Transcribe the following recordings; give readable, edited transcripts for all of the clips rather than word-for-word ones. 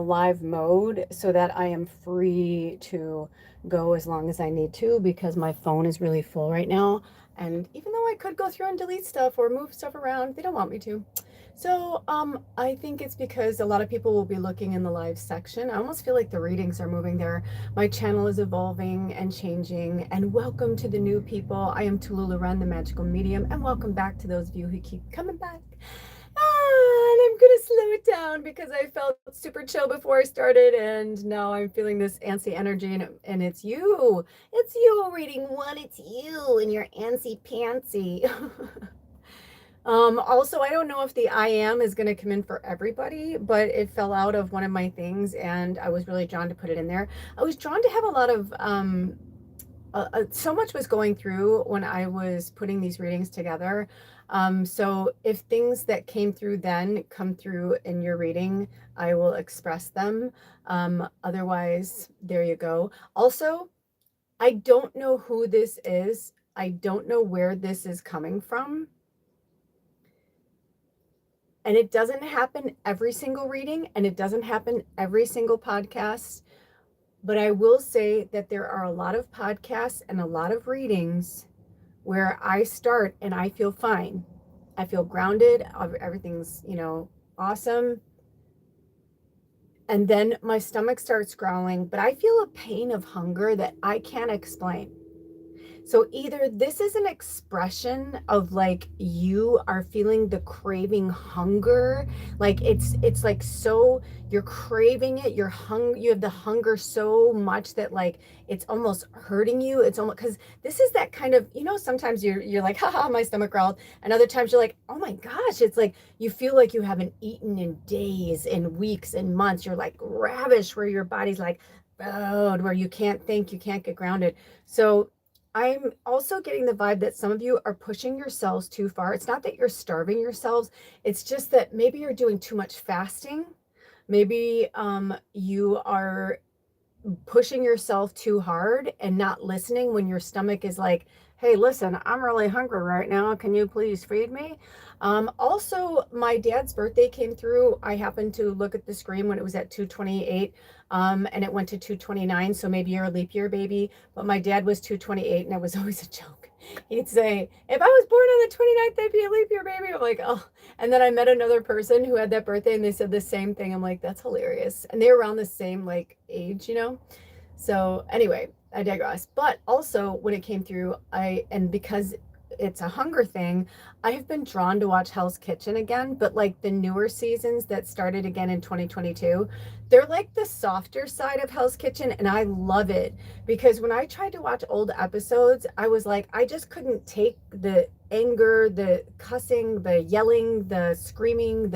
live mode so that I am free to go as long as I need to, because my phone is really full right now. And even though I could go through and delete stuff or move stuff around, they don't want me to. So I think it's because a lot of people will be looking in the live section. I almost feel like the readings are moving there. My channel is evolving and changing. And welcome to the new people. I am Tallulah Wren, the magical medium, and welcome back to those of you who keep coming back. And I'm gonna slow it down because I felt super chill before I started, and now I'm feeling this antsy energy, and it's you. It's you reading one. It's you and your antsy pantsy. Also, I don't know if the I am is going to come in for everybody, but it fell out of one of my things and I was really drawn to put it in there. I was drawn to have a lot of, so much was going through when I was putting these readings together. So if things that came through then come through in your reading, I will express them. Otherwise, there you go. Also, I don't know who this is. I don't know where this is coming from. And it doesn't happen every single reading, and it doesn't happen every single podcast. But I will say that there are a lot of podcasts and a lot of readings where I start and I feel fine. I feel grounded. Everything's, awesome. And then my stomach starts growling, but I feel a pain of hunger that I can't explain. So either this is an expression of like you are feeling the craving hunger, like it's like so you're craving it, you have the hunger so much that like it's almost hurting you. It's almost because this is that kind of, sometimes you're like, haha, my stomach growled, and other times you're like, oh my gosh, it's like you feel like you haven't eaten in days and weeks and months. You're like ravished, where your body's like bowed, where you can't think, you can't get grounded. So I'm also getting the vibe that some of you are pushing yourselves too far. It's not that you're starving yourselves. It's just that maybe you're doing too much fasting. Maybe you are pushing yourself too hard and not listening when your stomach is like, hey, listen, I'm really hungry right now. Can you please feed me? Also, my dad's birthday came through. I happened to look at the screen when it was at 228, and it went to 229. So maybe you're a leap year baby, but my dad was 228, and it was always a joke. He'd say, if I was born on the 29th, I'd be a leap year baby. I'm like, oh. And then I met another person who had that birthday and they said the same thing. I'm like, that's hilarious. And they were around the same like age, So anyway, I digress. But also when it came through, and because it's a hunger thing, I have been drawn to watch Hell's Kitchen again, but like the newer seasons that started again in 2022, they're like the softer side of Hell's Kitchen, and I love it because when I tried to watch old episodes, I was like, I just couldn't take the anger, the cussing, the yelling, the screaming,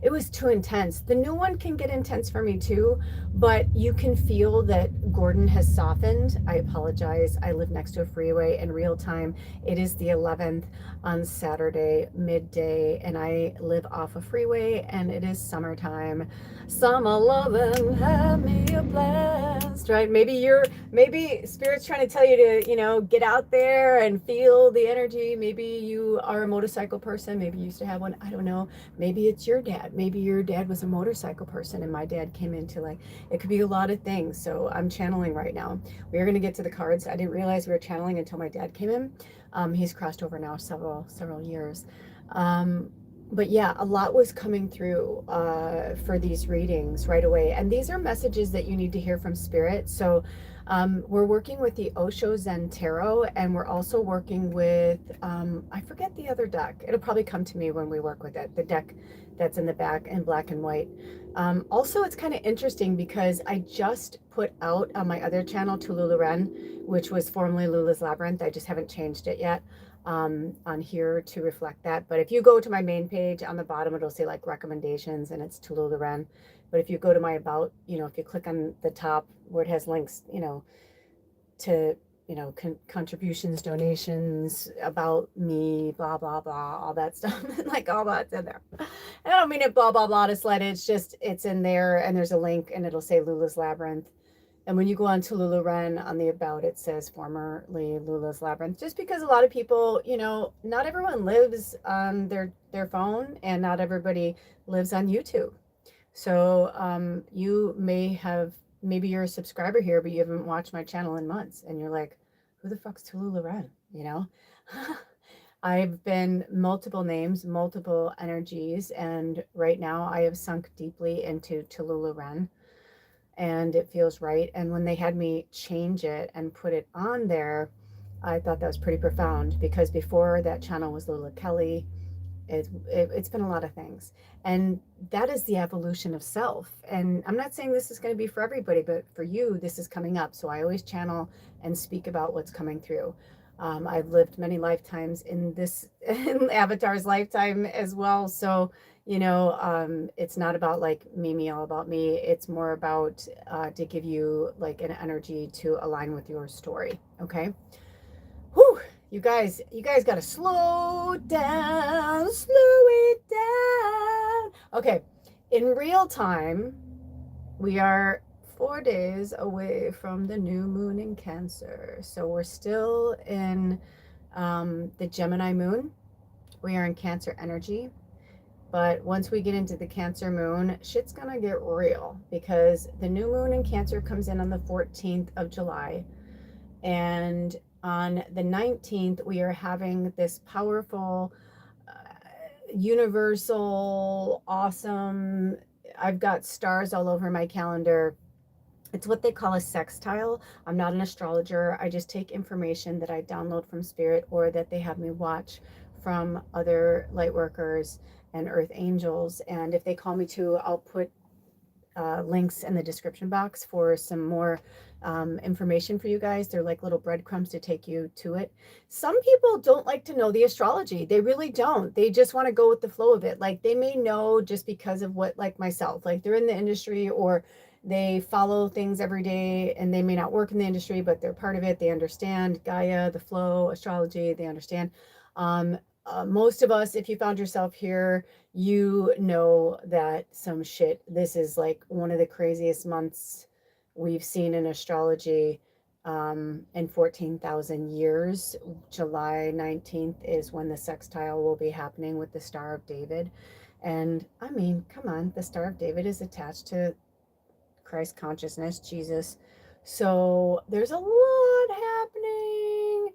it was too intense. The new one can get intense for me too, but you can feel that Gordon has softened. I apologize. I live next to a freeway in real time. It is the 11th on Saturday, midday, and I live off a freeway, and it is summertime. Summer loving, have me a blast, right? Maybe Spirit's trying to tell you to, get out there and feel the energy. Maybe you are a motorcycle person. Maybe you used to have one. I don't know. Maybe it's your dad. Maybe your dad was a motorcycle person and my dad came into like, it could be a lot of things. So I'm channeling right now. We are going to get to the cards. I didn't realize we were channeling until my dad came in. He's crossed over now several years. But yeah, a lot was coming through for these readings right away. And these are messages that you need to hear from Spirit. So we're working with the Osho Zen Tarot, and we're also working with, I forget the other deck. It'll probably come to me when we work with it, the deck that's in the back in black and white. Also, it's kind of interesting because I just put out on my other channel, Tallulah Wren, which was formerly Lula's Labyrinth. I just haven't changed it yet on here to reflect that. But if you go to my main page on the bottom, it'll say like recommendations, and it's Tallulah Wren. But if you go to my about, if you click on the top where it has links, to, contributions, donations, about me, blah, blah, blah, all that stuff, like all that's in there. And I don't mean it blah, blah, blah to slide it. It's in there, and there's a link, and it'll say Lula's Labyrinth. And when you go on to Tallulah Wren on the about, it says formerly Lula's Labyrinth, just because a lot of people, not everyone lives on their phone, and not everybody lives on YouTube. So maybe you're a subscriber here, but you haven't watched my channel in months, and you're like, who the fuck's Tallulah Wren? You know? I've been multiple names, multiple energies, and right now I have sunk deeply into Tallulah Wren, and it feels right. And when they had me change it and put it on there, I thought that was pretty profound, because before that channel was Lola Kelly. It's been a lot of things, and that is the evolution of self. And I'm not saying this is going to be for everybody, but for you this is coming up, so I always channel and speak about what's coming through. I've lived many lifetimes in this in avatar's lifetime as well, so it's not about like me all about me. It's more about to give you like an energy to align with your story. Okay. Whew, you guys got to slow it down. Okay, in real time, we are 4 days away from the new moon in Cancer. So we're still in the Gemini moon. We are in Cancer energy. But once we get into the Cancer moon, shit's gonna get real, because the new moon in Cancer comes in on the 14th of July. And on the 19th, we are having this powerful, universal, awesome, I've got stars all over my calendar. It's what they call a sextile. I'm not an astrologer. I just take information that I download from spirit, or that they have me watch from other light workers and earth angels. And if they call me to, I'll put links in the description box for some more information for you guys. They're like little breadcrumbs to take you to it. Some people don't like to know the astrology. They really don't. They just want to go with the flow of it. Like they may know just because of what, like myself, like they're in the industry, or they follow things every day, and they may not work in the industry, but they're part of it. They understand Gaia, the flow, astrology. They understand. Most of us, if you found yourself here, you know that this is like one of the craziest months we've seen in astrology in 14,000 years. July 19th is when the sextile will be happening with the Star of David. And I mean, come on, the Star of David is attached to Christ consciousness, Jesus. So there's a lot happening.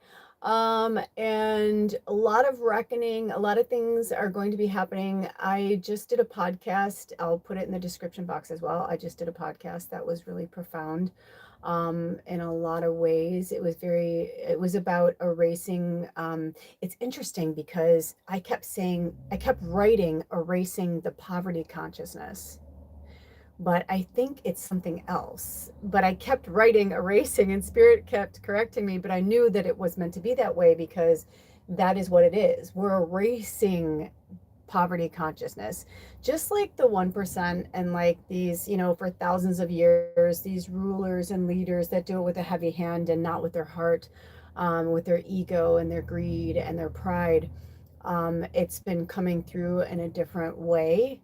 And a lot of reckoning, a lot of things are going to be happening. I just did a podcast. I'll put it in the description box as well. I just did a podcast that was really profound in a lot of ways. It was about erasing. It's interesting because I kept writing, erasing the poverty consciousness, but I think it's something else. But I kept writing, erasing, and spirit kept correcting me. But I knew that it was meant to be that way, because that is what it is. We're erasing poverty consciousness, just like the 1%, and like these, for thousands of years, these rulers and leaders that do it with a heavy hand and not with their heart, with their ego and their greed and their pride. It's been coming through in a different way,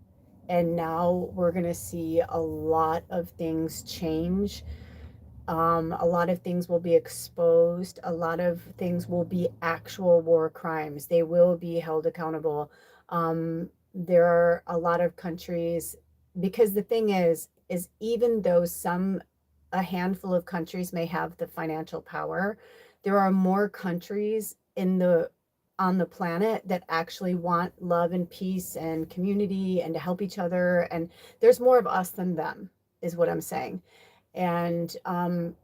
and now we're going to see a lot of things change. A lot of things will be exposed. A lot of things will be actual war crimes. They will be held accountable. There are a lot of countries, because the thing is even though a handful of countries may have the financial power, there are more countries on the planet that actually want love and peace and community and to help each other. And there's more of us than them, is what I'm saying. And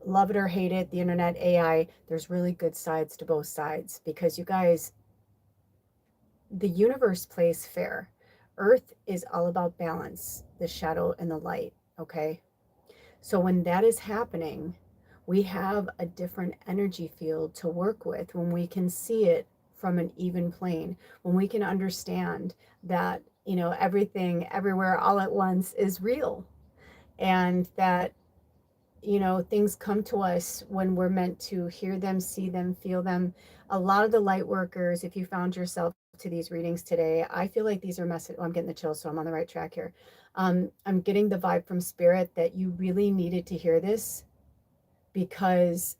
love it or hate it, the internet, AI, there's really good sides to both sides, because you guys, the universe plays fair. Earth is all about balance, the shadow and the light. Okay. So when that is happening, we have a different energy field to work with, when we can see it from an even plane, when we can understand that, everything, everywhere, all at once is real, and that, things come to us when we're meant to hear them, see them, feel them. A lot of the light workers, if you found yourself to these readings today, I feel like these are I'm getting the chills, so I'm on the right track here. I'm getting the vibe from spirit that you really needed to hear this, because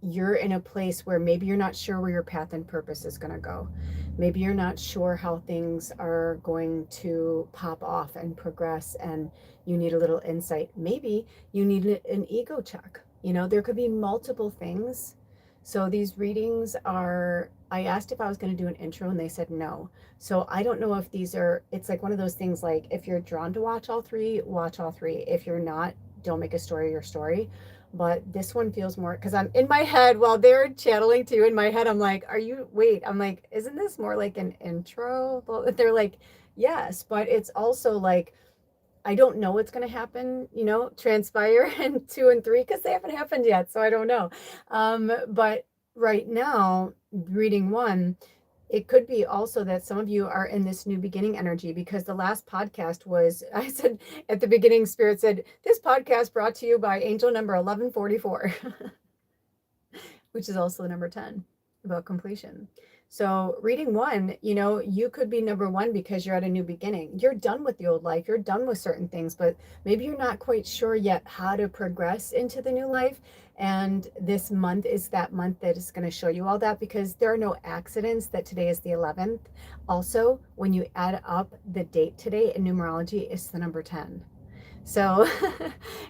you're in a place where maybe you're not sure where your path and purpose is going to go. Maybe you're not sure how things are going to pop off and progress, and you need a little insight. Maybe you need an ego check. There could be multiple things. So these readings are, I asked if I was going to do an intro and they said no. So I don't know if these are, it's like one of those things like if you're drawn to watch all three, watch all three. If you're not, don't make a story your story. But this one feels more, because I'm in my head while they're channeling too. In my head, I'm like, wait, I'm like, isn't this more like an intro? Well, they're like, yes, but it's also like, I don't know what's going to happen, transpire in 2 and 3 because they haven't happened yet. So I don't know. But right now, reading 1, it could be also that some of you are in this new beginning energy, because the last podcast was, I said at the beginning, Spirit said, this podcast brought to you by angel number 1144, which is also the number 10 about completion. So reading 1, you could be number 1 because you're at a new beginning. You're done with the old life. You're done with certain things, but maybe you're not quite sure yet how to progress into the new life. And this month is that month that is going to show you all that, because there are no accidents that today is the 11th. Also, when you add up the date today in numerology, it's the number 10. So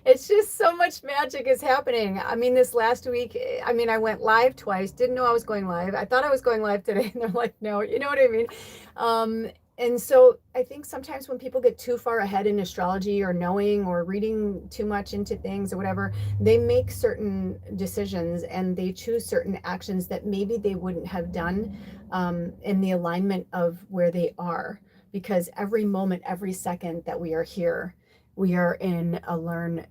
it's just so much magic is happening. I mean, this last week, I went live twice, didn't know I was going live. I thought I was going live today, and they're like, no, you know what I mean? And so I think sometimes when people get too far ahead in astrology or knowing or reading too much into things or whatever, they make certain decisions and they choose certain actions that maybe they wouldn't have done in the alignment of where they are. Because every moment, every second that we are here, we are in a learn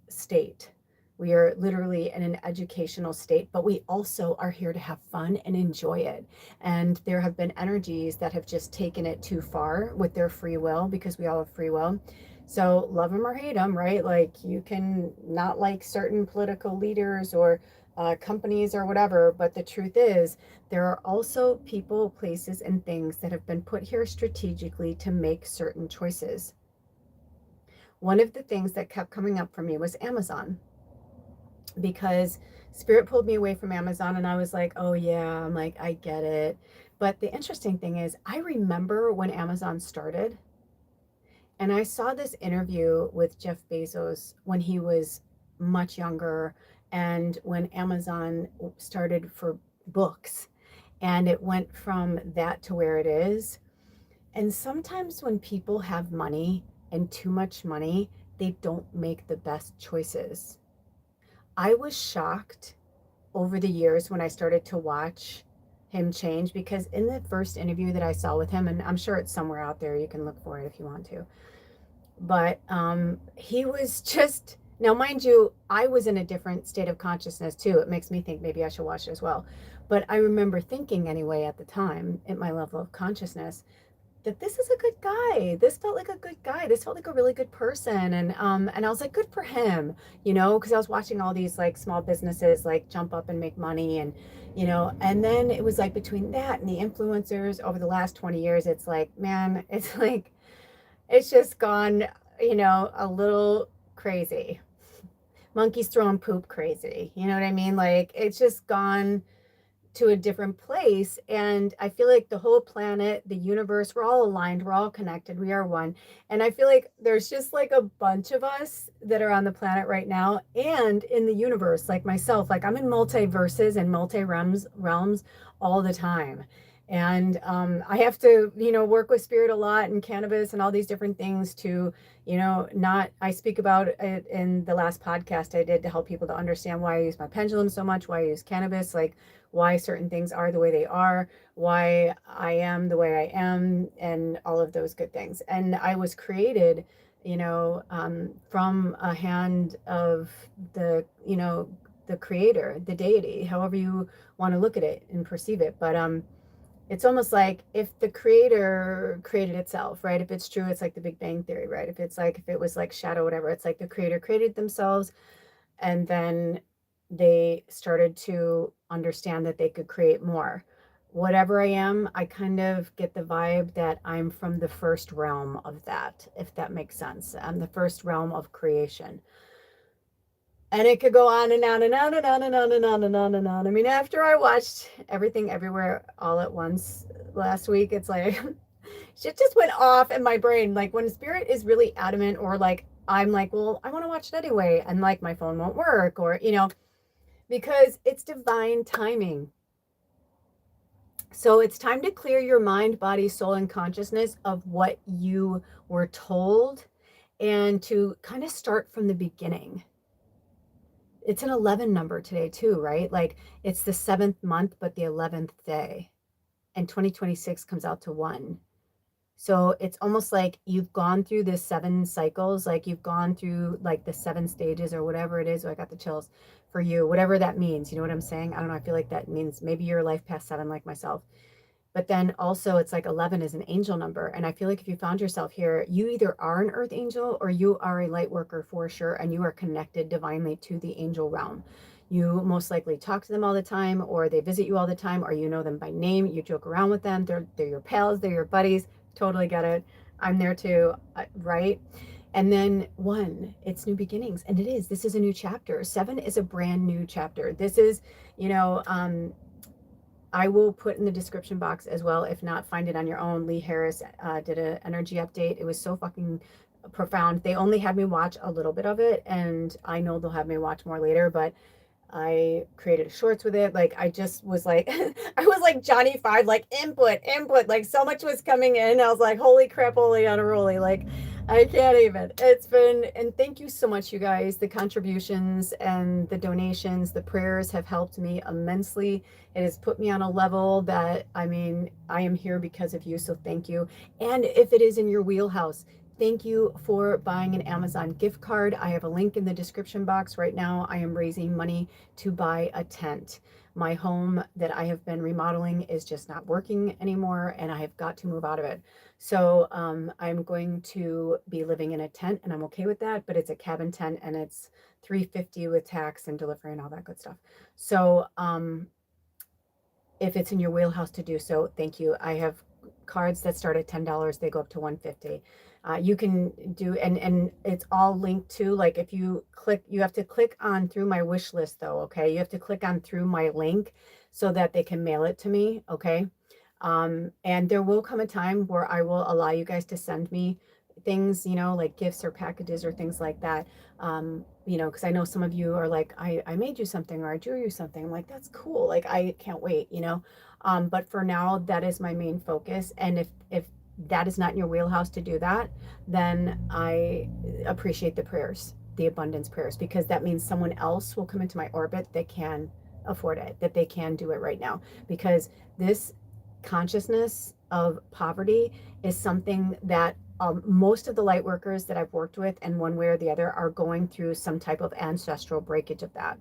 state. We are literally in an educational state, but we also are here to have fun and enjoy it. And there have been energies that have just taken it too far with their free will, because we all have free will. So love them or hate them, right? Like, you can not like certain political leaders or companies or whatever, but the truth is, there are also people, places, and things that have been put here strategically to make certain choices. One of the things that kept coming up for me was Amazon, because Spirit pulled me away from Amazon, and I was like, oh yeah, I'm like, I get it. But the interesting thing is, I remember when Amazon started, and I saw this interview with Jeff Bezos when he was much younger, and when Amazon started for books, and it went from that to where it is. And sometimes when people have money and too much money, they don't make the best choices. I was shocked over the years when I started to watch him change, because in the first interview that I saw with him, and I'm sure it's somewhere out there, you can look for it if you want to, but he was just, now mind you, I was in a different state of consciousness too. It makes me think maybe I should watch it as well. But I remember thinking anyway at the time, at my level of consciousness, that this is a good guy. This felt like a good guy. This felt like a really good person. And I was like, good for him, because I was watching all these like small businesses like jump up and make money, and then it was like between that and the influencers over the last 20 years, it's like, man, it's like, it's just gone, a little crazy. Monkeys throwing poop crazy. You know what I mean? Like, it's just gone to a different place. And I feel like the whole planet, the universe, we're all aligned, we're all connected, we are one. And I feel like there's just like a bunch of us that are on the planet right now and in the universe, like myself. Like, I'm in multiverses and multi realms all the time. And I have to, work with spirit a lot, and cannabis and all these different things to, not, I speak about it in the last podcast I did to help people to understand why I use my pendulum so much, why I use cannabis, like why certain things are the way they are, why I am the way I am, and all of those good things. And I was created, from a hand of the creator, the deity, however you want to look at it and perceive it. But it's almost like if the creator created itself, right? If it's true, it's like the Big Bang Theory, right? If it was like shadow, whatever, it's like the creator created themselves, and then they started to understand that they could create more. Whatever I am, I kind of get the vibe that I'm from the first realm of that, if that makes sense. I'm the first realm of creation. And it could go on and on and on and on and on and on and on and on. I mean, after I watched Everything Everywhere All at Once last week, it's like shit just went off in my brain. Like when spirit is really adamant, or like I'm like, well, I want to watch it anyway, and like my phone won't work, or because it's divine timing. So it's time to clear your mind, body, soul, and consciousness of what you were told, and to kind of start from the beginning. It's an 11 number today too, right? Like it's the 7th month, but the 11th day. And 2026 comes out to 1. So it's almost like you've gone through the 7 cycles, like you've gone through like the 7 stages or whatever it is. Oh, I got the chills for you, whatever that means. You know what I'm saying? I don't know. I feel like that means maybe you're life past 7 like myself. But then also it's like 11 is an angel number. And I feel like if you found yourself here, you either are an earth angel or you are a light worker for sure. And you are connected divinely to the angel realm. You most likely talk to them all the time, or they visit you all the time, or you know them by name. You joke around with them. They're your pals. They're your buddies. Totally get it. I'm there too. Right. And then 1, it's new beginnings. And it is. This is a new chapter. 7 is a brand new chapter. This is, I will put in the description box as well. If not, find it on your own. Lee Harris did an energy update. It was so fucking profound. They only had me watch a little bit of it, and I know they'll have me watch more later, but I created shorts with it. Like I just was like, I was like Johnny Five, like input, like so much was coming in. I was like, holy crap, holy unruly. Like I can't even. It's been, and thank you so much, you guys. The contributions and the donations, the prayers have helped me immensely. It has put me on a level that, I mean, I am here because of you. So thank you. And if it is in your wheelhouse, thank you for buying an Amazon gift card. I have a link in the description box. Right now, I am raising money to buy a tent. My home that I have been remodeling is just not working anymore, and I have got to move out of it. So I'm going to be living in a tent, and I'm okay with that, but it's a cabin tent, and it's $350 with tax and delivery and all that good stuff. So if it's in your wheelhouse to do so, thank you. I have cards that start at $10. They go up to $150. You can do, and it's all linked to, like if you click, you have to click on through my wish list though, okay? You have to click on through my link so that they can mail it to me, okay? And there will come a time where I will allow you guys to send me things, like gifts or packages or things like that. Because I know some of you are like, I made you something, or I drew you something. I'm like, that's cool. Like, I can't wait, but for now, that is my main focus. And if that is not in your wheelhouse to do that, then I appreciate the prayers, the abundance prayers, because that means someone else will come into my orbit that can afford it, that they can do it right now. Because this consciousness of poverty is something that most of the light workers that I've worked with, in one way or the other, are going through some type of ancestral breakage of that.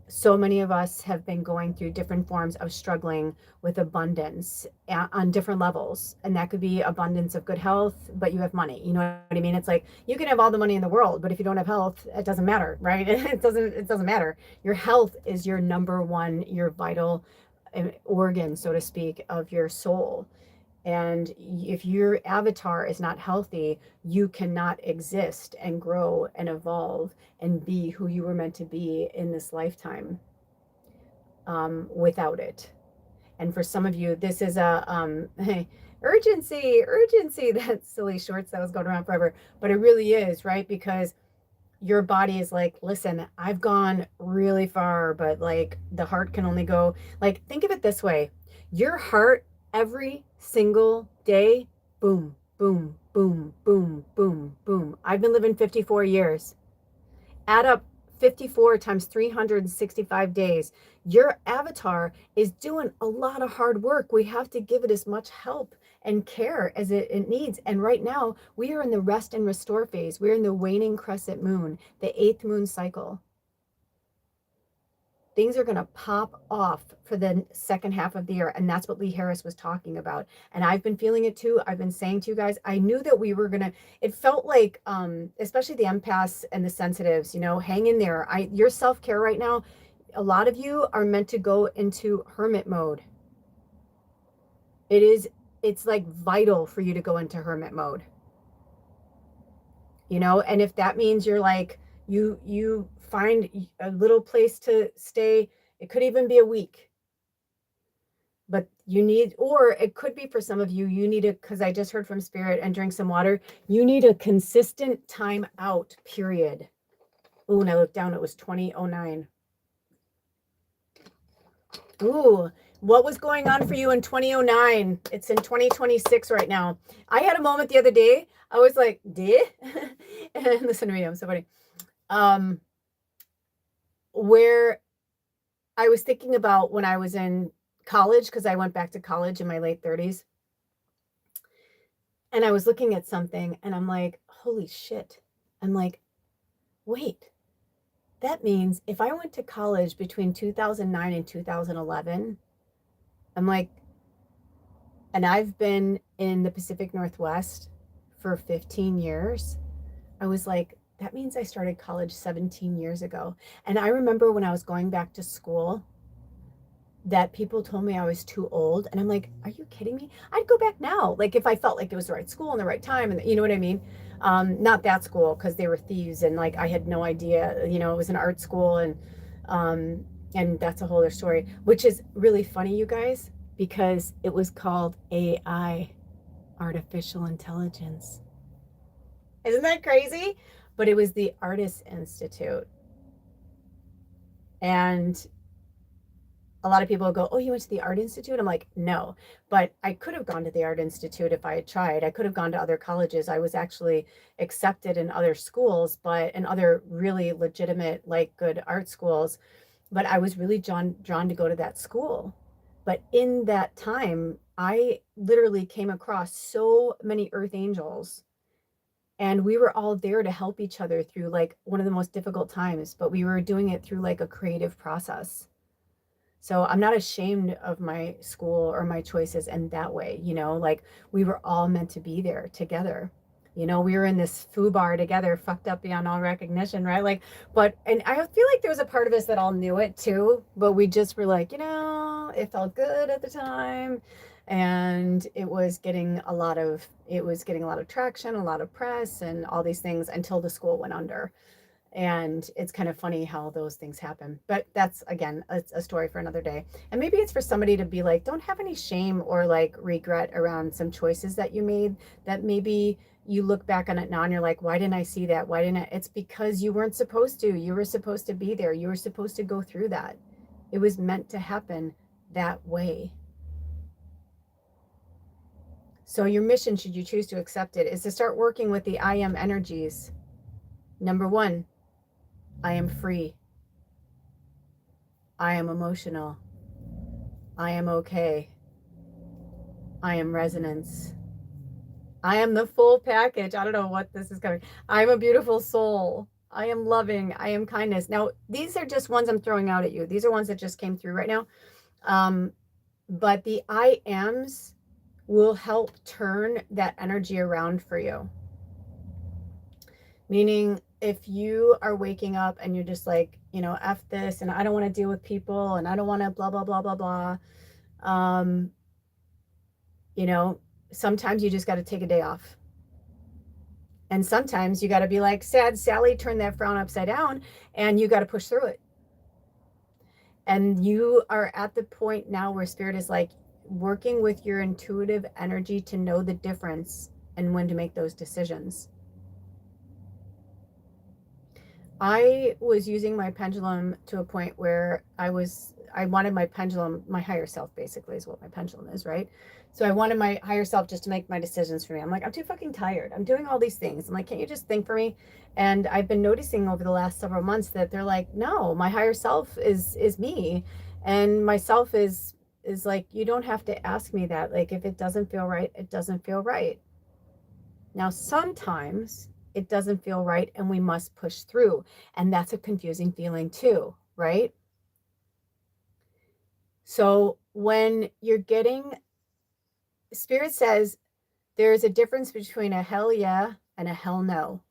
So many of us have been going through different forms of struggling with abundance on different levels. And that could be abundance of good health, but you have money. You know what I mean? It's like you can have all the money in the world, but if you don't have health, it doesn't matter, right? It doesn't matter. Your health is your number one, your vital organ, so to speak, of your soul. And if your avatar is not healthy, you cannot exist and grow and evolve and be who you were meant to be in this lifetime without it. And for some of you, this is a urgency, that silly shorts that was going around forever. But it really is, right? Because your body is like, listen, I've gone really far, but like the heart can only go, like, think of it this way. Your heart every single day, boom, boom, boom, boom, boom, boom. I've been living 54 years. Add up 54 times 365 days. Your avatar is doing a lot of hard work. We have to give it as much help and care as it needs. And right now, we are in the rest and restore phase. We're in the waning crescent moon, the 8th moon cycle. Things are going to pop off for the second half of the year. And that's what Lee Harris was talking about. And I've been feeling it too. I've been saying to you guys, I knew that we were going to, it felt like, especially the empaths and the sensitives, hang in there. Your self-care right now, a lot of you are meant to go into hermit mode. It's like vital for you to go into hermit mode. And if that means you're like, You find a little place to stay. It could even be a week. But you need, or it could be for some of you, you need it, because I just heard from Spirit, and drink some water. You need a consistent time out, period. Ooh, and I looked down, it was 2009. Ooh, what was going on for you in 2009? It's in 2026 right now. I had a moment the other day. I was like, did? And listen to me, I'm so funny. Where I was thinking about when I was in college, because I went back to college in my late 30s. And I was looking at something and I'm like, holy shit. I'm like, wait, that means if I went to college between 2009 and 2011, I'm like, and I've been in the Pacific Northwest for 15 years. I was like, that means I started college 17 years ago. And I remember when I was going back to school that people told me I was too old. And I'm like, are you kidding me? I'd go back now. Like if I felt like it was the right school and the right time, and you know what I mean? Not that school, because they were thieves and like I had no idea, you know, it was an art school, and that's a whole other story, which is really funny, you guys, because it was called AI, artificial intelligence. Isn't that crazy? But it was the Artists Institute. And a lot of people go, oh, you went to the Art Institute? I'm like, no, but I could have gone to the Art Institute if I had tried. I could have gone to other colleges. I was actually accepted in other schools, but in other really legitimate, like good art schools. But I was really drawn to go to that school. But in that time, I literally came across so many earth angels, and we were all there to help each other through like one of the most difficult times, but we were doing it through like a creative process. So I'm not ashamed of my school or my choices in that way, you know, like we were all meant to be there together. You know, we were in this foo bar together, fucked up beyond all recognition, right? Like, but, and I feel like there was a part of us that all knew it too, but we just were like, you know, it felt good at the time. And it was getting a lot of traction, a lot of press, and all these things until the school went under. And it's kind of funny how those things happen, but that's again a story for another day. And maybe it's for somebody to be like, don't have any shame or like regret around some choices that you made, that maybe you look back on it now and you're like, why didn't I see that? Why didn't I? It's because you weren't supposed to. You were supposed to be there. You were supposed to go through that. It was meant to happen that way. So your mission, should you choose to accept it, is to start working with the I am energies. Number one, I am free. I am emotional. I am okay. I am resonance. I am the full package. I don't know what this is coming. I am a beautiful soul. I am loving. I am kindness. Now, these are just ones I'm throwing out at you. These are ones that just came through right now. But the I ams will help turn that energy around for you. Meaning, if you are waking up and you're just like, you know, F this, and I don't want to deal with people, and I don't want to blah, blah, blah, blah, blah. You know, sometimes you just got to take a day off. And sometimes you got to be like, sad Sally, turn that frown upside down, and you got to push through it. And you are at the point now where Spirit is like working with your intuitive energy to know the difference and when to make those decisions. I was using my pendulum to a point where I wanted my pendulum, my higher self basically is what my pendulum is, right? So I wanted my higher self just to make my decisions for me. I'm like, I'm too fucking tired. I'm doing all these things. I'm like, can't you just think for me? And I've been noticing over the last several months that they're like, no, my higher self is me. And myself is like, you don't have to ask me that. Like, if it doesn't feel right, it doesn't feel right. Now, sometimes it doesn't feel right and we must push through. And that's a confusing feeling too, right? So when you're getting, Spirit says there's a difference between a hell yeah and a hell no.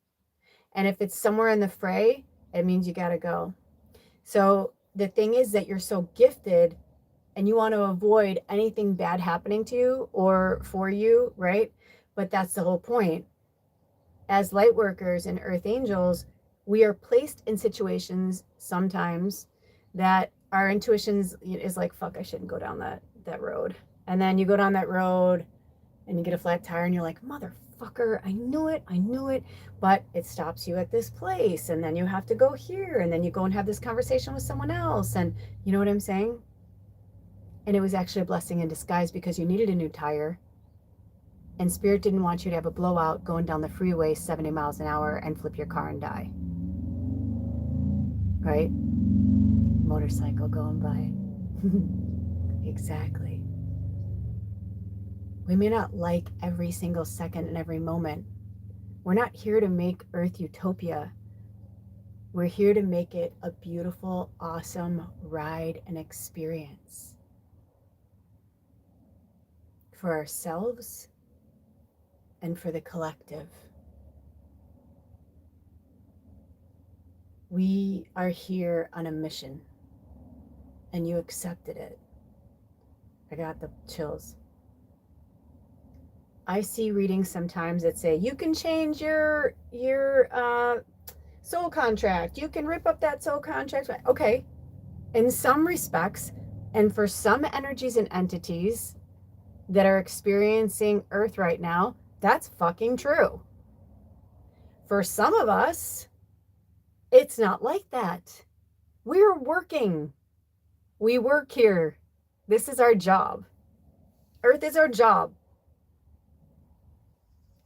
And if it's somewhere in the fray, it means you got to go. So the thing is that you're so gifted and you want to avoid anything bad happening to you or for you, right? But that's the whole point. As light workers and earth angels, we are placed in situations sometimes that our intuitions is like, fuck, I shouldn't go down that road. And then you go down that road and you get a flat tire and you're like, motherfucker, I knew it, but it stops you at this place. And then you have to go here. And then you go and have this conversation with someone else. And you know what I'm saying? And it was actually a blessing in disguise because you needed a new tire. And Spirit didn't want you to have a blowout going down the freeway 70 miles an hour and flip your car and die. Right? Motorcycle going by. Exactly. We may not like every single second and every moment. We're not here to make Earth utopia. We're here to make it a beautiful, awesome ride and experience for ourselves and for the collective. We are here on a mission, and you accepted it. I got the chills. I see readings sometimes that say, you can change your soul contract. You can rip up that soul contract. Okay, in some respects, and for some energies and entities that are experiencing Earth right now, that's fucking true. For some of us, it's not like that. We're working. We work here. This is our job. Earth is our job.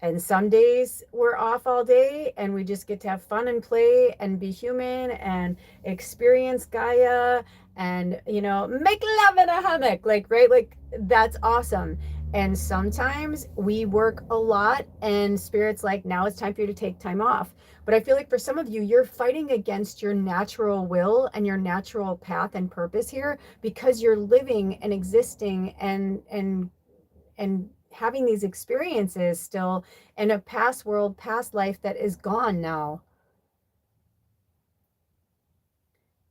And some days we're off all day and we just get to have fun and play and be human and experience Gaia and, you know, make love in a hammock. Like, right? Like, that's awesome. And sometimes we work a lot and Spirit's like, now it's time for you to take time off. But I feel like for some of you, you're fighting against your natural will and your natural path and purpose here because you're living and existing and having these experiences still in a past world, past life that is gone now.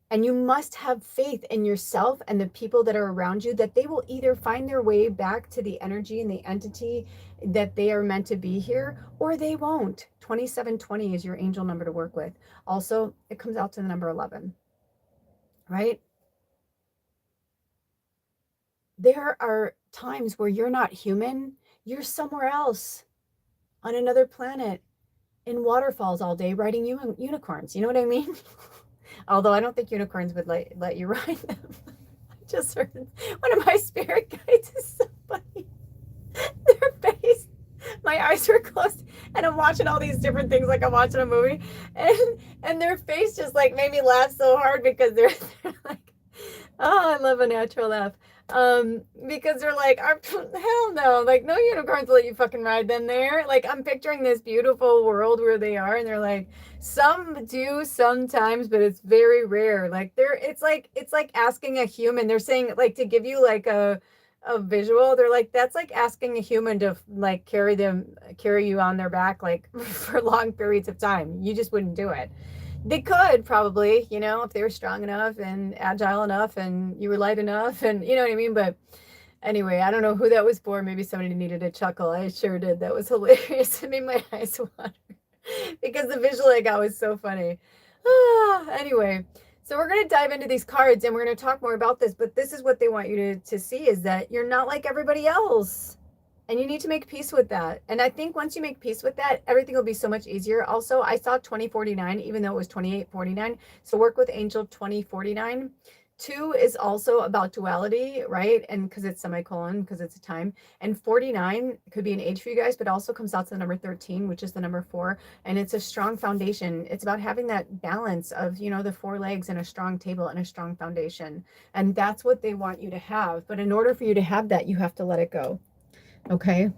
And you must have faith in yourself and the people that are around you that they will either find their way back to the energy and the entity that they are meant to be here, or they won't. 2720 is your angel number to work with. Also, it comes out to the number 11, right? There are times where you're not human. You're somewhere else on another planet in waterfalls all day riding unicorns. You know what I mean? Although I don't think unicorns would let you ride them. I just heard one of my spirit guides is so funny. Their face, my eyes were closed, and I'm watching all these different things like I'm watching a movie, and their face just like made me laugh so hard because they're like, oh, I love a natural laugh. Because they're like, hell no, like no unicorns will let you fucking ride them there. Like I'm picturing this beautiful world where they are, and they're like, some do sometimes, but it's very rare. Like it's like asking a human. They're saying like to give you like a visual. They're like, that's like asking a human to like carry you on their back like for long periods of time. You just wouldn't do it. They could probably, you know, if they were strong enough and agile enough and you were light enough and you know what I mean? But anyway, I don't know who that was for. Maybe somebody needed a chuckle. I sure did. That was hilarious. It made my eyes water because the visual I got was so funny. Anyway, so we're going to dive into these cards and we're going to talk more about this. But this is what they want you to see is that you're not like everybody else. And you need to make peace with that. And I think once you make peace with that, everything will be so much easier. Also, I saw 2049, even though it was 2849. So work with Angel 2049. 2 is also about duality, right? And because it's semicolon, because it's a time. And 49 could be an age for you guys, but also comes out to the number 13, which is the number 4. And it's a strong foundation. It's about having that balance of, you know, the 4 legs and a strong table and a strong foundation. And that's what they want you to have. But in order for you to have that, you have to let it go. Okay,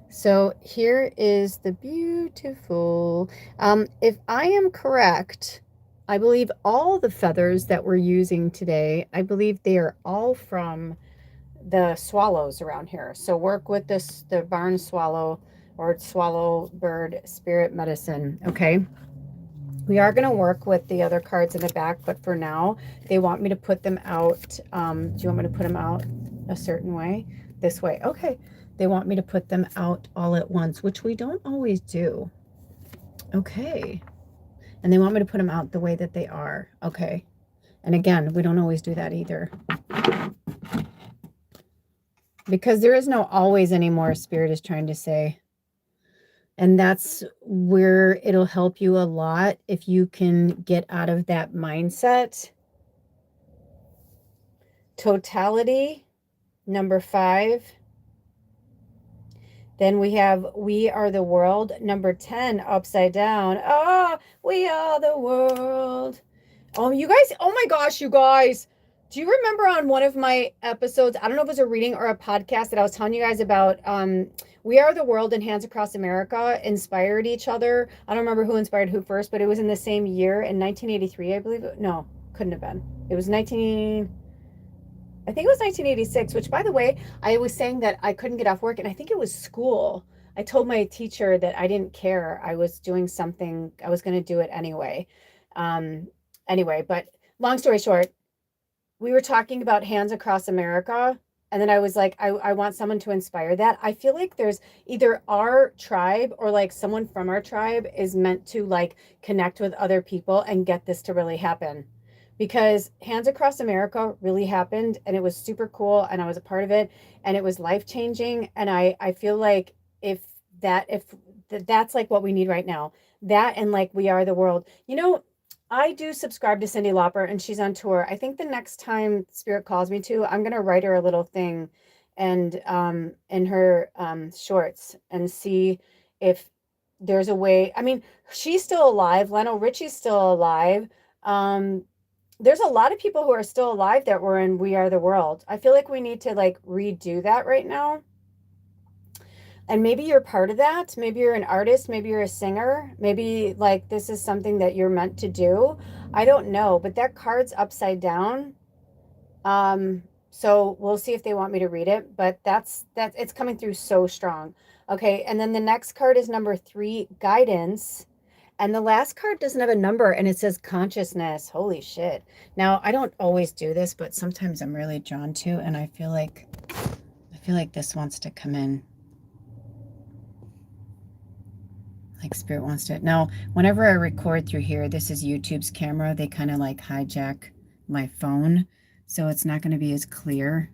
so here is the beautiful, if I am correct, I believe all the feathers that we're using today, I believe they are all from the swallows around here. So work with this, the barn swallow or swallow bird spirit medicine, okay? We are going to work with the other cards in the back, but for now, they want me to put them out. Do you want me to put them out a certain way? This way, okay. They want me to put them out all at once, which we don't always do. Okay. And they want me to put them out the way that they are. Okay. And again, we don't always do that either. Because there is no always anymore, Spirit is trying to say. And that's where it'll help you a lot if you can get out of that mindset. Totality, number 5. Then we have We Are the World, number 10, upside down. Oh, we are the world. Oh, you guys, oh my gosh, you guys. Do you remember on one of my episodes, I don't know if it was a reading or a podcast, that I was telling you guys about We Are the World and Hands Across America inspired each other. I don't remember who inspired who first, but it was in the same year in 1983, I believe. No, couldn't have been. It was I think it was 1986, which, by the way, I was saying that I couldn't get off work, and I think it was school. I told my teacher that I didn't care. I was doing something. I was going to do it anyway. Anyway, but long story short, we were talking about Hands Across America, and then I was like, I want someone to inspire that. I feel like there's either our tribe or like someone from our tribe is meant to like connect with other people and get this to really happen. Because Hands Across America really happened, and it was super cool, and I was a part of it, and it was life-changing. And I feel like if that's like what we need right now, that and like We Are the World. You know, I do subscribe to Cyndi Lauper, and she's on tour. I think the next time Spirit calls me to, I'm gonna write her a little thing and in her shorts and see if there's a way. I mean, she's still alive. Lionel Richie's still alive. There's a lot of people who are still alive that were in We Are the World. I feel like we need to like redo that right now. And maybe you're part of that. Maybe you're an artist. Maybe you're a singer. Maybe like this is something that you're meant to do. I don't know, but that card's upside down. So we'll see if they want me to read it, but that's it's coming through so strong. Okay, and then the next card is number 3, guidance. And the last card doesn't have a number, and it says consciousness. Holy shit. Now, I don't always do this, but sometimes I'm really drawn to, and I feel like this wants to come in. Like Spirit wants to. Now, whenever I record through here, this is YouTube's camera. They kind of like hijack my phone, so it's not going to be as clear.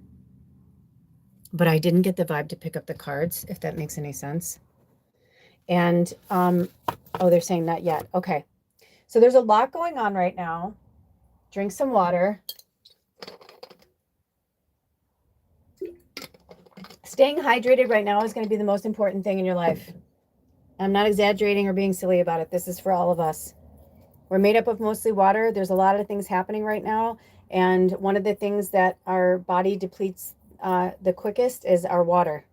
But I didn't get the vibe to pick up the cards, if that makes any sense. And, oh, they're saying not yet. Okay. So there's a lot going on right now. Drink some water. Staying hydrated right now is going to be the most important thing in your life. I'm not exaggerating or being silly about it. This is for all of us. We're made up of mostly water. There's a lot of things happening right now. And one of the things that our body depletes the quickest is our water.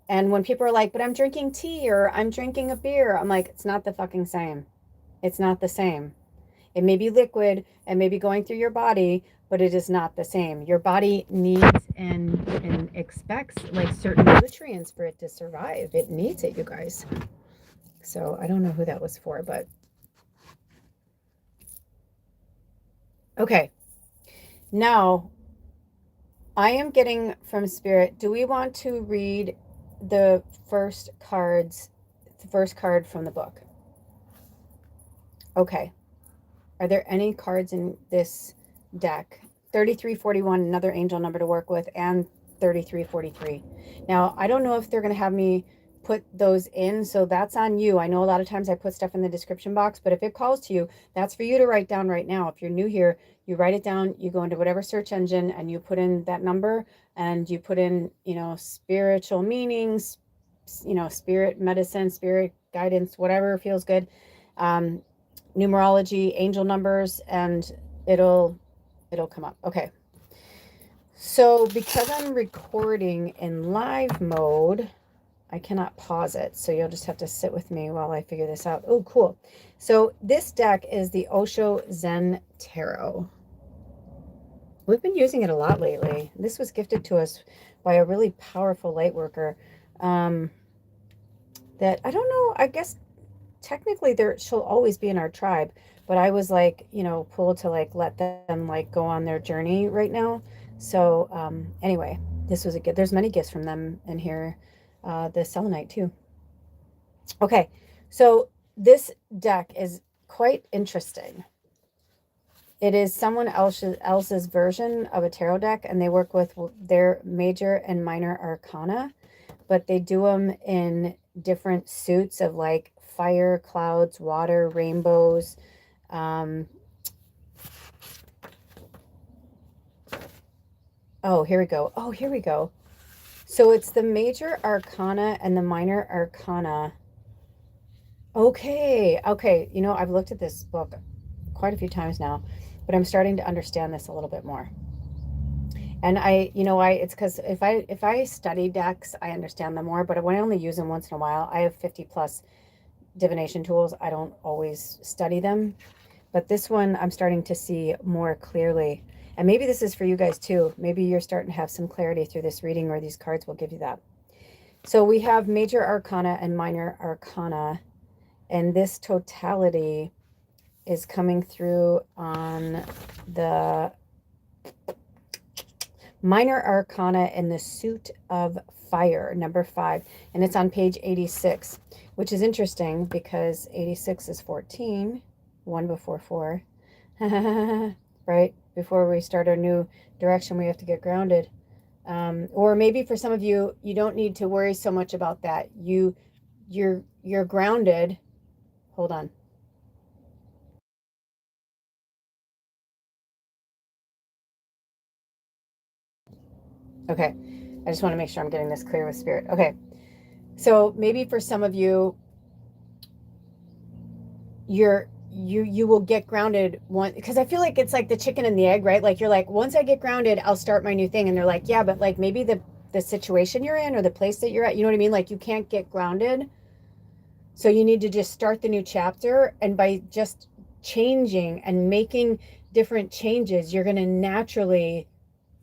And when people are like, but I'm drinking tea or I'm drinking a beer, I'm like, it's not the fucking same. It's not the same. It may be liquid and may be going through your body, but it is not the same. Your body needs and expects like certain nutrients for it to survive. It needs it, you guys. So I don't know who that was for, but okay. Now I am getting from Spirit, do we want to read the first card from the book? Okay. Are there any cards in this deck? 3341, another angel number to work with, and 3343. Now, I don't know if they're going to have me put those in, so that's on you. I know a lot of times I put stuff in the description box, but if it calls to you, that's for you to write down right now. If you're new here, you write it down, you go into whatever search engine and you put in that number and you put in, spiritual meanings, spirit medicine, spirit guidance, whatever feels good, numerology, angel numbers, and it'll come up. Okay. So because I'm recording in live mode, I cannot pause it. So you'll just have to sit with me while I figure this out. Oh, cool. So this deck is the Osho Zen Tarot. We've been using it a lot lately. This was gifted to us by a really powerful light worker that, I don't know, I guess technically she'll always be in our tribe, but I was like, pulled to like let them like go on their journey right now. So anyway, this was a gift. There's many gifts from them in here. The selenite too. Okay, so this deck is quite interesting. It is someone else's version of a tarot deck, and they work with their major and minor arcana, but they do them in different suits of like fire, clouds, water, rainbows. Oh, here we go. Oh, here we go. So it's the major arcana and the minor arcana. Okay. Okay. You know, I've looked at this book quite a few times now, but I'm starting to understand this a little bit more. And it's because if I study decks, I understand them more, but when I only use them once in a while, I have 50 plus divination tools. I don't always study them, but this one I'm starting to see more clearly. And maybe this is for you guys too. Maybe you're starting to have some clarity through this reading, or these cards will give you that. So we have major arcana and minor arcana, and this totality is coming through on the minor arcana in the suit of fire, number 5, and it's on page 86, which is interesting because 86 is 14, 1 before 4. Right? Before we start our new direction, we have to get grounded. Or maybe for some of you, you don't need to worry so much about that. You're grounded. Hold on. Okay. I just want to make sure I'm getting this clear with spirit. Okay. So maybe for some of you, you will get grounded one, because I feel like it's like the chicken and the egg, right? Like you're like, once I get grounded, I'll start my new thing. And they're like, yeah, but like maybe the situation you're in or the place that you're at, you know what I mean? Like you can't get grounded. So you need to just start the new chapter. And by just changing and making different changes, you're going to naturally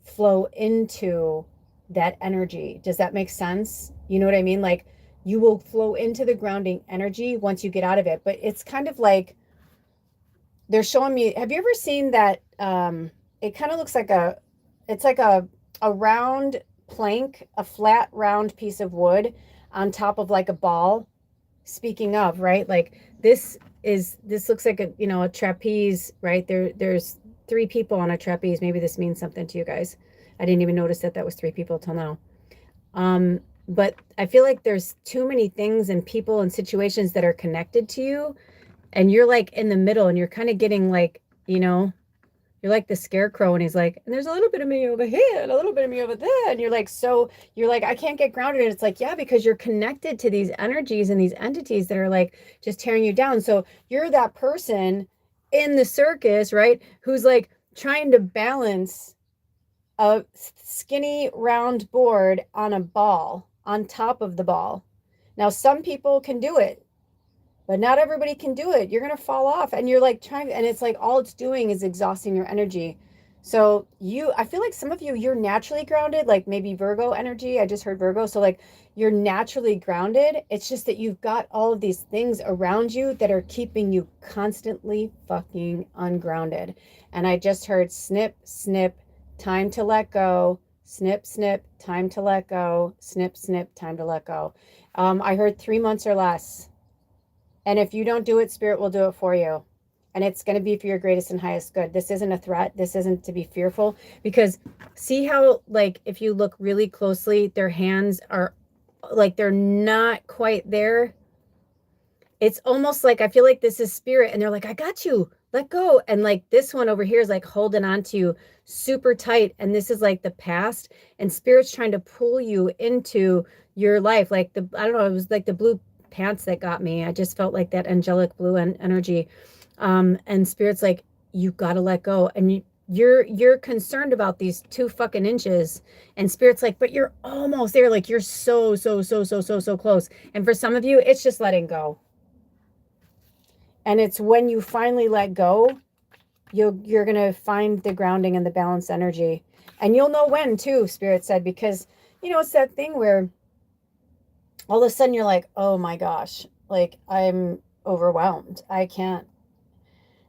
flow into that energy. Does that make sense? You know what I mean? Like you will flow into the grounding energy once you get out of it. But it's kind of like they're showing me, have you ever seen that it kind of looks like it's like a round plank, a flat round piece of wood on top of like a ball. Speaking of, right? Like this looks like a trapeze, right? There's 3 people on a trapeze. Maybe this means something to you guys. I didn't even notice that was 3 people till now. But I feel like there's too many things and people and situations that are connected to you, and you're like in the middle, and you're kind of getting like, you're like the scarecrow, and he's like, and there's a little bit of me over here and a little bit of me over there, and you're like, I can't get grounded. And it's like, yeah, because you're connected to these energies and these entities that are like just tearing you down. So you're that person in the circus, right, who's like trying to balance a skinny round board on a ball, on top of the ball. Now some people can do it, but not everybody can do it. You're going to fall off, and you're like trying, and it's like all it's doing is exhausting your energy. So I feel like some of you, you're naturally grounded, like maybe Virgo energy. I just heard Virgo. So like you're naturally grounded. It's just that you've got all of these things around you that are keeping you constantly fucking ungrounded. And I just heard snip, snip, time to let go. Snip, snip, time to let go. Snip, snip, time to let go. I heard 3 months or less. And if you don't do it, Spirit will do it for you. And it's going to be for your greatest and highest good. This isn't a threat. This isn't to be fearful. Because see how, like, if you look really closely, their hands are like they're not quite there. It's almost like I feel like this is Spirit. And they're like, I got you. Let go. And like this one over here is like holding on to you super tight. And this is like the past. And Spirit's trying to pull you into your life. Like I don't know, it was like the blue pants that got me. I just felt like that angelic blue energy. And Spirit's like, you got to let go. And you're concerned about these 2 fucking inches. And Spirit's like, but you're almost there. Like you're so close. And for some of you, it's just letting go. And it's when you finally let go, you're going to find the grounding and the balanced energy. And you'll know when too, Spirit said, because, it's that thing where all of a sudden you're like, oh my gosh, like I'm overwhelmed. I can't,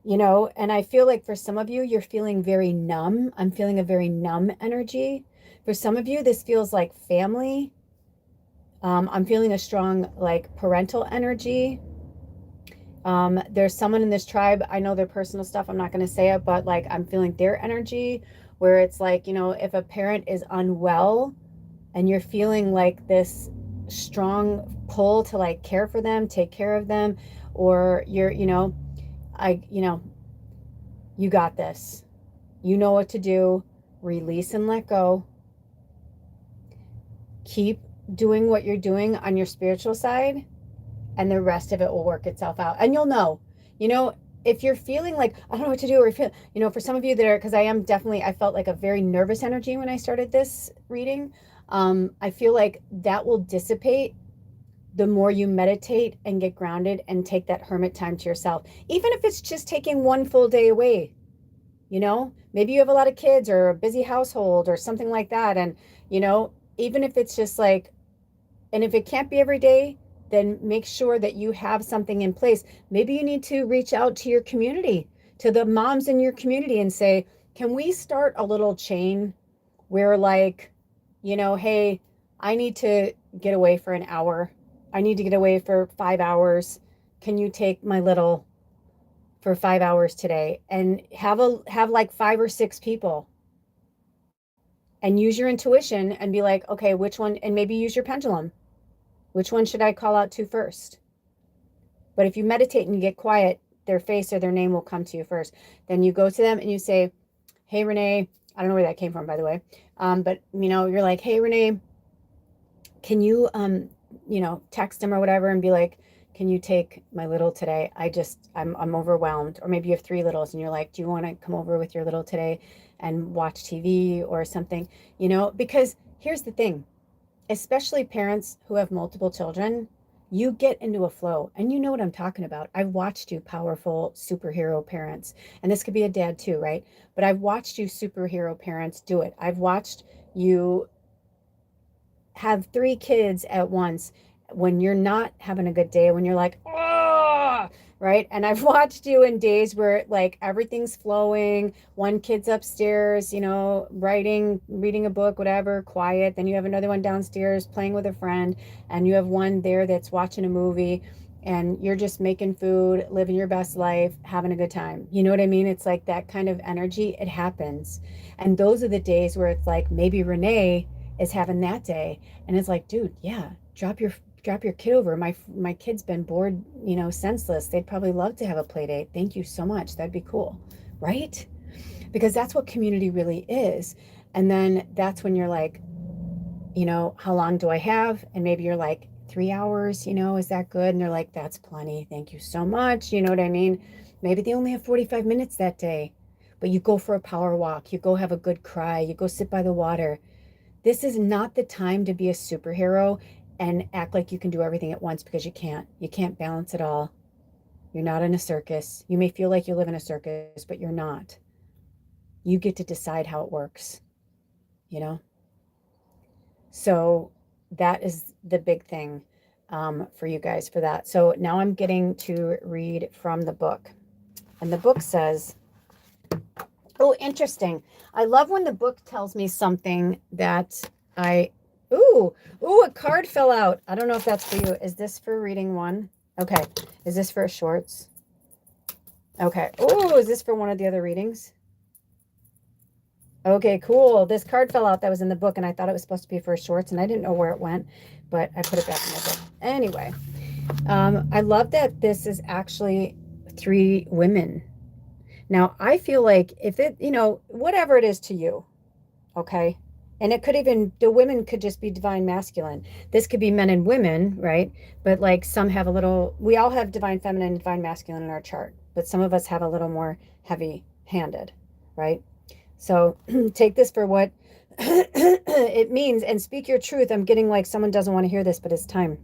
and I feel like for some of you, you're feeling very numb. I'm feeling a very numb energy. For some of you, this feels like family. I'm feeling a strong like parental energy. There's someone in this tribe, I know their personal stuff, I'm not going to say it, but like I'm feeling their energy where it's like, if a parent is unwell and you're feeling like this strong pull to like care for them, take care of them, or I, you got this. You know what to do. Release and let go. Keep doing what you're doing on your spiritual side, and the rest of it will work itself out. And you'll know, you know, if you're feeling like, I don't know what to do, or feel, for some of you that are, because I felt like a very nervous energy when I started this reading. I feel like that will dissipate the more you meditate and get grounded and take that hermit time to yourself. Even if it's just taking one full day away, maybe you have a lot of kids or a busy household or something like that. And, even if it's just like, and if it can't be every day, then make sure that you have something in place. Maybe you need to reach out to your community, to the moms in your community and say, can we start a little chain where like, hey, I need to get away for an hour. I need to get away for 5 hours. Can you take my little for 5 hours today? And have like 5 or 6 people and use your intuition and be like, okay, which one? And maybe use your pendulum. Which one should I call out to first? But if you meditate and you get quiet, their face or their name will come to you first. Then you go to them and you say, hey, Renee, I don't know where that came from, by the way. But you're like, hey, Renee, can you, text them or whatever and be like, can you take my little today? I'm overwhelmed. Or maybe you have 3 littles and you're like, do you want to come over with your little today and watch TV or something? Because here's the thing, especially parents who have multiple children, you get into a flow and you know what I'm talking about. I've watched you powerful superhero parents, and this could be a dad too, right? But I've watched you superhero parents do it. I've watched you have 3 kids at once when you're not having a good day, when you're like, oh, right? And I've watched you in days where like everything's flowing. One kid's upstairs, writing, reading a book, whatever, quiet. Then you have another one downstairs playing with a friend, and you have one there that's watching a movie, and you're just making food, living your best life, having a good time. You know what I mean? It's like that kind of energy. It happens. And those are the days where it's like maybe Renee is having that day, and it's like, dude, yeah, drop your kid over. My kid's been bored, senseless. They'd probably love to have a play date. Thank you so much. That'd be cool, right? Because that's what community really is. And then that's when you're like, how long do I have? And maybe you're like, 3 hours, is that good? And they're like, that's plenty. Thank you so much. You know what I mean? Maybe they only have 45 minutes that day, but you go for a power walk, you go have a good cry, you go sit by the water. This is not the time to be a superhero and act like you can do everything at once, because you can't. You can't balance it all. You're not in a circus. You may feel like you live in a circus, but you're not. You get to decide how it works, So that is the big thing for you guys for that. So now I'm getting to read from the book. And the book says, oh, interesting. I love when the book tells me something that ooh, a card fell out. I don't know if that's for you. Is this for reading 1? Okay. Is this for shorts? Okay. Oh, is this for one of the other readings? Okay, cool. This card fell out that was in the book, and I thought it was supposed to be for shorts, and I didn't know where it went, but I put it back in the book. Anyway, I love that this is actually 3 women. Now, I feel like if it, whatever it is to you, okay? And it could even, the women could just be divine masculine. This could be men and women, right? But like some have we all have divine feminine and divine masculine in our chart, but some of us have a little more heavy handed, right? So take this for what it means and speak your truth. I'm getting like someone doesn't want to hear this, but it's time.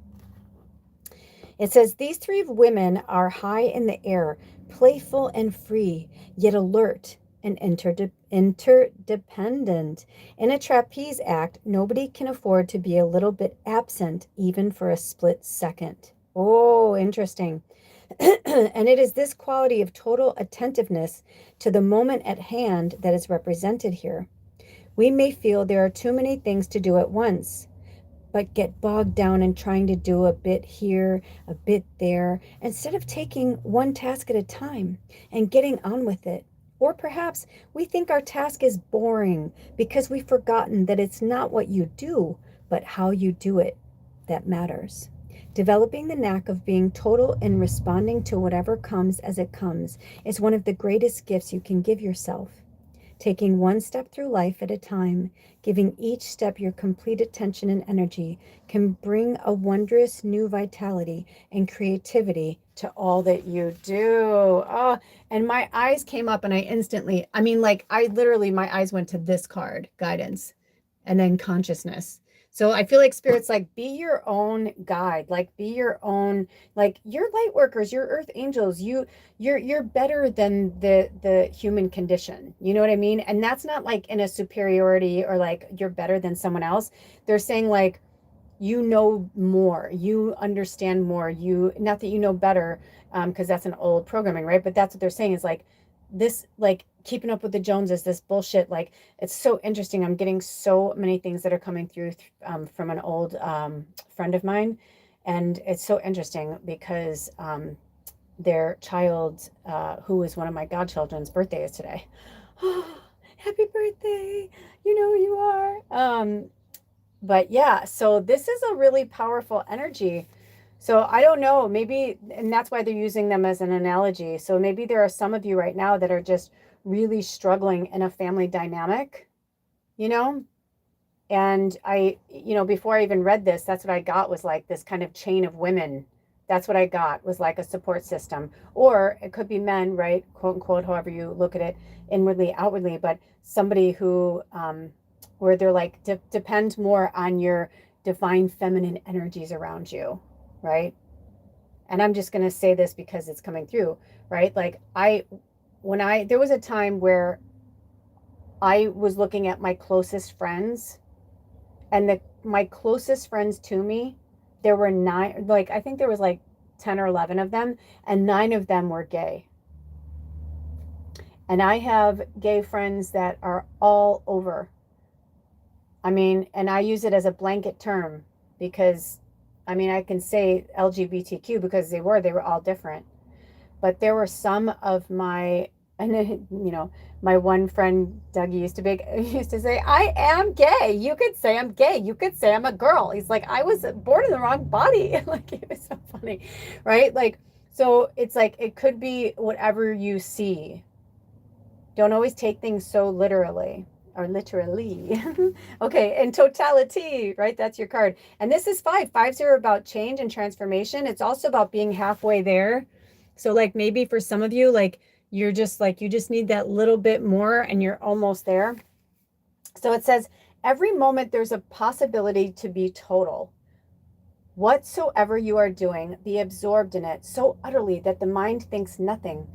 It says, these 3 women are high in the air, playful and free, yet alert and interdependent. In a trapeze act, nobody can afford to be a little bit absent, even for a split second. Oh, interesting. And it is this quality of total attentiveness to the moment at hand that is represented here. We may feel there are too many things to do at once, but get bogged down in trying to do a bit here, a bit there, instead of taking one task at a time and getting on with it. Or perhaps we think our task is boring because we've forgotten that it's not what you do, but how you do it that matters. Developing the knack of being total and responding to whatever comes as it comes is one of the greatest gifts you can give yourself. Taking one step through life at a time, giving each step your complete attention and energy, can bring a wondrous new vitality and creativity to all that you do. Oh, and my eyes came up and I literally, my eyes went to this card, guidance, and then consciousness. So I feel like spirit's like, be your own guide, like be your own, like your light workers, your earth angels, you're better than the human condition. You know what I mean? And that's not like in a superiority or like you're better than someone else. They're saying like, you know more, you understand more, you, not that you know better, because that's an old programming, right? But that's what they're saying is like this, like keeping up with the Joneses, this bullshit. Like it's so interesting. I'm getting so many things that are coming through from an old friend of mine, and it's so interesting because their child, who is one of my godchildren's birthday, is today. Happy birthday! You know who you are. But yeah, so this is a really powerful energy. So I don't know, maybe, and that's why they're using them as an analogy. So maybe there are some of you right now that are just really struggling in a family dynamic, you know? And before I even read this, that's what I got, was like this kind of chain of women. That's what I got, was like a support system. Or it could be men, right? Quote unquote, however you look at it, inwardly, outwardly, but somebody who, where they're like, depend more on your divine feminine energies around you, right? And I'm just going to say this because it's coming through, right? Like there was a time where I was looking at my closest friends, and my closest friends to me, there were 9, like I think there was like 10 or 11 of them, and 9 of them were gay. And I have gay friends that are all over. I mean, and I use it as a blanket term because, I mean, I can say LGBTQ because they were all different. But there were some of my, and then, my one friend, Dougie, used to say, I am gay. You could say I'm gay. You could say I'm a girl. He's like, I was born in the wrong body. Like, it was so funny, right? Like, so it's like, it could be whatever you see. Don't always take things so literally. Or literally. Okay, in totality, right? That's your card. And this is 5. 5s are about change and transformation. It's also about being halfway there. So like maybe for some of you, like you're just like, you just need that little bit more and you're almost there. So it says, every moment there's a possibility to be total. Whatsoever you are doing, be absorbed in it so utterly that the mind thinks nothing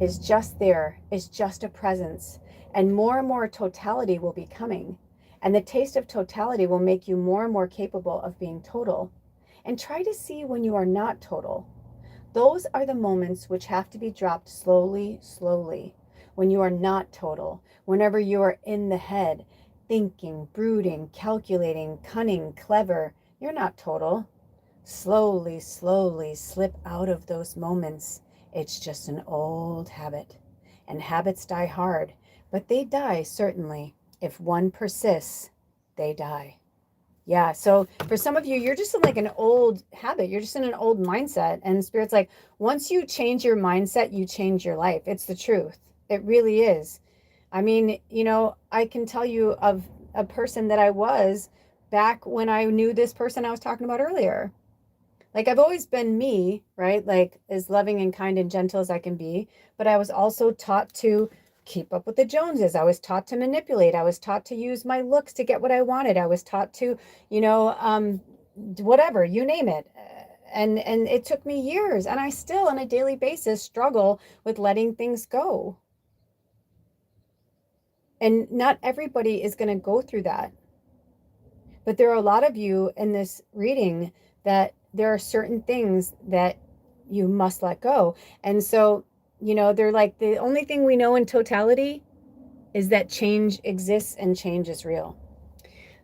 is just there, is just a presence. And more totality will be coming. And the taste of totality will make you more and more capable of being total. And try to see when you are not total. Those are the moments which have to be dropped slowly, slowly. When you are not total, whenever you are in the head, thinking, brooding, calculating, cunning, clever, you're not total. Slowly, slowly slip out of those moments. It's just an old habit. And habits die hard. But they die, certainly. If one persists, they die. Yeah, so for some of you, you're just in like an old habit. You're just in an old mindset. And Spirit's like, once you change your mindset, you change your life. It's the truth. It really is. I mean, I can tell you of a person that I was back when I knew this person I was talking about earlier. Like, I've always been me, right? Like, as loving and kind and gentle as I can be. But I was also taught to keep up with the Joneses. I was taught to manipulate. I was taught to use my looks to get what I wanted. I was taught to, whatever, you name it. And it took me years, and I still on a daily basis struggle with letting things go. And not everybody is going to go through that. But there are a lot of you in this reading that there are certain things that you must let go. And so, they're like, the only thing we know in totality is that change exists and change is real.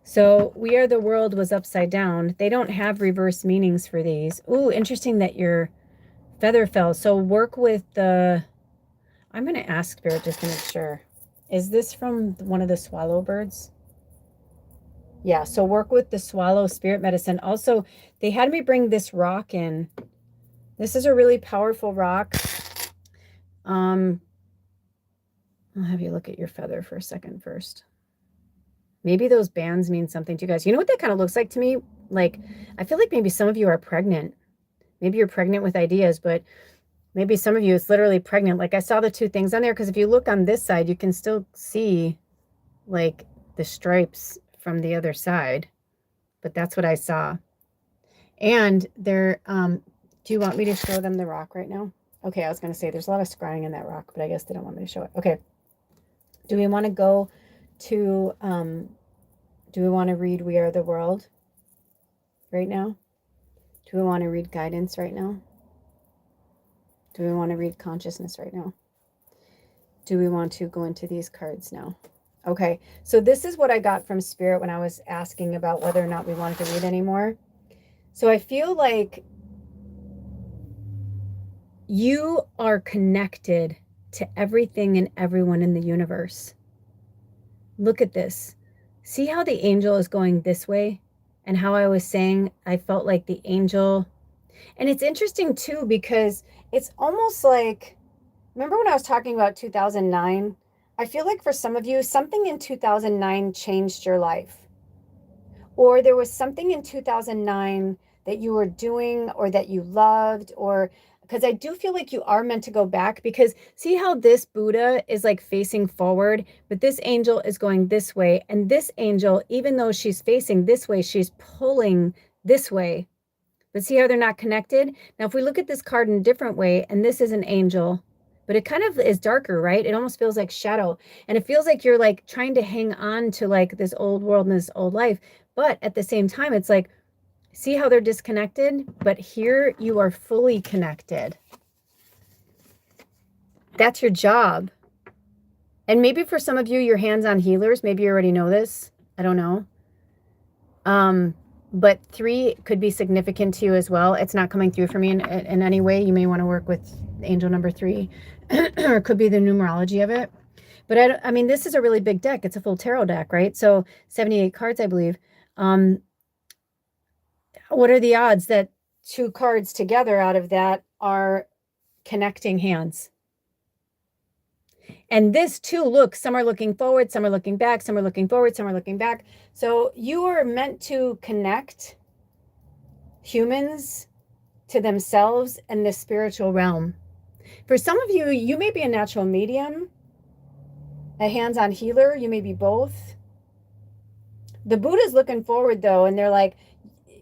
So We Are the World was upside down. They don't have reverse meanings for these. Ooh, interesting that your feather fell. So work with the, I'm going to ask Spirit just to make sure. Is this from one of the swallow birds? Yeah, so work with the swallow spirit medicine. Also, they had me bring this rock in. This is a really powerful rock. I'll have you look at your feather for a second first. Maybe those bands mean something to you guys. You know what that kind of looks like to me? Like, I feel like maybe some of you are pregnant. Maybe you're pregnant with ideas, but maybe some of you, it's literally pregnant. Like I saw the two things on there, because if you look on this side, you can still see like the stripes from the other side, but that's what I saw. And there, do you want me to show them the rock right now? Okay, I was going to say there's a lot of scrying in that rock, but I guess they don't want me to show it. Okay. Do we want to go to, do we want to read We Are the World right now? Do we want to read guidance right now? Do we want to read consciousness right now? Do we want to go into these cards now? Okay, so this is what I got from Spirit when I was asking about whether or not we wanted to read anymore. So I feel like you are connected to everything and everyone in the universe. Look at this. See how the angel is going this way? And how I was saying I felt like the angel. And it's interesting too, because it's almost like, remember when I was talking about 2009? I feel like for some of you, something in 2009 changed your life. Or there was something in 2009 that you were doing or that you loved, or because I do feel like you are meant to go back, because see how this Buddha is like facing forward, but this angel is going this way. And this angel, even though she's facing this way, she's pulling this way. But see how they're not connected? Now, if we look at this card in a different way, and this is an angel, but it kind of is darker, right? It almost feels like shadow. And it feels like you're like trying to hang on to like this old world and this old life. But at the same time, it's like, see how they're disconnected? But here you are fully connected. That's your job. And maybe for some of you, you're hands-on healers. Maybe you already know this. I don't know. But 3 could be significant to you as well. It's not coming through for me in any way. You may want to work with angel number 3, or it could be the numerology of it. But I mean, this is a really big deck. It's a full tarot deck, right? So 78 cards, I believe. What are the odds that 2 cards together out of that are connecting hands? And this too, look, some are looking forward, some are looking back, some are looking forward, some are looking back. So you are meant to connect humans to themselves and the spiritual realm. For some of you, you may be a natural medium, a hands-on healer, you may be both. The Buddha's looking forward though, and they're like,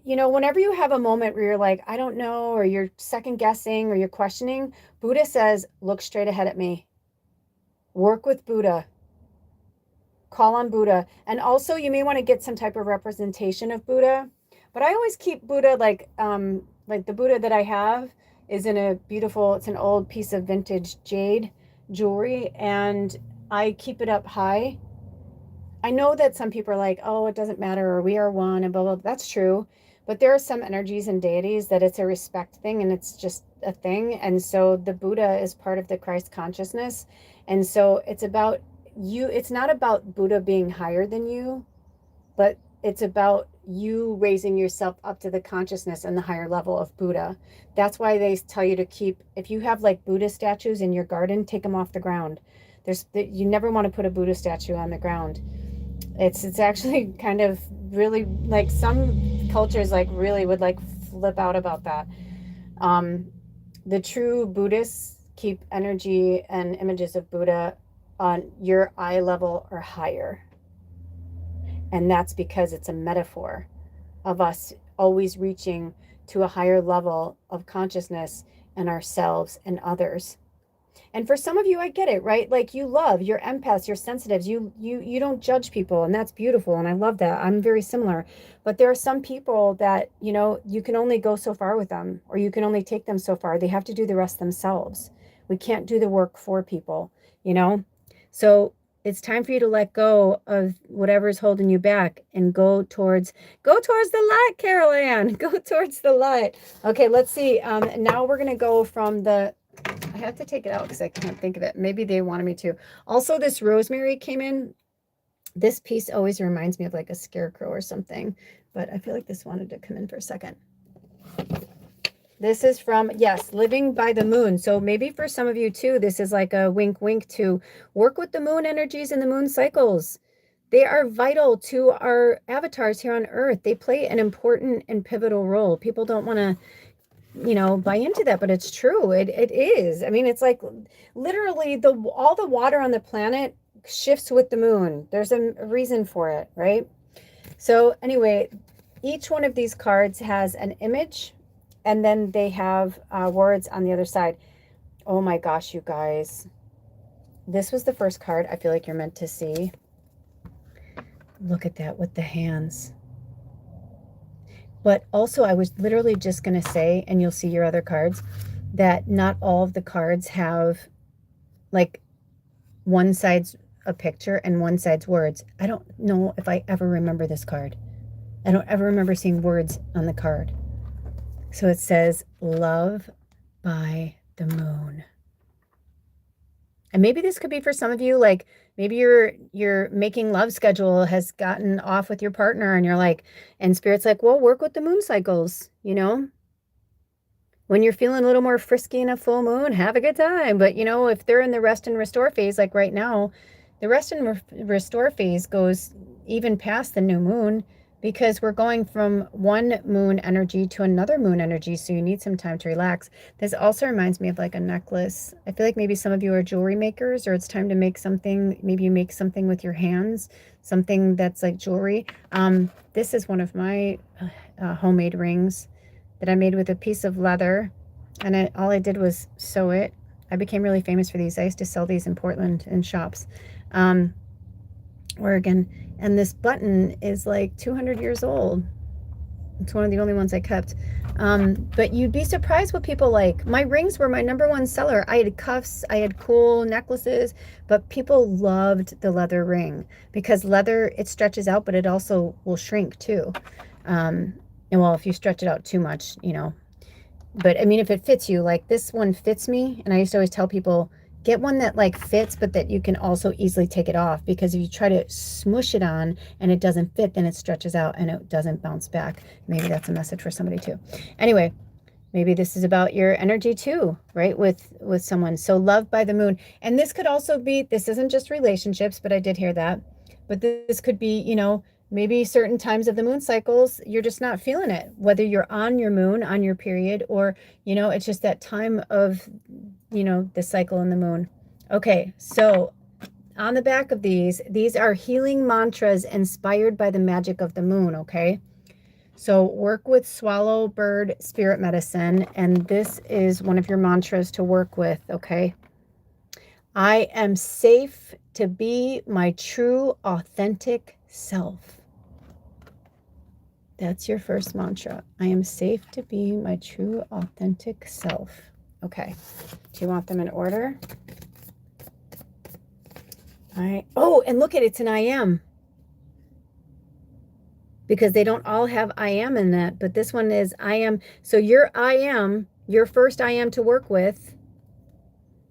you know, whenever you have a moment where you're like, I don't know, or you're second guessing or you're questioning, Buddha says, look straight ahead at me. Work with Buddha. Call on Buddha. And also you may want to get some type of representation of Buddha. But I always keep Buddha like the Buddha that I have is in a beautiful, it's an old piece of vintage jade jewelry, and I keep it up high. I know that some people are like, oh, it doesn't matter, or we are one, and blah, blah, blah. That's true. But there are some energies and deities that it's a respect thing, and it's just a thing. And so the Buddha is part of the Christ consciousness. And so it's about you. It's not about Buddha being higher than you, but it's about you raising yourself up to the consciousness and the higher level of Buddha. That's why they tell you to keep, if you have like Buddha statues in your garden, take them off the ground. You never want to put a Buddha statue on the ground. It's actually kind of really, like, some cultures like really would like flip out about that. The true Buddhists keep energy and images of Buddha on your eye level or higher. And that's because it's a metaphor of us always reaching to a higher level of consciousness in ourselves and others. And for some of you, I get it, right? Like, you love, you're empaths, you're sensitives, you don't judge people, and that's beautiful, and I love that. I'm very similar. But there are some people that, you know, you can only go so far with them, or you can only take them so far. They have to do the rest themselves. We can't do the work for people, you know? So It's time for you to let go of whatever's holding you back and go towards the light, Carol Ann. Go towards the light. Okay, let's see. Now we're going to go from the, I have to take it out because I can't think of it. Maybe they wanted me to. Also, this rosemary came in. This piece always reminds me of like a scarecrow or something, but I feel like this wanted to come in for a second. This is from, yes, Living by the Moon. So maybe for some of you too, this is like a wink, wink to work with the moon energies and the moon cycles. They are vital to our avatars here on Earth. They play an important and pivotal role. People don't want to, you know, buy into that, but it's true. It is. I mean, it's like literally all the water on the planet shifts with the moon. There's a reason for it, right? So anyway, each one of these cards has an image, and then they have words on the other side. Oh my gosh, you guys. This was the first card I feel like you're meant to see. Look at that with the hands. But also, I was literally just going to say, and you'll see your other cards, that not all of the cards have, like, one side's a picture and one side's words. I don't know if I ever remember this card. I don't ever remember seeing words on the card. So it says, love by the moon. And maybe this could be for some of you, like maybe your making love schedule has gotten off with your partner and you're like, and Spirit's like, well, work with the moon cycles, you know? When you're feeling a little more frisky in a full moon, have a good time. But, you know, if they're in the rest and restore phase, like right now, the rest and restore phase goes even past the new moon, because we're going from one moon energy to another moon energy, so you need some time to relax. This also reminds me of like a necklace. I feel like maybe some of you are jewelry makers, or it's time to make something. Maybe you make something with your hands, something that's like jewelry. This is one of my homemade rings that I made with a piece of leather, and all I did was sew it. I became really famous for these. I used to sell these in Portland in shops, Oregon. And this button is like 200 years old. It's one of the only ones I kept. But you'd be surprised what people like. My rings were my #1 seller. I had cuffs, I had cool necklaces, but people loved the leather ring because leather, it stretches out, but it also will shrink too. And well, if you stretch it out too much, you know. But I mean, if it fits you, like this one fits me. And I used to always tell people, get one that like fits, but that you can also easily take it off, because if you try to smush it on and it doesn't fit, then it stretches out and it doesn't bounce back. Maybe that's a message for somebody too. Anyway, maybe this is about your energy too, right? With someone. So love by the moon. And this could also be, this isn't just relationships, but I did hear that. But this could be, you know, maybe certain times of the moon cycles, you're just not feeling it, whether you're on your moon, on your period, or, you know, it's just that time of, you know, the cycle in the moon. Okay, so on the back of these are healing mantras inspired by the magic of the moon, okay? So work with swallow bird spirit medicine, and this is one of your mantras to work with, okay? I am safe to be my true, authentic self. That's your first mantra. I am safe to be my true, authentic self. Okay. Do you want them in order? Oh, and look at it, it's an I am. Because they don't all have I am in that, but this one is I am. So your I am, your first I am to work with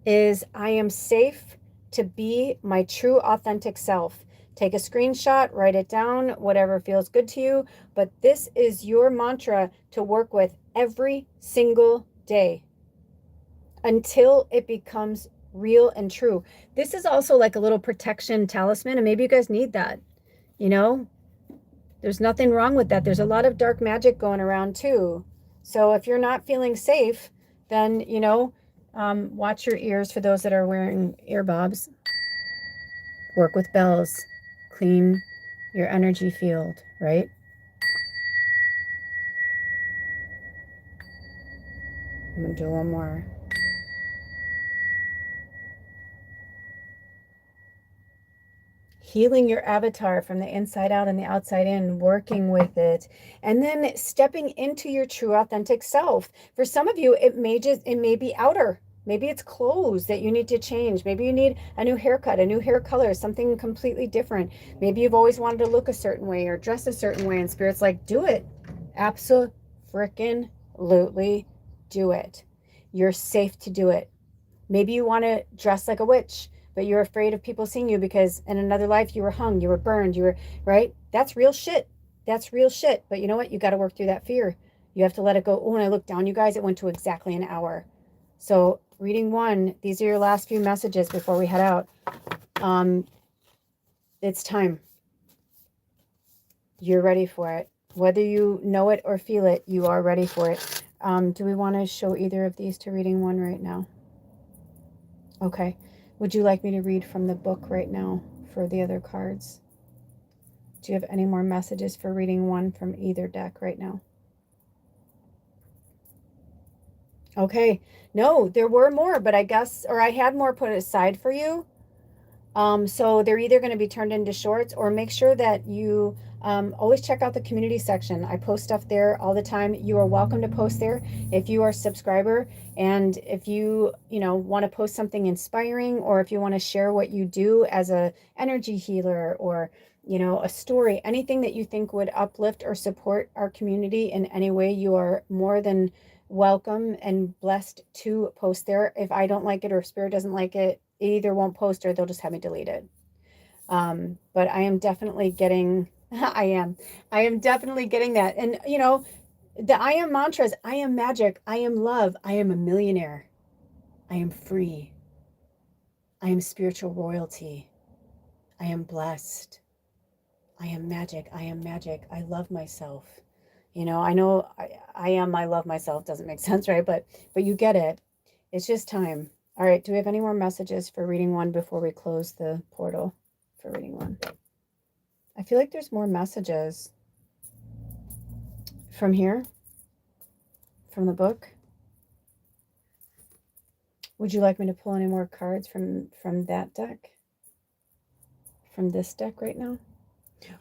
is I am safe to be my true, authentic self. Take a screenshot, write it down, whatever feels good to you. But this is your mantra to work with every single day until it becomes real and true. This is also like a little protection talisman, and maybe you guys need that. You know, there's nothing wrong with that. There's a lot of dark magic going around too. So if you're not feeling safe, then, you know, watch your ears for those that are wearing earbobs. Work with bells. Clean your energy field, right? I'm going to do one more. Healing your avatar from the inside out and the outside in, working with it, and then stepping into your true authentic self. For some of you, it may be outer, Maybe it's clothes that you need to change. Maybe you need a new haircut, a new hair color, something completely different. Maybe you've always wanted to look a certain way or dress a certain way, and Spirit's like, do it. Absolutely do it. You're safe to do it. Maybe you want to dress like a witch, but you're afraid of people seeing you because in another life you were hung, you were burned, you were, right? That's real shit. That's real shit. But you know what? You got to work through that fear. You have to let it go. Oh, when I looked down, you guys, it went to exactly an hour. So reading 1, these are your last few messages before we head out. It's time. You're ready for it. Whether you know it or feel it, you are ready for it. Do we want to show either of these to reading 1 right now? Okay. Would you like me to read from the book right now for the other cards? Do you have any more messages for reading 1 from either deck right now? Okay. No, there were more, but I guess, or I had more put aside for you. So they're either going to be turned into shorts, or make sure that you always check out the community section. I post stuff there all the time. You are welcome to post there if you are a subscriber, and if you want to post something inspiring, or if you want to share what you do as a energy healer, or a story, anything that you think would uplift or support our community in any way, you are more than welcome and blessed to post there. If I don't like it or Spirit doesn't like it, it either won't post or they'll just have me delete it. But I am definitely getting, I am definitely getting that. And the I am mantras: I am magic, I am love, I am a millionaire, I am free, I am spiritual royalty, I am blessed, I am magic, I am magic, I love myself. I know I love myself doesn't make sense, right? But you get it. It's just time. All right. Do we have any more messages for reading 1 before we close the portal for reading 1? I feel like there's more messages from here, from the book. Would you like me to pull any more cards from that deck? From this deck right now?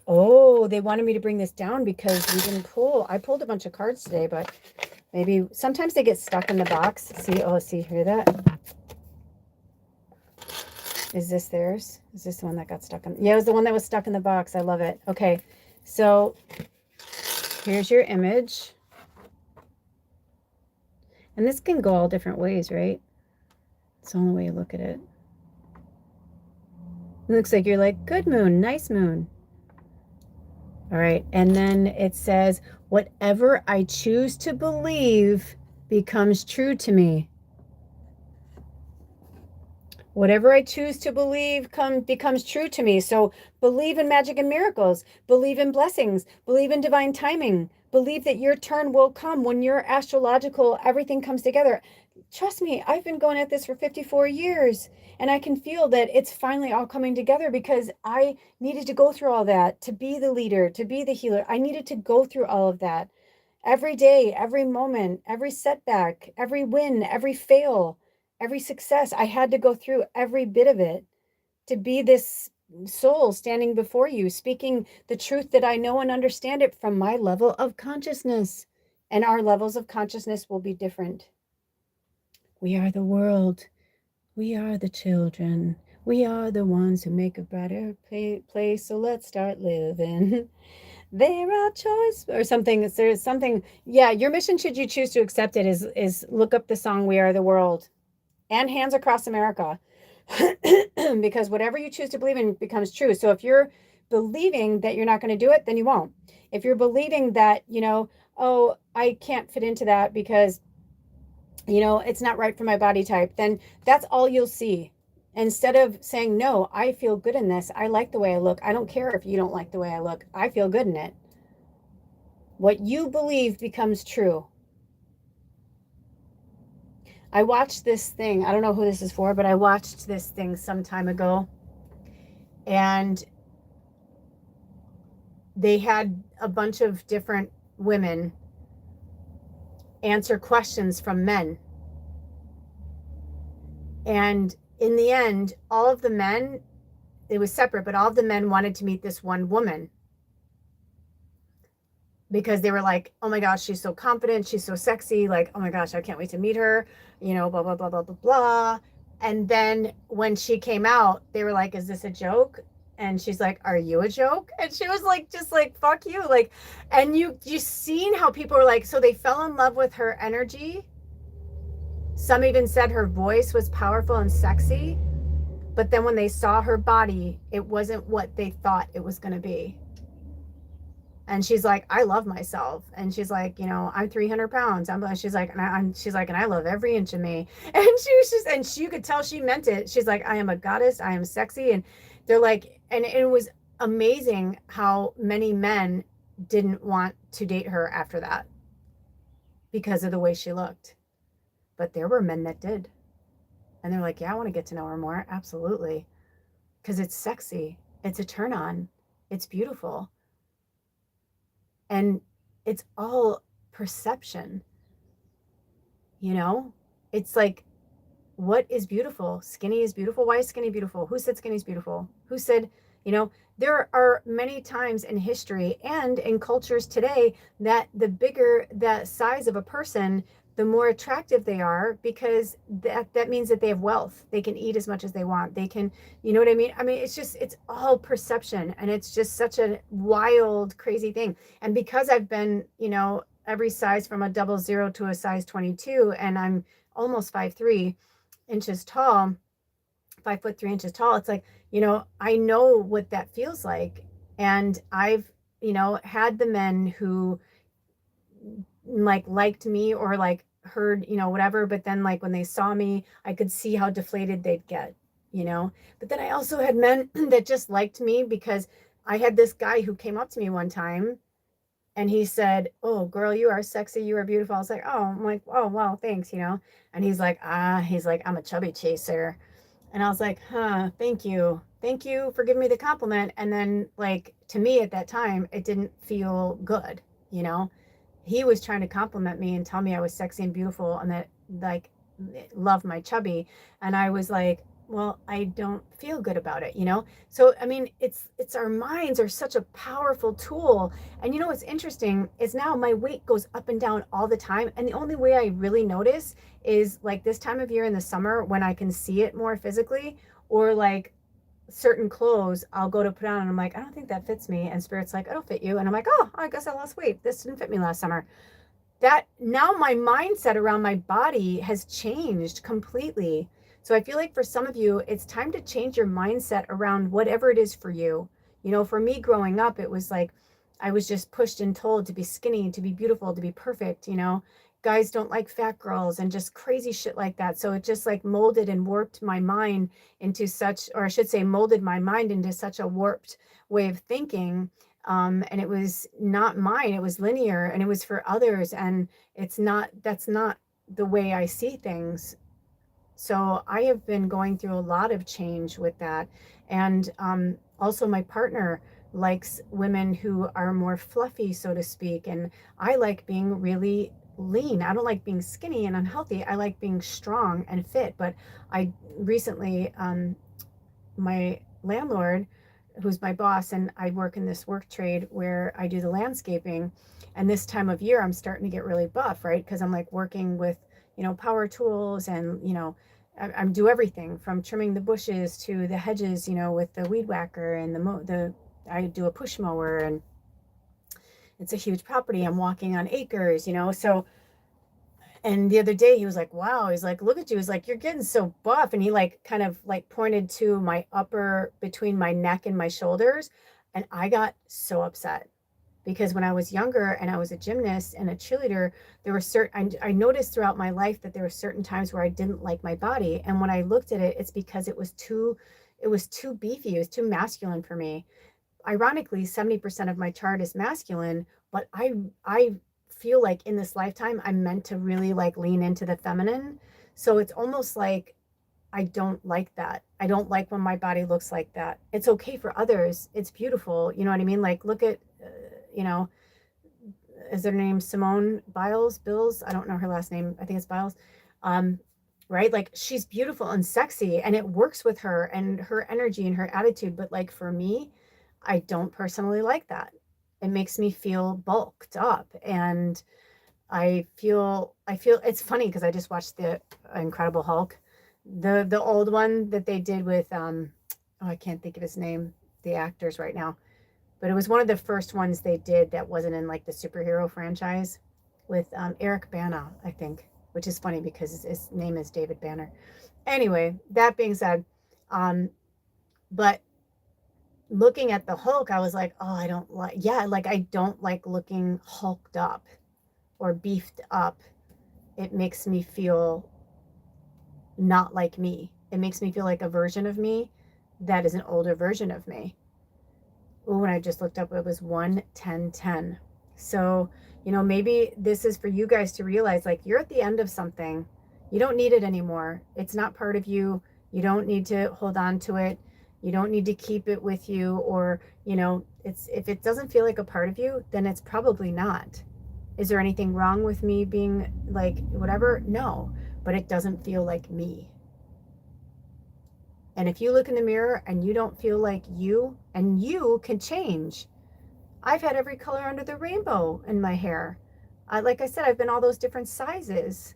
Oh, they wanted me to bring this down because we didn't pull. I pulled a bunch of cards today, but maybe sometimes they get stuck in the box. See, hear that? Is this theirs? Is this the one that got stuck in? Yeah, it was the one that was stuck in the box. I love it. Okay, so here's your image. And this can go all different ways, right? It's the only way you look at it. It looks like you're like, good moon, nice moon. All right, and then it says, whatever I choose to believe becomes true to me. Whatever I choose to believe becomes true to me. So believe in magic and miracles. Believe in blessings. Believe in divine timing. Believe that your turn will come when your astrological, everything comes together. Trust me, I've been going at this for 54 years, and I can feel that it's finally all coming together because I needed to go through all that to be the leader, to be the healer. I needed to go through all of that. Every day, every moment, every setback, every win, every fail, every success. I had to go through every bit of it to be this soul standing before you, speaking the truth that I know and understand it from my level of consciousness. And our levels of consciousness will be different. We are the world. We are the children. We are the ones who make a better place. So let's start living. They're our choice, or something. There's something. Yeah, your mission, should you choose to accept it, is look up the song "We Are the World" and "Hands Across America," because whatever you choose to believe in becomes true. So if you're believing that you're not going to do it, then you won't. If you're believing that, oh, I can't fit into that because, it's not right for my body type, then that's all you'll see. Instead of saying, no, I feel good in this. I like the way I look. I don't care if you don't like the way I look. I feel good in it. What you believe becomes true. I watched this thing. I don't know who this is for, but I watched this thing some time ago. And they had a bunch of different women answer questions from men. And in the end, all of the men, it was separate, but all of the men wanted to meet this one woman. because they were like, oh my gosh, she's so confident, she's so sexy, like, oh my gosh, I can't wait to meet her, blah, blah, blah, blah, blah, blah. And then when she came out, they were like, is this a joke? And she's like, are you a joke? And she was like, just like, fuck you. Like, and you seen how people were like, so they fell in love with her energy. Some even said her voice was powerful and sexy. But then when they saw her body, it wasn't what they thought it was going to be. And she's like, I love myself. And she's like, I'm 300 pounds. She's like, and I love every inch of me. And she was just, and she could tell she meant it. She's like, I am a goddess. I am sexy. And they're like, and it was amazing how many men didn't want to date her after that because of the way she looked. But there were men that did. And they're like, yeah, I want to get to know her more. Absolutely. Because it's sexy. It's a turn on. It's beautiful. And it's all perception. It's like, what is beautiful? Skinny is beautiful. Why is skinny beautiful? Who said skinny is beautiful? Who said, there are many times in history and in cultures today that the bigger the size of a person, the more attractive they are, because that means that they have wealth. They can eat as much as they want. They can, you know what I mean? I mean, it's all perception, and it's just such a wild, crazy thing. And because I've been, every size from a 00 to a size 22, and I'm almost 5'3" tall, 5'3" tall, it's like, I know what that feels like. And I've, had the men who liked me or heard, whatever, but then when they saw me, I could see how deflated they'd get, but then I also had men that just liked me because I had this guy who came up to me one time and he said, oh girl, you are sexy, you are beautiful. I was like, oh, I'm like, oh wow, thanks, and he's like, I'm a chubby chaser. And I was like, thank you for giving me the compliment. And then to me at that time, it didn't feel good. He was trying to compliment me and tell me I was sexy and beautiful and that love my chubby. And I was like, well, I don't feel good about it. So I mean, it's our minds are such a powerful tool. And what's interesting is now my weight goes up and down all the time, and the only way I really notice is this time of year in the summer when I can see it more physically, or certain clothes I'll go to put on and I'm like, I don't think that fits me, and Spirit's like, it'll fit you, and I'm like, oh, I guess I lost weight, this didn't fit me last summer. That now my mindset around my body has changed completely. So I feel like for some of you, it's time to change your mindset around whatever it is for you. For me growing up, it was like I was just pushed and told to be skinny, to be beautiful, to be perfect. Guys don't like fat girls and just crazy shit like that. So it just molded and warped my mind into such, or I should say molded my mind into such a warped way of thinking. And it was not mine, it was linear, and it was for others. And that's not the way I see things. So I have been going through a lot of change with that. And also my partner likes women who are more fluffy, so to speak. And I like being really lean. I don't like being skinny and unhealthy. I like being strong and fit. But I recently, my landlord, who's my boss, and I work in this work trade where I do the landscaping. And this time of year, I'm starting to get really buff, right? Because I'm working with, power tools, and, I do everything from trimming the bushes to the hedges, with the weed whacker, and I do a push mower, and it's a huge property. I'm walking on acres, so. And the other day he was like, wow, he's like, look at you. He's like, you're getting so buff. And he kind of pointed to my upper, between my neck and my shoulders. And I got so upset because when I was younger and I was a gymnast and a cheerleader, there were I noticed throughout my life that there were certain times where I didn't like my body. And when I looked at it, it's because it was too beefy. It was too masculine for me. Ironically, 70% of my chart is masculine, but I feel like in this lifetime, I'm meant to really lean into the feminine. So it's almost like I don't like that. I don't like when my body looks like that. It's okay for others. It's beautiful. You know what I mean? Look at, is her name Simone Bills? I don't know her last name. I think it's Biles. Right? She's beautiful and sexy, and it works with her and her energy and her attitude. But for me, I don't personally like that. It makes me feel bulked up, and I feel it's funny because I just watched the Incredible Hulk, the old one that they did with oh, I can't think of his name, the actors right now, but it was one of the first ones they did that wasn't in like the superhero franchise, with Eric Bana, I think, which is funny because his name is David Banner. Anyway, that being said, um, but looking at the Hulk, I was like, oh, I don't like, yeah, like I don't like looking hulked up or beefed up. It makes me feel not like me. It makes me feel like a version of me that is an older version of me. Oh, when I just looked up, it was 1-10-10. So, maybe this is for you guys to realize, like, you're at the end of something. You don't need it anymore. It's not part of you. You don't need to hold on to it. You don't need to keep it with you, or, it's, if it doesn't feel like a part of you, then it's probably not. Is there anything wrong with me being like whatever? No, but it doesn't feel like me. And if you look in the mirror and you don't feel like you, and you can change. I've had every color under the rainbow in my hair. Like I said, I've been all those different sizes.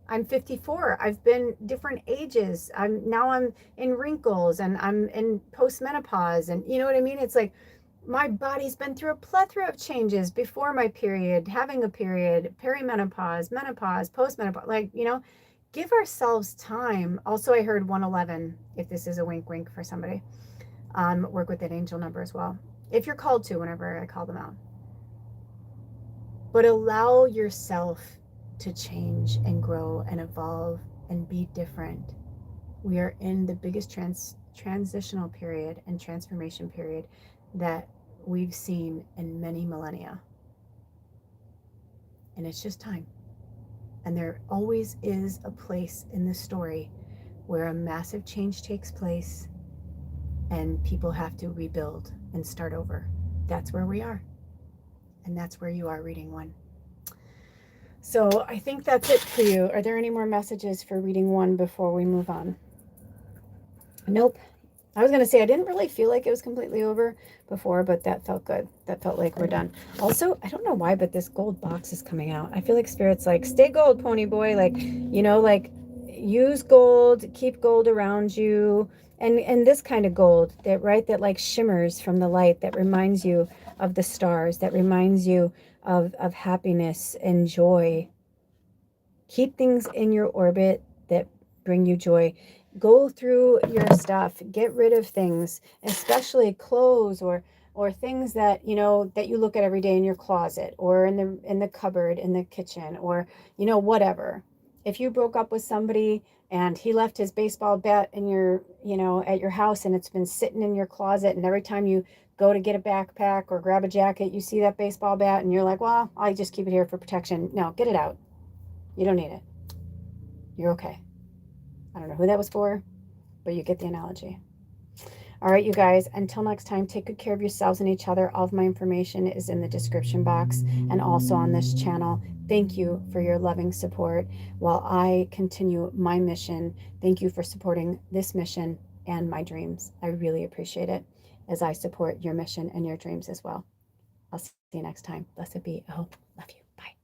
I'm 54. I've been different ages. I'm in wrinkles, and I'm in postmenopause, and you know what I mean? It's like my body's been through a plethora of changes before my period, having a period, perimenopause, menopause, postmenopause. Like, give ourselves time. Also, I heard 111, if this is a wink wink for somebody. Work with that angel number as well, if you're called to, whenever I call them out. But allow yourself to change and grow and evolve and be different. We are in the biggest transitional period and transformation period that we've seen in many millennia. And it's just time. And there always is a place in the story where a massive change takes place and people have to rebuild and start over. That's where we are. And that's where you are, reading one. So I think that's it for you. Are there any more messages for reading one before we move on? Nope. I was going to say I didn't really feel like it was completely over before, but that felt good. That felt like we're done. Also, I don't know why, but this gold box is coming out. I feel like Spirit's like, stay gold, pony boy. Like, like use gold, keep gold around you. And this kind of gold that like shimmers from the light, that reminds you of the stars, that reminds you of happiness and joy. Keep things in your orbit that bring you joy. Go through your stuff, get rid of things, especially clothes or things that that you look at every day in your closet, or in the cupboard in the kitchen, or whatever. If you broke up with somebody and he left his baseball bat in your at your house, and it's been sitting in your closet, and every time you go to get a backpack or grab a jacket, you see that baseball bat and you're like, well, I just keep it here for protection. No, get it out. You don't need it. You're okay. I don't know who that was for, but you get the analogy. All right, you guys, until next time, take good care of yourselves and each other. All of my information is in the description box and also on this channel. Thank you for your loving support while I continue my mission. Thank you for supporting this mission and my dreams. I really appreciate it as I support your mission and your dreams as well. I'll see you next time. Blessed be. Oh, love you. Bye.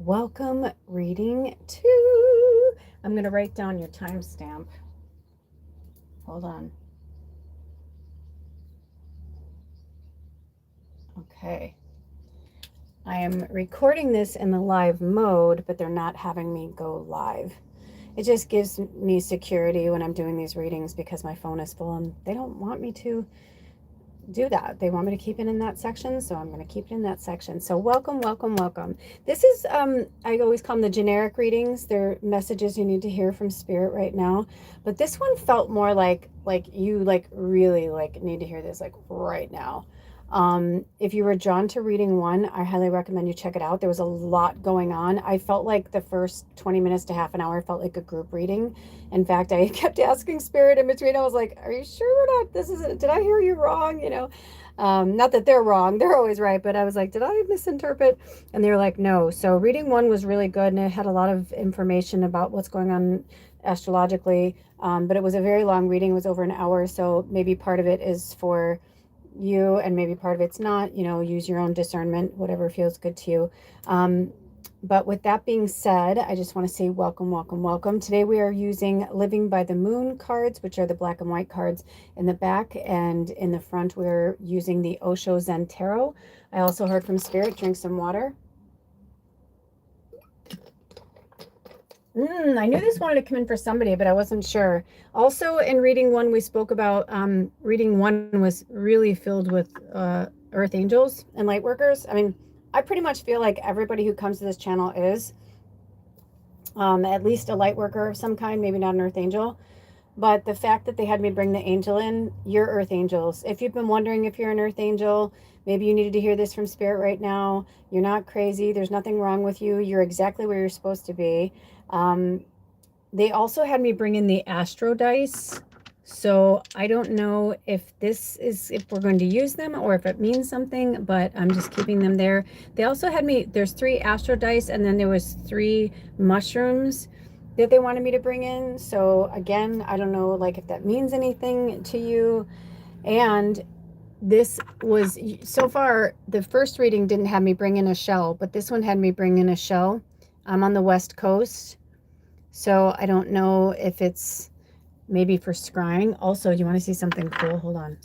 welcome reading 2. I'm going to write down your timestamp. Hold on. Okay. I am recording this in the live mode, but they're not having me go live. It just gives me security when I'm doing these readings because my phone is full and they don't want me to do that. They want me to keep it in that section, so I'm going to keep it in that section. So welcome, welcome, welcome. This is I always call them the generic readings. They're messages you need to hear from spirit right now, but this one felt more like you really need to hear this right now. If you were drawn to reading 1, I highly recommend you check it out. There was a lot going on. I felt like the first 20 minutes to half an hour felt like a group reading. In fact, I kept asking spirit in between. I was like, are you sure we're not, did I hear you wrong? Not that they're wrong. They're always right. But I was like, did I misinterpret? And they were like, no. So reading 1 was really good. And it had a lot of information about what's going on astrologically. But it was a very long reading. It was over an hour. So maybe part of it is for you and maybe part of it's not. Use your own discernment, whatever feels good to you. But with that being said, I just want to say welcome, welcome, welcome. Today we are using Living by the Moon cards, which are the black and white cards in the back, and in the front we're using the Osho Zen Tarot. I also heard from spirit. Drink some water. I knew this wanted to come in for somebody, but I wasn't sure. Also, in reading 1, we spoke about reading 1 was really filled with earth angels and light workers. I mean, I pretty much feel like everybody who comes to this channel is at least a light worker of some kind, maybe not an earth angel. But the fact that they had me bring the angel in, you're earth angels. If you've been wondering if you're an earth angel, maybe you needed to hear this from spirit right now. You're not crazy. There's nothing wrong with you. You're exactly where you're supposed to be. They also had me bring in the astro dice. So I don't know if we're going to use them or if it means something, but I'm just keeping them there. They also had me, there's 3 astro dice, and then there was 3 mushrooms that they wanted me to bring in. So again, I don't know if that means anything to you. And this was, so far, the first reading didn't have me bring in a shell, but this one had me bring in a shell. I'm on the West Coast, so I don't know if it's maybe for scrying. Also, do you want to see something cool? Hold on.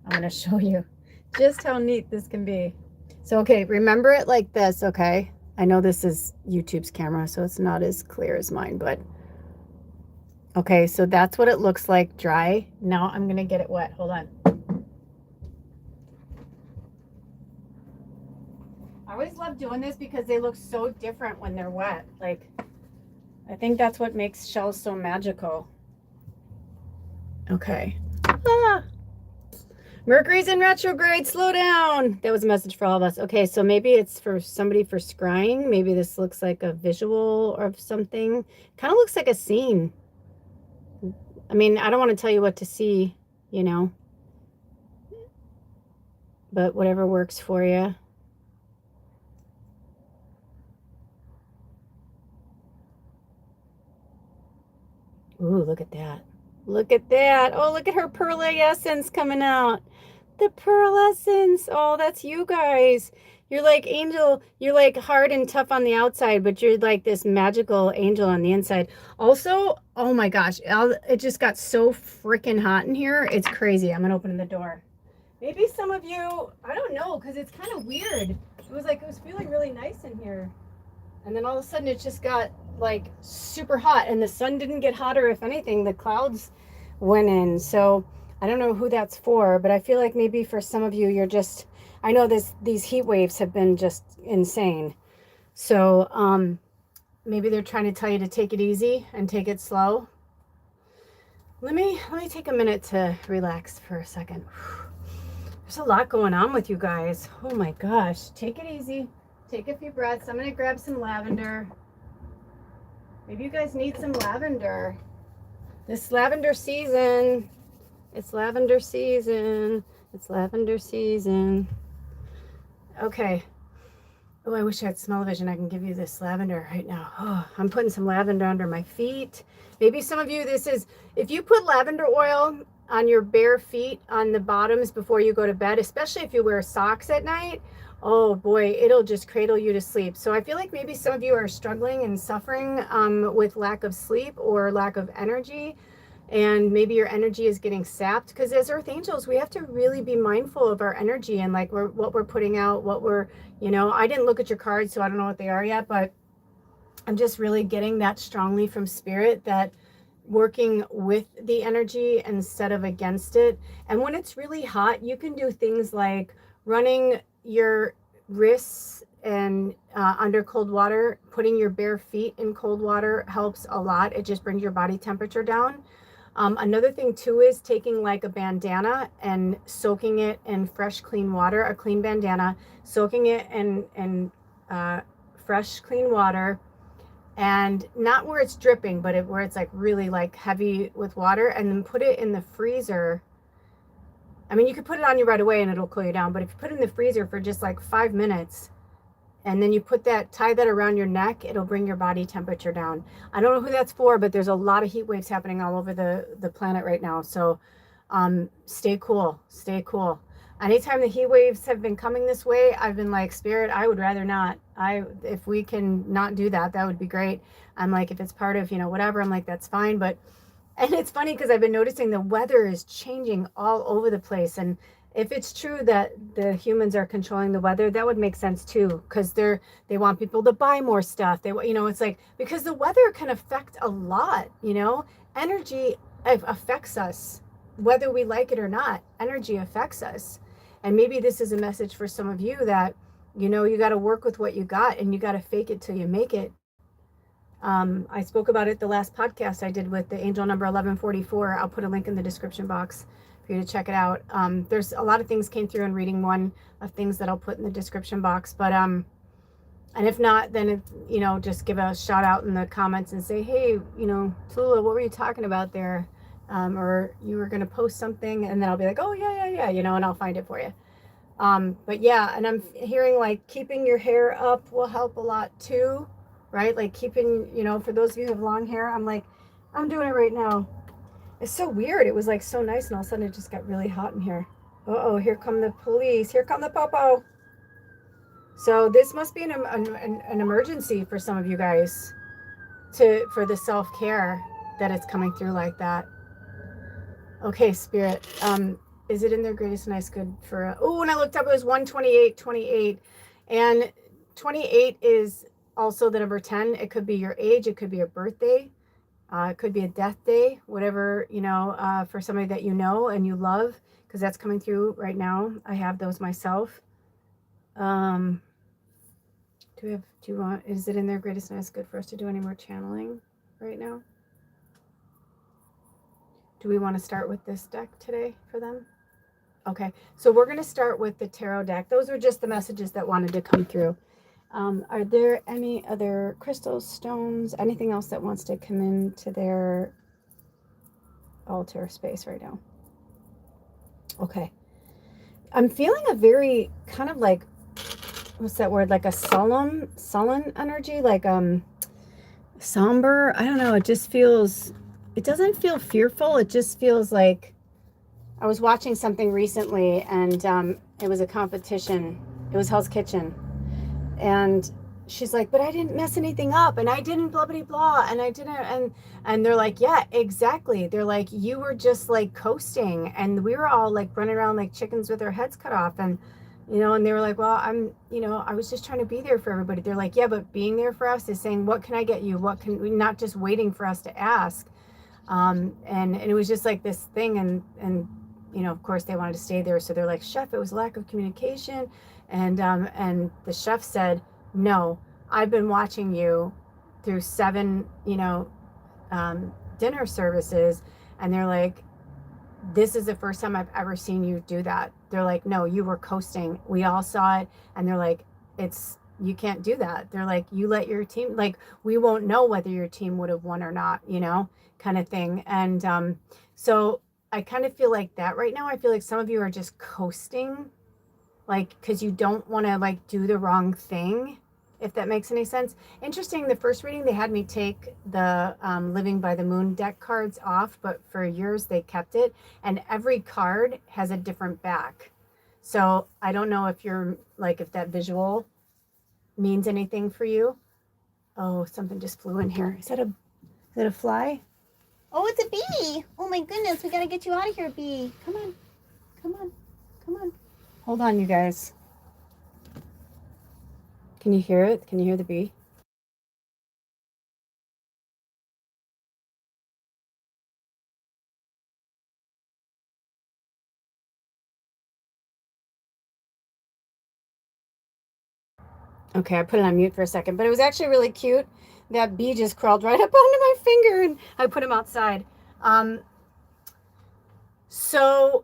I'm going to show you just how neat this can be. So, okay, remember it like this, okay? I know this is YouTube's camera, so it's not as clear as mine, but okay, so that's what it looks like dry. Now I'm going to get it wet. Hold on. I always love doing this because they look so different when they're wet. I think that's what makes shells so magical. Okay. Mercury's in retrograde. Slow down. That was a message for all of us. Okay, so maybe it's for somebody for scrying. Maybe this looks like a visual of something. Kind of looks like a scene. I mean, I don't want to tell you what to see, but whatever works for you. Ooh, look at that. Look at that. Oh, look at her pearlescence coming out. The pearlescence. Oh, that's you guys. You're like angel. You're like hard and tough on the outside, but you're like this magical angel on the inside. Also, oh my gosh, it just got so freaking hot in here. It's crazy. I'm going to open the door. Maybe some of you, I don't know, because it's kind of weird. It was feeling really nice in here. And then all of a sudden it just got super hot, and the sun didn't get hotter. If anything, the clouds went in. So I don't know who that's for, but I feel like maybe for some of you, you're just, I know these heat waves have been just insane. So maybe they're trying to tell you to take it easy and take it slow. Let me take a minute to relax for a second. There's a lot going on with you guys. Oh my gosh. Take it easy. Take a few breaths. I'm going to grab some lavender. Maybe you guys need some lavender. This lavender season. It's lavender season. It's lavender season. Okay. Oh, I wish I had smell-o-vision. I can give you this lavender right now. Oh, I'm putting some lavender under my feet. Maybe some of you, if you put lavender oil on your bare feet on the bottoms before you go to bed, especially if you wear socks at night, Oh boy, it'll just cradle you to sleep. So I feel like maybe some of you are struggling and suffering with lack of sleep or lack of energy, and maybe your energy is getting sapped, because as earth angels we have to really be mindful of our energy and like what we're putting out, what we're, I didn't look at your cards, so I don't know what they are yet, but I'm just really getting that strongly from spirit, that working with the energy instead of against it. And when it's really hot, you can do things like running your wrists and under cold water. Putting your bare feet in cold water helps a lot. It just brings your body temperature down. Another thing too is taking like a bandana and soaking it in fresh clean water, a clean bandana, soaking it in fresh clean water, and not where it's dripping, but where it's like really like heavy with water, and then put it in the freezer. I mean, you could put it on you right away and it'll cool you down, but if you put it in the freezer for just like 5 minutes, and then you tie that around your neck, it'll bring your body temperature down. I don't know who that's for, but there's a lot of heat waves happening all over the planet right now. So stay cool, stay cool. Anytime the heat waves have been coming this way, I've been like, Spirit, I would rather not. If we can not do that, that would be great. I'm like, if it's part of, whatever, I'm like, that's fine. And it's funny because I've been noticing the weather is changing all over the place. And if it's true that the humans are controlling the weather, that would make sense too, because they want people to buy more stuff. It's like, because the weather can affect a lot, energy affects us, whether we like it or not. Energy affects us. And maybe this is a message for some of you that, you got to work with what you got, and you got to fake it till you make it. I spoke about it the last podcast I did with the angel number 1144. I'll put a link in the description box for you to check it out. There's a lot of things came through in reading one of things that I'll put in the description box. But and if not, then just give a shout out in the comments and say, hey, Tallulah, what were you talking about there? Or you were going to post something, and then I'll be like, oh yeah, and I'll find it for you. But yeah, and I'm hearing like keeping your hair up will help a lot too, right? Like keeping, for those of you who have long hair, I'm doing it right now. It's so weird. It was like so nice, and all of a sudden it just got really hot in here. Uh-oh, here come the police. Here come the popo. So this must be an emergency for some of you guys for the self-care that it's coming through like that. Okay, Spirit. Is it in their greatest and highest good for... Oh, and I looked up, it was 128. And 28 is also the number 10. It could be your age. It could be a birthday. It could be a death day, whatever, for somebody that you know and you love, because that's coming through right now. I have those myself. Is it in their greatest and highest good for us to do any more channeling right now? Do we want to start with this deck today for them? Okay, so we're going to start with the tarot deck. Those are just the messages that wanted to come through. Are there any other crystals, stones, anything else that wants to come into their altar space right now? Okay. I'm feeling a very kind of like, what's that word? Like a sullen energy, like somber. I don't know. It doesn't feel fearful. It just feels like, I was watching something recently, and it was a competition. It was Hell's Kitchen. And she's like, but I didn't mess anything up, and I didn't blah, blah, blah, and I didn't, and they're like, yeah, exactly. They're like, you were just like coasting, and we were all like running around like chickens with our heads cut off, and and they were like, well, I was just trying to be there for everybody. They're like, yeah, but being there for us is saying, what can I get you? What can we, not just waiting for us to ask. And it was just like this thing, and of course they wanted to stay there. So they're like, chef, it was lack of communication. And the chef said, no, I've been watching you through 7, dinner services. And they're like, this is the first time I've ever seen you do that. They're like, no, you were coasting. We all saw it. And they're like, you can't do that. They're like, you let your team, like, we won't know whether your team would have won or not, kind of thing. And so I kind of feel like that right now. I feel like some of you are just coasting, like, because you don't want to like do the wrong thing, if that makes any sense. Interesting, the first reading, they had me take the Living by the Moon deck cards off, but for years they kept it. And every card has a different back. So I don't know if you're like, if that visual means anything for you. Oh, something just flew in here. Is that a fly? Oh, it's a bee. Oh my goodness, we gotta get you out of here, bee. Come on, come on, come on. Hold on, you guys. Can you hear it? Can you hear the bee? Okay, I put it on mute for a second, but it was actually really cute. That bee just crawled right up onto my finger, and I put him outside. So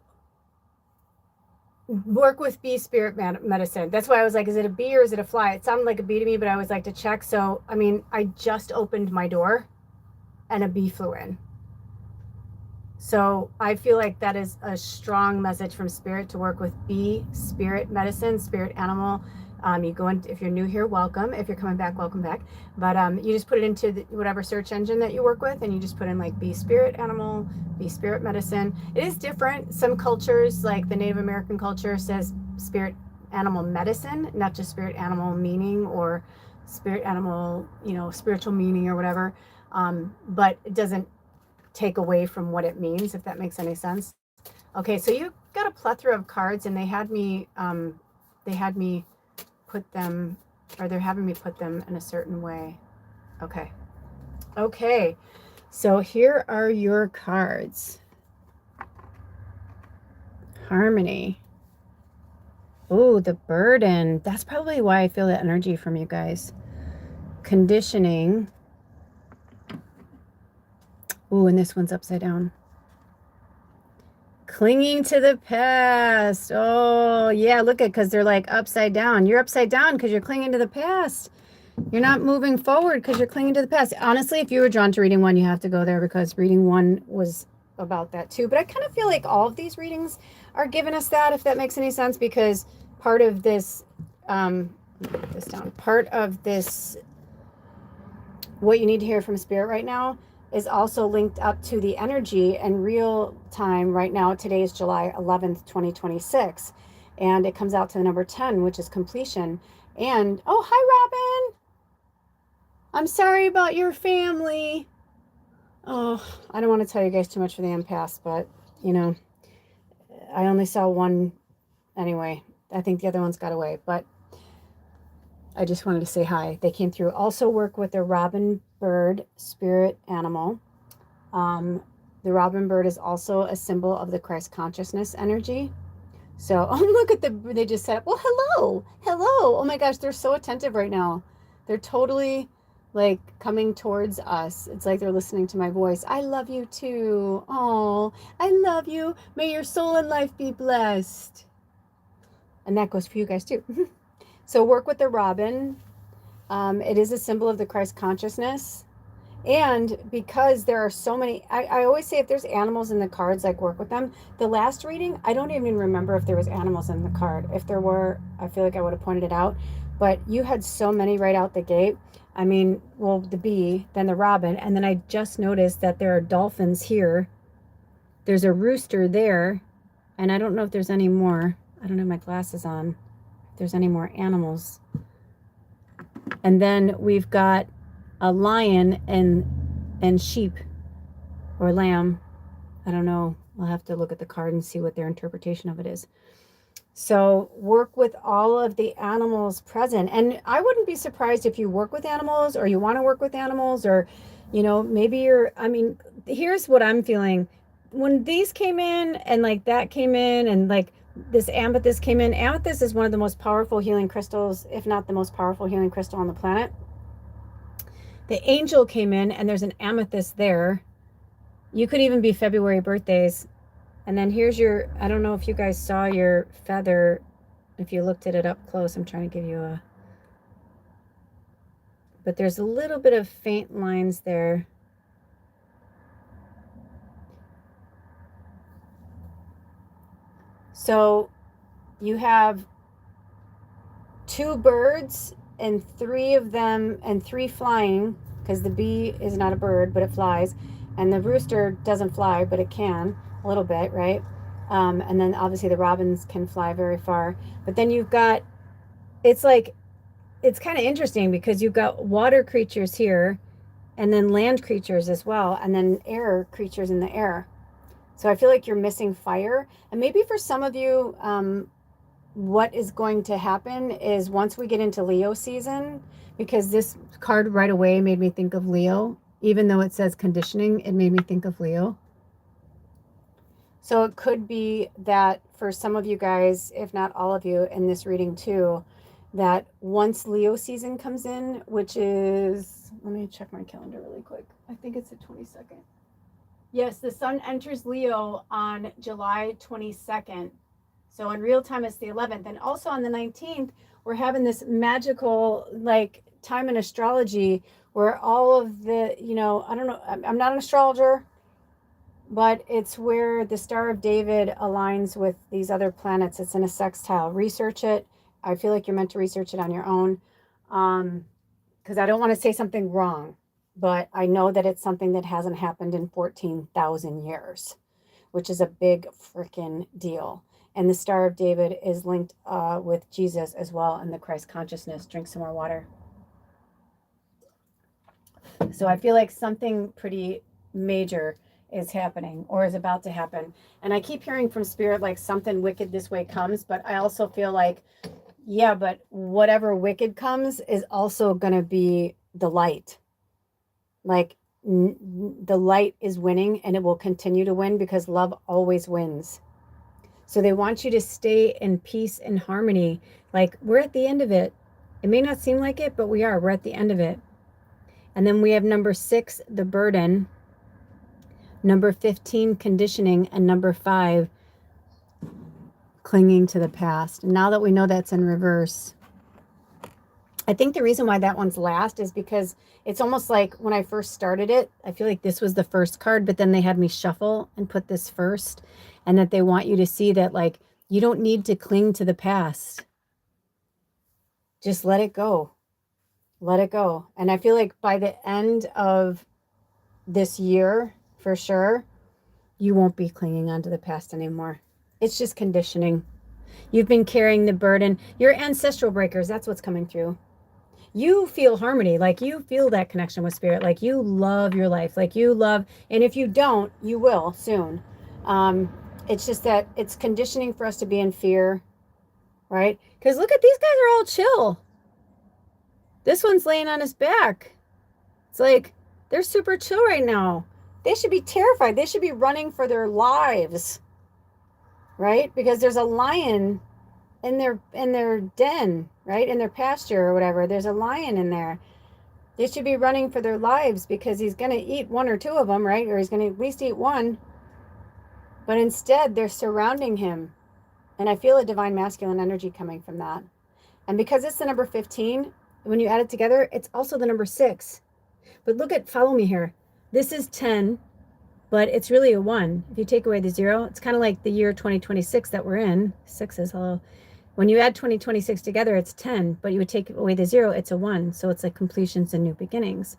work with bee spirit medicine. That's why I was like, is it a bee or is it a fly? It sounded like a bee to me, but I always like to check. So, I mean, I just opened my door and a bee flew in. So I feel like that is a strong message from spirit to work with bee spirit medicine, spirit animal. You go in, if you're new here, welcome. If you're coming back, welcome back. But you just put it into whatever search engine that you work with, and you just put in like bee spirit animal, bee spirit medicine. It is different. Some cultures, like the Native American culture, says spirit animal medicine, not just spirit animal meaning or spirit animal, spiritual meaning or whatever. But it doesn't take away from what it means, if that makes any sense. Okay, so you got a plethora of cards, and they had me put them, or they're having me put them in a certain way. Okay, so here are your cards. Harmony. Oh, the burden. That's probably why I feel the energy from you guys. Conditioning. Oh, and this one's upside down. Clinging to the past. Oh, yeah, look at, because they're like upside down. You're upside down because you're clinging to the past. You're not moving forward because you're clinging to the past. Honestly, if you were drawn to reading 1, you have to go there, because reading 1 was about that too. But I kind of feel like all of these readings are giving us that, if that makes any sense, because part of this, this down, part of this, what you need to hear from spirit right now is also linked up to the energy and real time right now. Today is July 11th, 2026. And it comes out to the number 10, which is completion. And, oh, hi, Robin. I'm sorry about your family. Oh, I don't want to tell you guys too much for the empaths, but, I only saw one anyway. I think the other ones got away, but I just wanted to say hi. They came through. Also work with the robin bird spirit animal. The robin bird is also a symbol of the Christ consciousness energy. So, oh, look at they just set up. Well, hello. Hello. Oh my gosh, they're so attentive right now. They're totally like coming towards us. It's like they're listening to my voice. I love you too. Oh, I love you. May your soul and life be blessed. And that goes for you guys too. So work with the robin. It is a symbol of the Christ consciousness. And because there are so many, I always say if there's animals in the cards, like work with them. The last reading, I don't even remember if there was animals in the card. If there were, I feel like I would have pointed it out. But you had so many right out the gate. I mean, well, the bee, then the robin. And then I just noticed that there are dolphins here. There's a rooster there. And I don't know if there's any more. I don't have my glasses on. If there's any more animals. And then we've got a lion and sheep or lamb. I don't know. I'll have to look at the card and see what their interpretation of it is. So work with all of the animals present. And I wouldn't be surprised if you work with animals, or you want to work with animals, or, maybe here's what I'm feeling. When these came in and like that came in and like this amethyst came in, amethyst is one of the most powerful healing crystals, if not the most powerful healing crystal on the planet. The angel came in and there's an amethyst there. You could even be February birthdays. And then here's your, I don't know if you guys saw your feather, if you looked at it up close. I'm trying to give you but there's a little bit of faint lines there. So you have 2 birds and 3 of them, and 3 flying, because the bee is not a bird, but it flies. And the rooster doesn't fly, but it can a little bit, right? And then obviously the robins can fly very far. But then you've got, it's like, it's kind of interesting because you've got water creatures here and then land creatures as well, and then air creatures in the air. So I feel like you're missing fire. And maybe for some of you, what is going to happen is once we get into Leo season, because this card right away made me think of Leo, even though it says conditioning, it made me think of Leo. So it could be that for some of you guys, if not all of you in this reading too, that once Leo season comes in, which is, let me check my calendar really quick. I think it's the 22nd. Yes, the sun enters Leo on July 22nd. So in real time, it's the 11th. And also on the 19th, we're having this magical like time in astrology where all of the, you know, I don't know, I'm not an astrologer, but it's where the Star of David aligns with these other planets. It's in a sextile. Research it. I feel like you're meant to research it on your own, because I don't want to say something wrong, but I know that it's something that hasn't happened in 14,000 years, which is a big freaking deal. And the Star of David is linked with Jesus as well and the Christ consciousness. Drink some more water. So I feel like something pretty major is happening or is about to happen. And I keep hearing from Spirit like something wicked this way comes, but I also feel like, yeah, but whatever wicked comes is also going to be the light. Like the light is winning and it will continue to win because love always wins. So they want you to stay in peace and harmony. Like we're at the end of it. It may not seem like it, but we are. We're at the end of it. And then we have number 6, the burden. Number 15, conditioning. And number 5, clinging to the past. And now that we know that's in reverse, I think the reason why that one's last is because it's almost like when I first started it, I feel like this was the first card, but then they had me shuffle and put this first. And that they want you to see that, like, you don't need to cling to the past. Just let it go. Let it go. And I feel like by the end of this year, for sure, you won't be clinging onto the past anymore. It's just conditioning. You've been carrying the burden. Your ancestral breakers, that's what's coming through. You feel harmony, like you feel that connection with Spirit, like you love your life, like you love, and if you don't, you will soon. It's just that it's conditioning for us to be in fear, right? Because look at these guys are all chill. This one's laying on his back. It's like they're super chill right now. They should be terrified. They should be running for their lives, right? Because there's a lion in their den, right? In their pasture or whatever. There's a lion in there. They should be running for their lives because he's going to eat 1 or 2 of them, right? Or he's going to at least eat 1. But instead, they're surrounding him. And I feel a divine masculine energy coming from that. And because it's the number 15, when you add it together, it's also the number 6. But look at, follow me here. This is 10, but it's really a 1. If you take away the 0, it's kind of like the year 2026 that we're in. 6s, hello. When you add 2026 together, it's 10, but you would take away the 0, it's a 1. So it's like completions and new beginnings.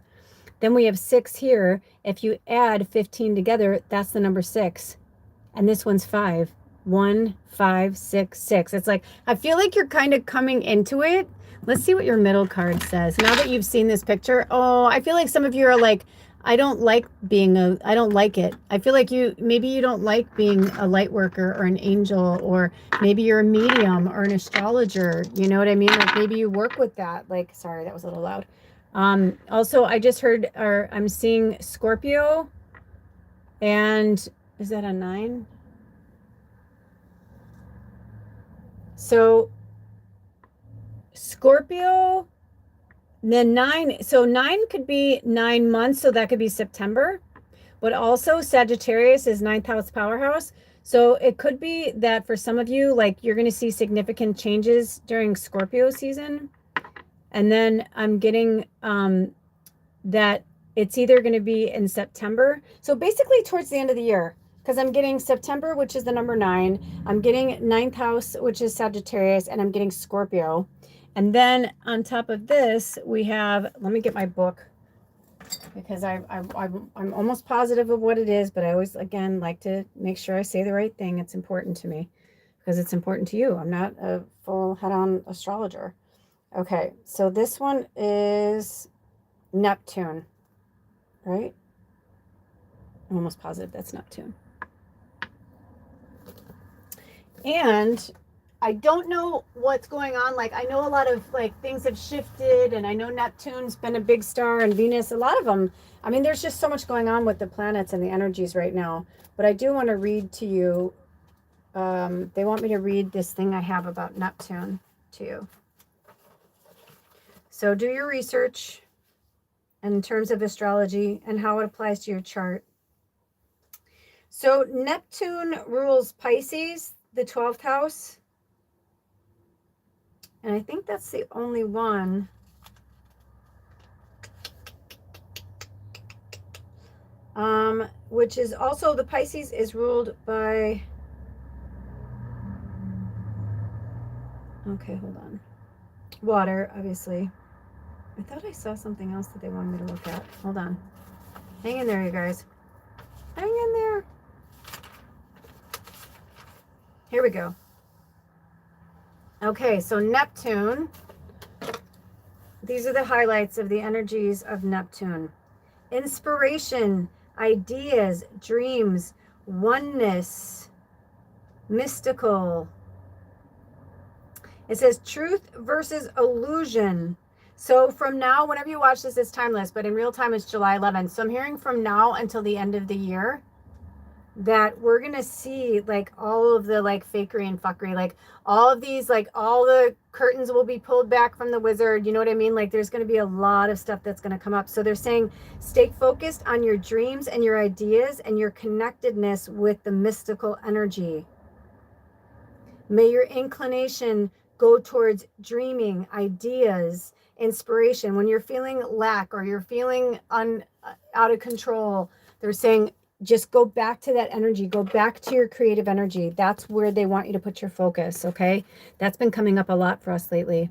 Then we have 6 here. If you add 15 together, that's the number 6. And this one's 5. 1, 5, 6, 6. It's like, I feel like you're kind of coming into it. Let's see what your middle card says. Now that you've seen this picture, oh, I feel like some of you are like, I don't like it. I feel like maybe you don't like being a light worker or an angel, or maybe you're a medium or an astrologer. You know what I mean? Like maybe you work with that. Like, sorry, that was a little loud. Also, I just heard, or I'm seeing Scorpio, and is that a 9? So Scorpio, then 9. So 9 could be 9 months. So that could be September. But also Sagittarius is 9th house powerhouse. So it could be that for some of you, like you're going to see significant changes during Scorpio season. And then I'm getting that it's either going to be in September. So basically towards the end of the year. Because I'm getting September, which is the number 9. I'm getting 9th house, which is Sagittarius, and I'm getting Scorpio. And then on top of this, we have, let me get my book. because I'm almost positive of what it is, but I always, again, like to make sure I say the right thing. It's important to me because it's important to you. I'm not a full head-on astrologer. Okay, so this one is Neptune, right? I'm almost positive that's Neptune. And I don't know what's going on. Like, I know a lot of like things have shifted, and I know Neptune's been a big star, and Venus, a lot of them. I mean, there's just so much going on with the planets and the energies right now. But I do want to read to you. They want me to read this thing I have about Neptune to you. So do your research in terms of astrology and how it applies to your chart. So Neptune rules Pisces, the 12th house. And I think that's the only one. Which is also, the Pisces is ruled by, okay, hold on. Water, obviously. I thought I saw something else that they wanted me to look at. Hold on. Hang in there, you guys. Hang in there. Here we go. Okay, so Neptune. These are the highlights of the energies of Neptune. Inspiration, ideas, dreams, oneness, mystical. It says truth versus illusion. So from now, whenever you watch this, it's timeless, but in real time, it's July 11th. So I'm hearing from now until the end of the year that we're going to see like all of the like fakery and fuckery, like all of these, like all the curtains will be pulled back from the wizard. You know what I mean? Like there's going to be a lot of stuff that's going to come up. So they're saying stay focused on your dreams and your ideas and your connectedness with the mystical energy. May your inclination go towards dreaming, ideas, inspiration. When you're feeling lack or you're feeling out of control, they're saying just go back to that energy. Go back to your creative energy. That's where they want you to put your focus, okay? That's been coming up a lot for us lately.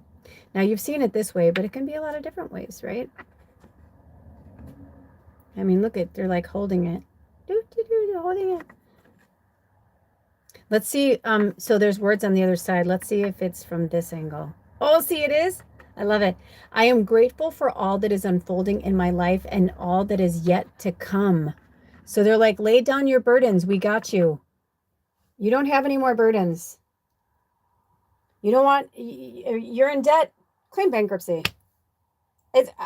Now, you've seen it this way, but it can be a lot of different ways, right? I mean, look at, they're like holding it. They're holding it. Let's see. So there's words on the other side. Let's see if it's from this angle. Oh, see, it is. I love it. I am grateful for all that is unfolding in my life and all that is yet to come. So they're like, lay down your burdens. We got you. You don't have any more burdens. You don't want, you're in debt, claim bankruptcy.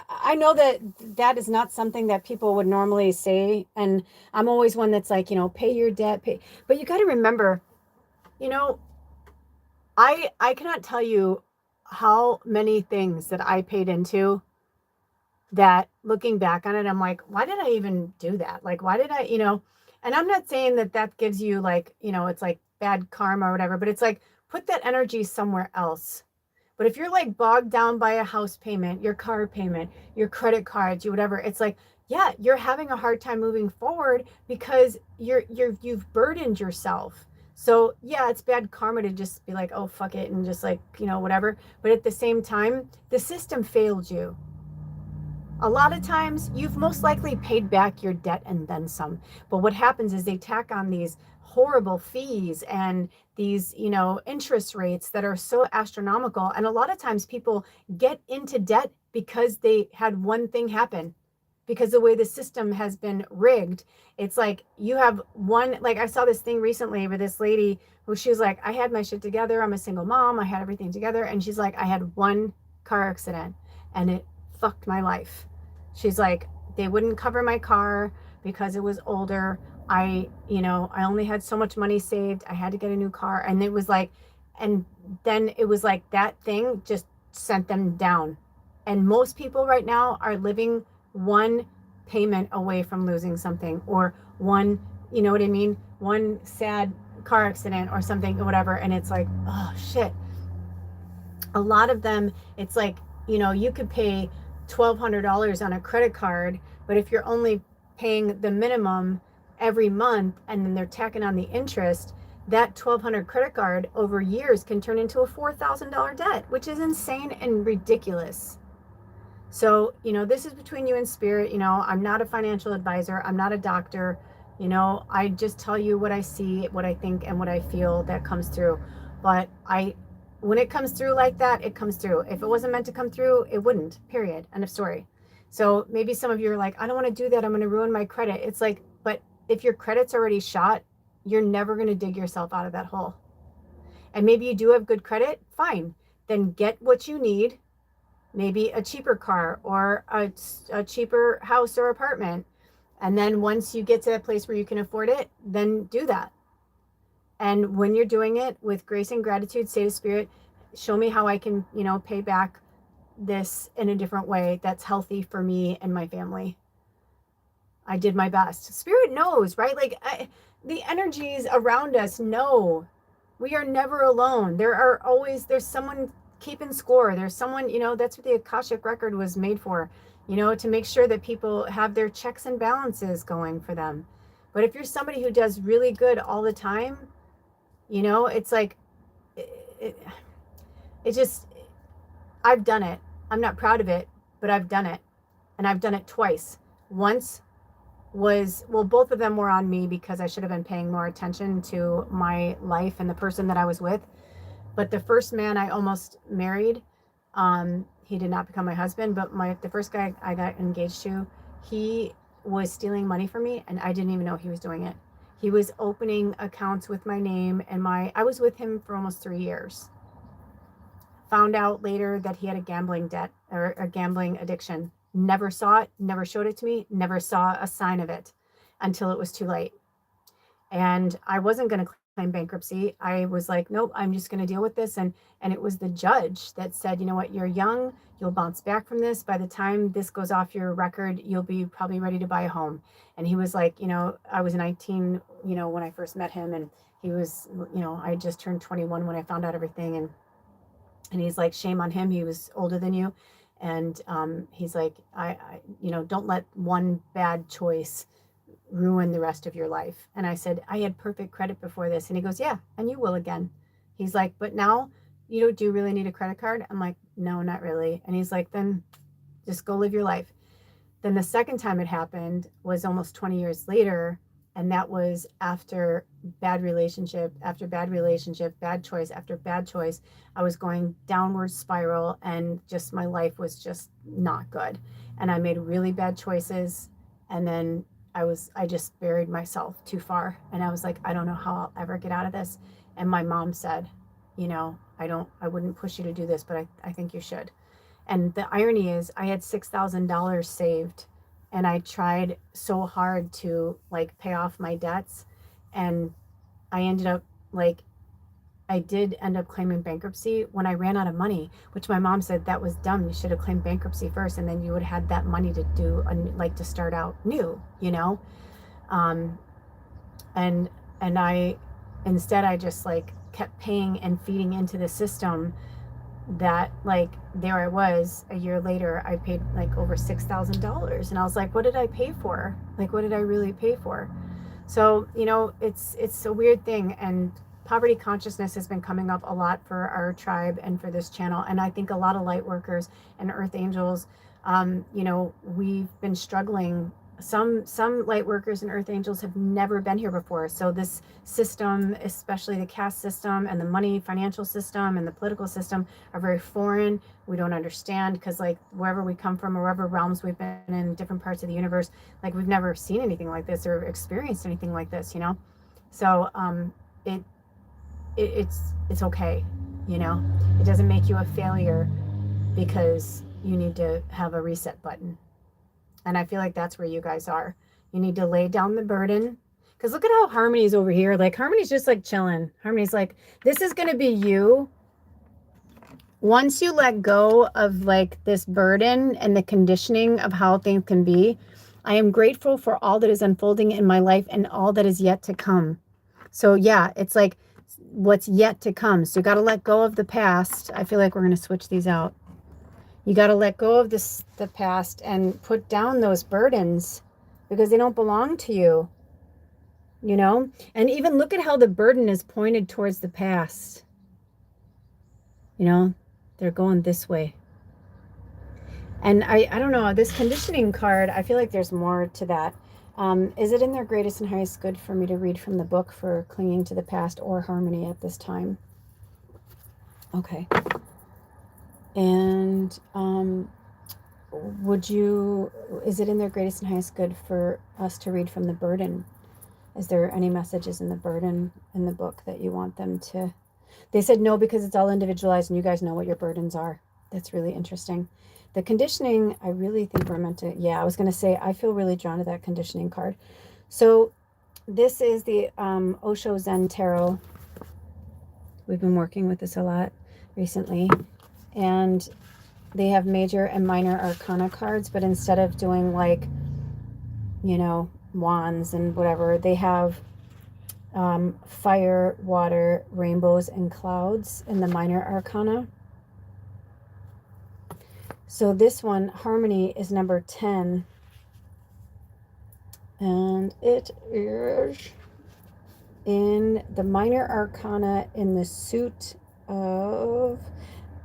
I know that is not something that people would normally say. And I'm always one that's like, pay your debt, pay. But you got to remember, I cannot tell you how many things that I paid into that looking back on it, I'm like, why did I even do that? Like, why did I, and I'm not saying that gives you like, it's like bad karma or whatever, but it's like, put that energy somewhere else. But if you're like bogged down by a house payment, your car payment, your credit cards, whatever, it's like, yeah, you're having a hard time moving forward because you've burdened yourself. So yeah, it's bad karma to just be like, oh, fuck it. And just like, whatever. But at the same time, the system failed you. A lot of times you've most likely paid back your debt and then some. But what happens is they tack on these horrible fees and these, interest rates that are so astronomical. And a lot of times people get into debt because they had one thing happen. Because the way the system has been rigged, it's like you have one, like I saw this thing recently with this lady who she was like, I had my shit together. I'm a single mom. I had everything together. And she's like, I had one car accident and it fucked my life. She's like, they wouldn't cover my car because it was older. I only had so much money saved. I had to get a new car. And it was like, and then it was like that thing just sent them down. And most people right now are living one payment away from losing something, or one, one sad car accident or something or whatever. And it's like, oh shit. A lot of them, it's like, you could pay $1,200 on a credit card, but if you're only paying the minimum every month and then they're tacking on the interest, that $1,200 credit card over years can turn into a $4,000 debt, which is insane and ridiculous. So, this is between you and spirit. I'm not a financial advisor. I'm not a doctor. I just tell you what I see, what I think, and what I feel that comes through. But when it comes through like that, it comes through. If it wasn't meant to come through, it wouldn't, period. End of story. So maybe some of you are like, I don't want to do that. I'm going to ruin my credit. It's like, but if your credit's already shot, you're never going to dig yourself out of that hole. And maybe you do have good credit, fine. Then get what you need, maybe a cheaper car or a cheaper house or apartment. And then once you get to that place where you can afford it, then do that. And when you're doing it with grace and gratitude, say to spirit, show me how I can, pay back this in a different way that's healthy for me and my family. I did my best. Spirit knows, right? Like the energies around us know we are never alone. There's someone keeping score. There's someone, that's what the Akashic record was made for, to make sure that people have their checks and balances going for them. But if you're somebody who does really good all the time, it's like, it just, I've done it. I'm not proud of it, but I've done it. And I've done it twice. Once both of them were on me because I should have been paying more attention to my life and the person that I was with. But the first man I almost married, he did not become my husband, but the first guy I got engaged to, he was stealing money from me and I didn't even know he was doing it. He was opening accounts with my name and I was with him for almost 3 years. Found out later that he had a gambling debt or a gambling addiction. Never saw it, never showed it to me, never saw a sign of it until it was too late. And I wasn't going to claim bankruptcy. I was like, nope, I'm just going to deal with this. And it was the judge that said, you know what, you're young, you'll bounce back from this. By the time this goes off your record, you'll be probably ready to buy a home. And he was like, I was 19, when I first met him, and he was, I just turned 21 when I found out everything. And he's like, shame on him. He was older than you. And he's like, I don't let one bad choice ruin the rest of your life. And I said, I had perfect credit before this. And he goes, yeah, and you will again. He's like, but now do you really need a credit card? I'm like, no, not really. And he's like, then just go live your life. Then the second time it happened was almost 20 years later. And that was after bad relationship, after bad relationship, bad choice after bad choice. I was going downward spiral and just my life was just not good. And I made really bad choices. And then I just buried myself too far. And I was like, I don't know how I'll ever get out of this. And my mom said, I wouldn't push you to do this, but I think you should. And the irony is I had $6,000 saved and I tried so hard to pay off my debts. And I ended up I did end up claiming bankruptcy when I ran out of money, which my mom said that was dumb. You should have claimed bankruptcy first, and then you would have had that money to do to start out new, and I instead I just kept paying and feeding into the system that there I was a year later, I paid over $6,000, and I was like, what did I pay for? What did I really pay for? So it's a weird thing, and poverty consciousness has been coming up a lot for our tribe and for this channel. And I think a lot of light workers and earth angels, we've been struggling. Some light workers and earth angels have never been here before. So this system, especially the caste system and the money financial system and the political system, are very foreign. We don't understand because wherever we come from or wherever realms we've been in different parts of the universe, we've never seen anything like this or experienced anything like this, So it's okay, it doesn't make you a failure because you need to have a reset button. And I feel like that's where you guys are. You need to lay down the burden, because look at how Harmony's over here. Harmony's just chilling. Harmony's like, this is going to be you once you let go of this burden and the conditioning of how things can be. I am grateful for all that is unfolding in my life and all that is yet to come. So yeah, it's what's yet to come. So you got to let go of the past. I feel like we're going to switch these out. You got to let go of the past and put down those burdens because they don't belong to you, And even look at how the burden is pointed towards the past. They're going this way. And I don't know, this conditioning card, I feel like there's more to that. Is it in their greatest and highest good for me to read from the book for clinging to the past or harmony at this time? Okay. And is it in their greatest and highest good for us to read from the burden? Is there any messages in the burden in the book that you want them to? They said no, because it's all individualized and you guys know what your burdens are. That's really interesting. The conditioning, I really think we're meant to, yeah, I was going to say, I feel really drawn to that conditioning card. So this is the Osho Zen Tarot. We've been working with this a lot recently. And they have major and minor arcana cards, but instead of doing like, you know, wands and whatever, they have fire, water, rainbows, and clouds in the minor arcana. So this one, harmony, is number 10. And it is in the minor arcana in the suit of...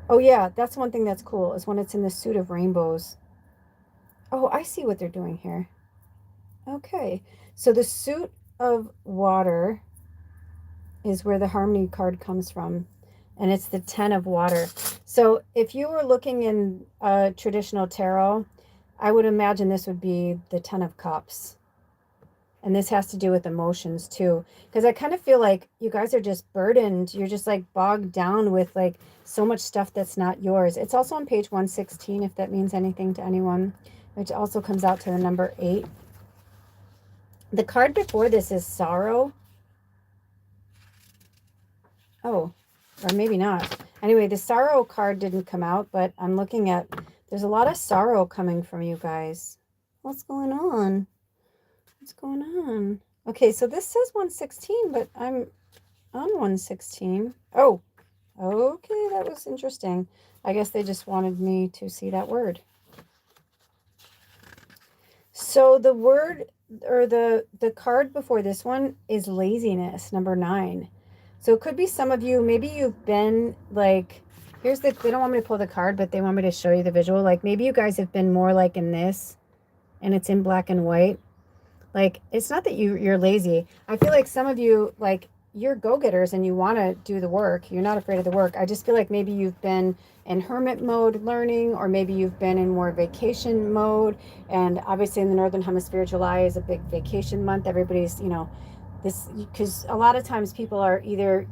Oh yeah, that's one thing that's cool, is when it's in the suit of rainbows. Oh, I see what they're doing here. Okay, so the suit of water is where the harmony card comes from, and it's the 10 of water. So if you were looking in a traditional tarot, I would imagine this would be the 10 of cups. And this has to do with emotions too, because I kind of feel like you guys are just burdened. You're just like bogged down with like so much stuff that's not yours. It's also on page 116, if that means anything to anyone, which also comes out to the number 8. The card before this is sorrow. Oh, or maybe not. Anyway, the sorrow card didn't come out, but I'm looking at, there's a lot of sorrow coming from you guys. What's going on? What's going on? Okay, so this says 116, but I'm on 116. Oh, okay, that was interesting. I guess they just wanted me to see that word. So the word, or the card before this one is laziness, number 9. So it could be some of you, maybe you've been like, they don't want me to pull the card, but they want me to show you the visual. Like maybe you guys have been more like in this, and it's in black and white. Like, it's not that you're lazy. I feel like some of you, like, you're go-getters and you want to do the work. You're not afraid of the work. I just feel like maybe you've been in hermit mode learning, or maybe you've been in more vacation mode. And obviously in the Northern Hemisphere, July is a big vacation month. Everybody's, you know, this, because a lot of times people are either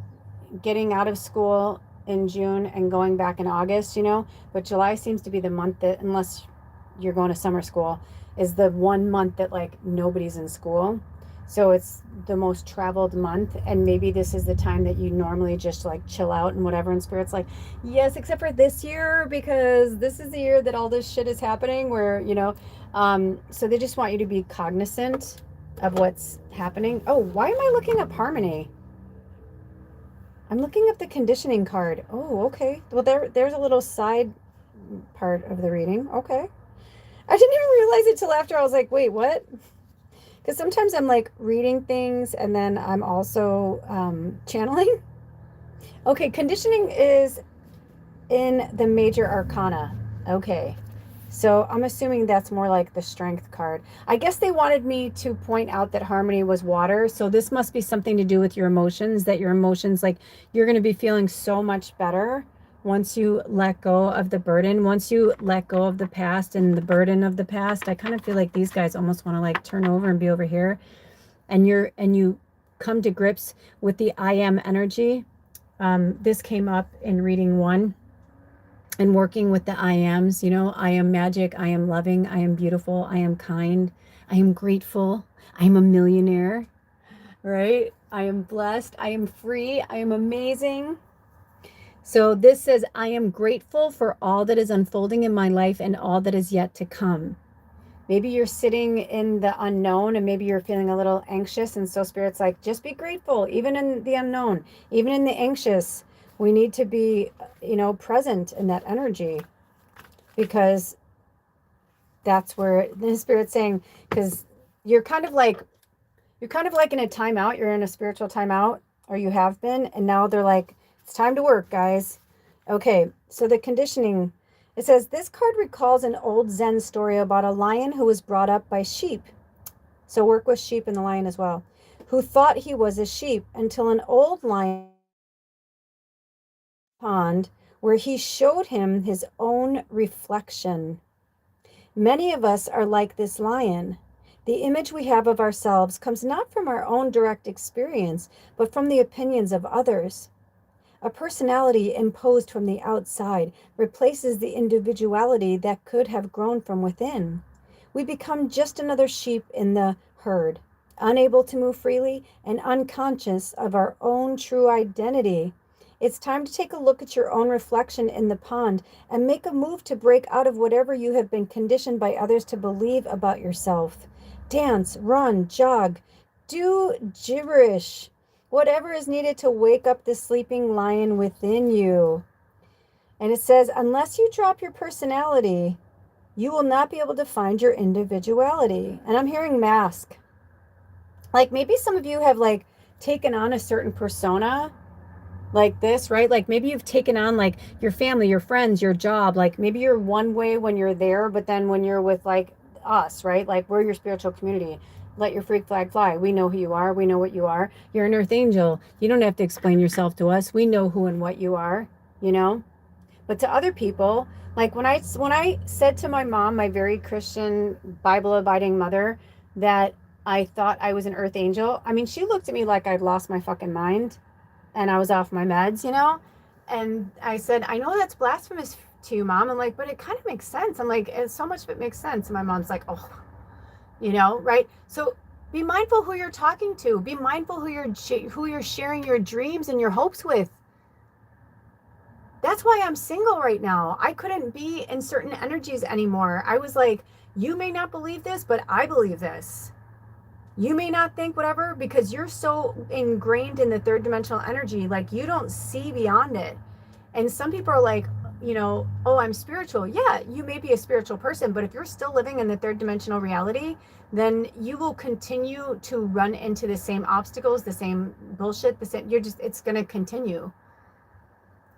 getting out of school in June and going back in August, you know, but July seems to be the month that, unless you're going to summer school, is the one month that like nobody's in school. So it's the most traveled month, and maybe this is the time that you normally just like chill out and whatever, and Spirit's like, yes, except for this year, because this is the year that all this shit is happening, where, you know, so they just want you to be cognizant of what's happening. Oh, why am I looking up harmony? I'm looking up the conditioning card. Oh, okay. Well, there's a little side part of the reading. Okay. I didn't even realize it till after. I was like, wait, what? Because sometimes I'm like reading things and then I'm also channeling. Okay, conditioning is in the major arcana. Okay, so I'm assuming that's more like the strength card. I guess they wanted me to point out that harmony was water. So this must be something to do with your emotions, that your emotions, like, you're going to be feeling so much better once you let go of the burden, once you let go of the past and the burden of the past. I kind of feel like these guys almost want to like turn over and be over here, and you come to grips with the I am energy. This came up in reading 1 and working with the I ams. You know, I am magic, I am loving, I am beautiful, I am kind, I am grateful, I am a millionaire, right? I am blessed, I am free, I am amazing. So this says, I am grateful for all that is unfolding in my life and all that is yet to come. Maybe you're sitting in the unknown and maybe you're feeling a little anxious. And so Spirit's like, just be grateful, even in the unknown, even in the anxious. We need to be, you know, present in that energy, because that's where the Spirit's saying, because you're kind of like in a timeout. You're in a spiritual timeout, or you have been. And now they're like, it's time to work, guys. Okay, so the conditioning, It says, this card recalls an old Zen story about a lion who was brought up by sheep. So work with sheep and the lion as well. Who thought he was a sheep until an old lion pond where he showed him his own reflection. Many of us are like this lion. The image we have of ourselves comes not from our own direct experience, but from the opinions of others. A personality imposed from the outside replaces the individuality that could have grown from within. We become just another sheep in the herd, unable to move freely and unconscious of our own true identity. It's time to take a look at your own reflection in the pond and make a move to break out of whatever you have been conditioned by others to believe about yourself. Dance, run, jog, do gibberish. Whatever is needed to wake up the sleeping lion within you. And it says, unless you drop your personality, you will not be able to find your individuality. And I'm hearing mask. Like maybe some of you have like taken on a certain persona like this, right? Like maybe you've taken on like your family, your friends, your job. Like maybe you're one way when you're there, but then when you're with like us, right? Like we're your spiritual community. Let your freak flag fly. We know who you are. We know what you are. You're an earth angel. You don't have to explain yourself to us. We know who and what you are, you know? But to other people, like when I said to my mom, my very Christian Bible abiding mother, that I thought I was an earth angel, I mean, she looked at me like I'd lost my fucking mind and I was off my meds, you know? And I said, I know that's blasphemous to you, Mom. I'm like, but it kind of makes sense. I'm like, so much of it makes sense. And my mom's like, oh, you know, right? So be mindful who you're talking to. Be mindful who you're sharing your dreams and your hopes with. That's why I'm single right now. I couldn't be in certain energies anymore. I was like, you may not believe this, but I believe this. You may not think whatever because you're so ingrained in the third dimensional energy, like you don't see beyond it. And some people are like, you know, oh, I'm spiritual. Yeah, you may be a spiritual person, but if you're still living in the third dimensional reality, then you will continue to run into the same obstacles, the same bullshit, it's going to continue.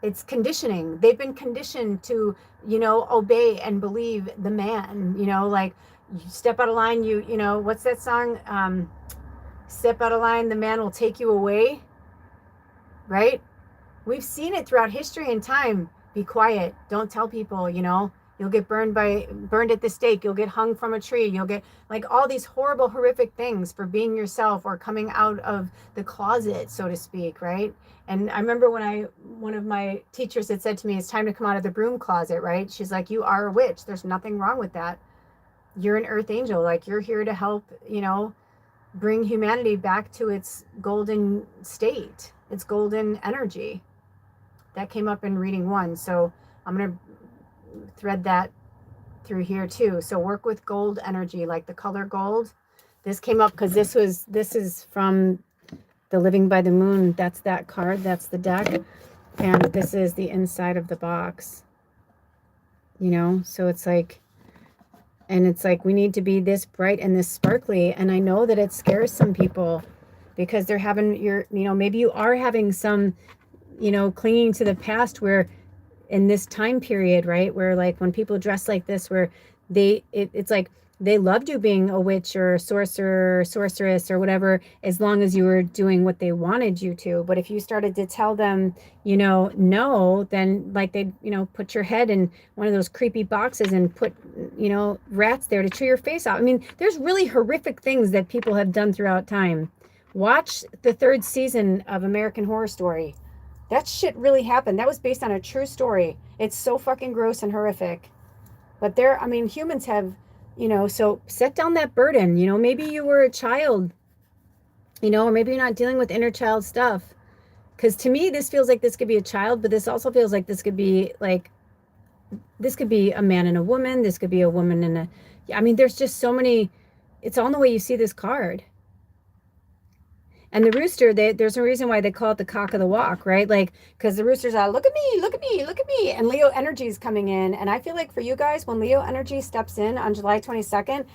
It's conditioning. They've been conditioned to, you know, obey and believe the man, you know, like you step out of line, you know, what's that song? Step out of line, the man will take you away, right? We've seen it throughout history and time. Be quiet. Don't tell people, you know, you'll get burned at the stake. You'll get hung from a tree. You'll get like all these horrible, horrific things for being yourself or coming out of the closet, so to speak, right? And I remember when one of my teachers had said to me, it's time to come out of the broom closet, right? She's like, you are a witch. There's nothing wrong with that. You're an earth angel. Like you're here to help, you know, bring humanity back to its golden state, its golden energy. That came up in reading 1. So I'm going to thread that through here too. So work with gold energy, like the color gold. This came up because this is from the Living by the Moon. That's that card. That's the deck. And this is the inside of the box. You know, so it's like, and it's like, we need to be this bright and this sparkly. And I know that it scares some people because they're having maybe you are having some, you know, clinging to the past where in this time period, right, where like when people dress like this, where it's like they loved you being a witch or a sorcerer or sorceress or whatever, as long as you were doing what they wanted you to. But if you started to tell them, you know, no, then like they'd, you know, put your head in one of those creepy boxes and put, you know, rats there to chew your face out. I mean, there's really horrific things that people have done throughout time. Watch the 3rd season of American Horror Story. That shit really happened. That was based on a true story. It's so fucking gross and horrific. But humans have, you know, so set down that burden. You know, maybe you were a child, you know, or maybe you're not dealing with inner child stuff. Because to me, this feels like this could be a child, but this also feels like this could be a man and a woman. This could be a woman and there's just so many, it's all in the way you see this card. And the rooster, there's a reason why they call it the cock of the walk, right? Like, because the rooster's out, look at me, look at me, look at me. And Leo energy is coming in. And I feel like for you guys, when Leo energy steps in on July 22nd,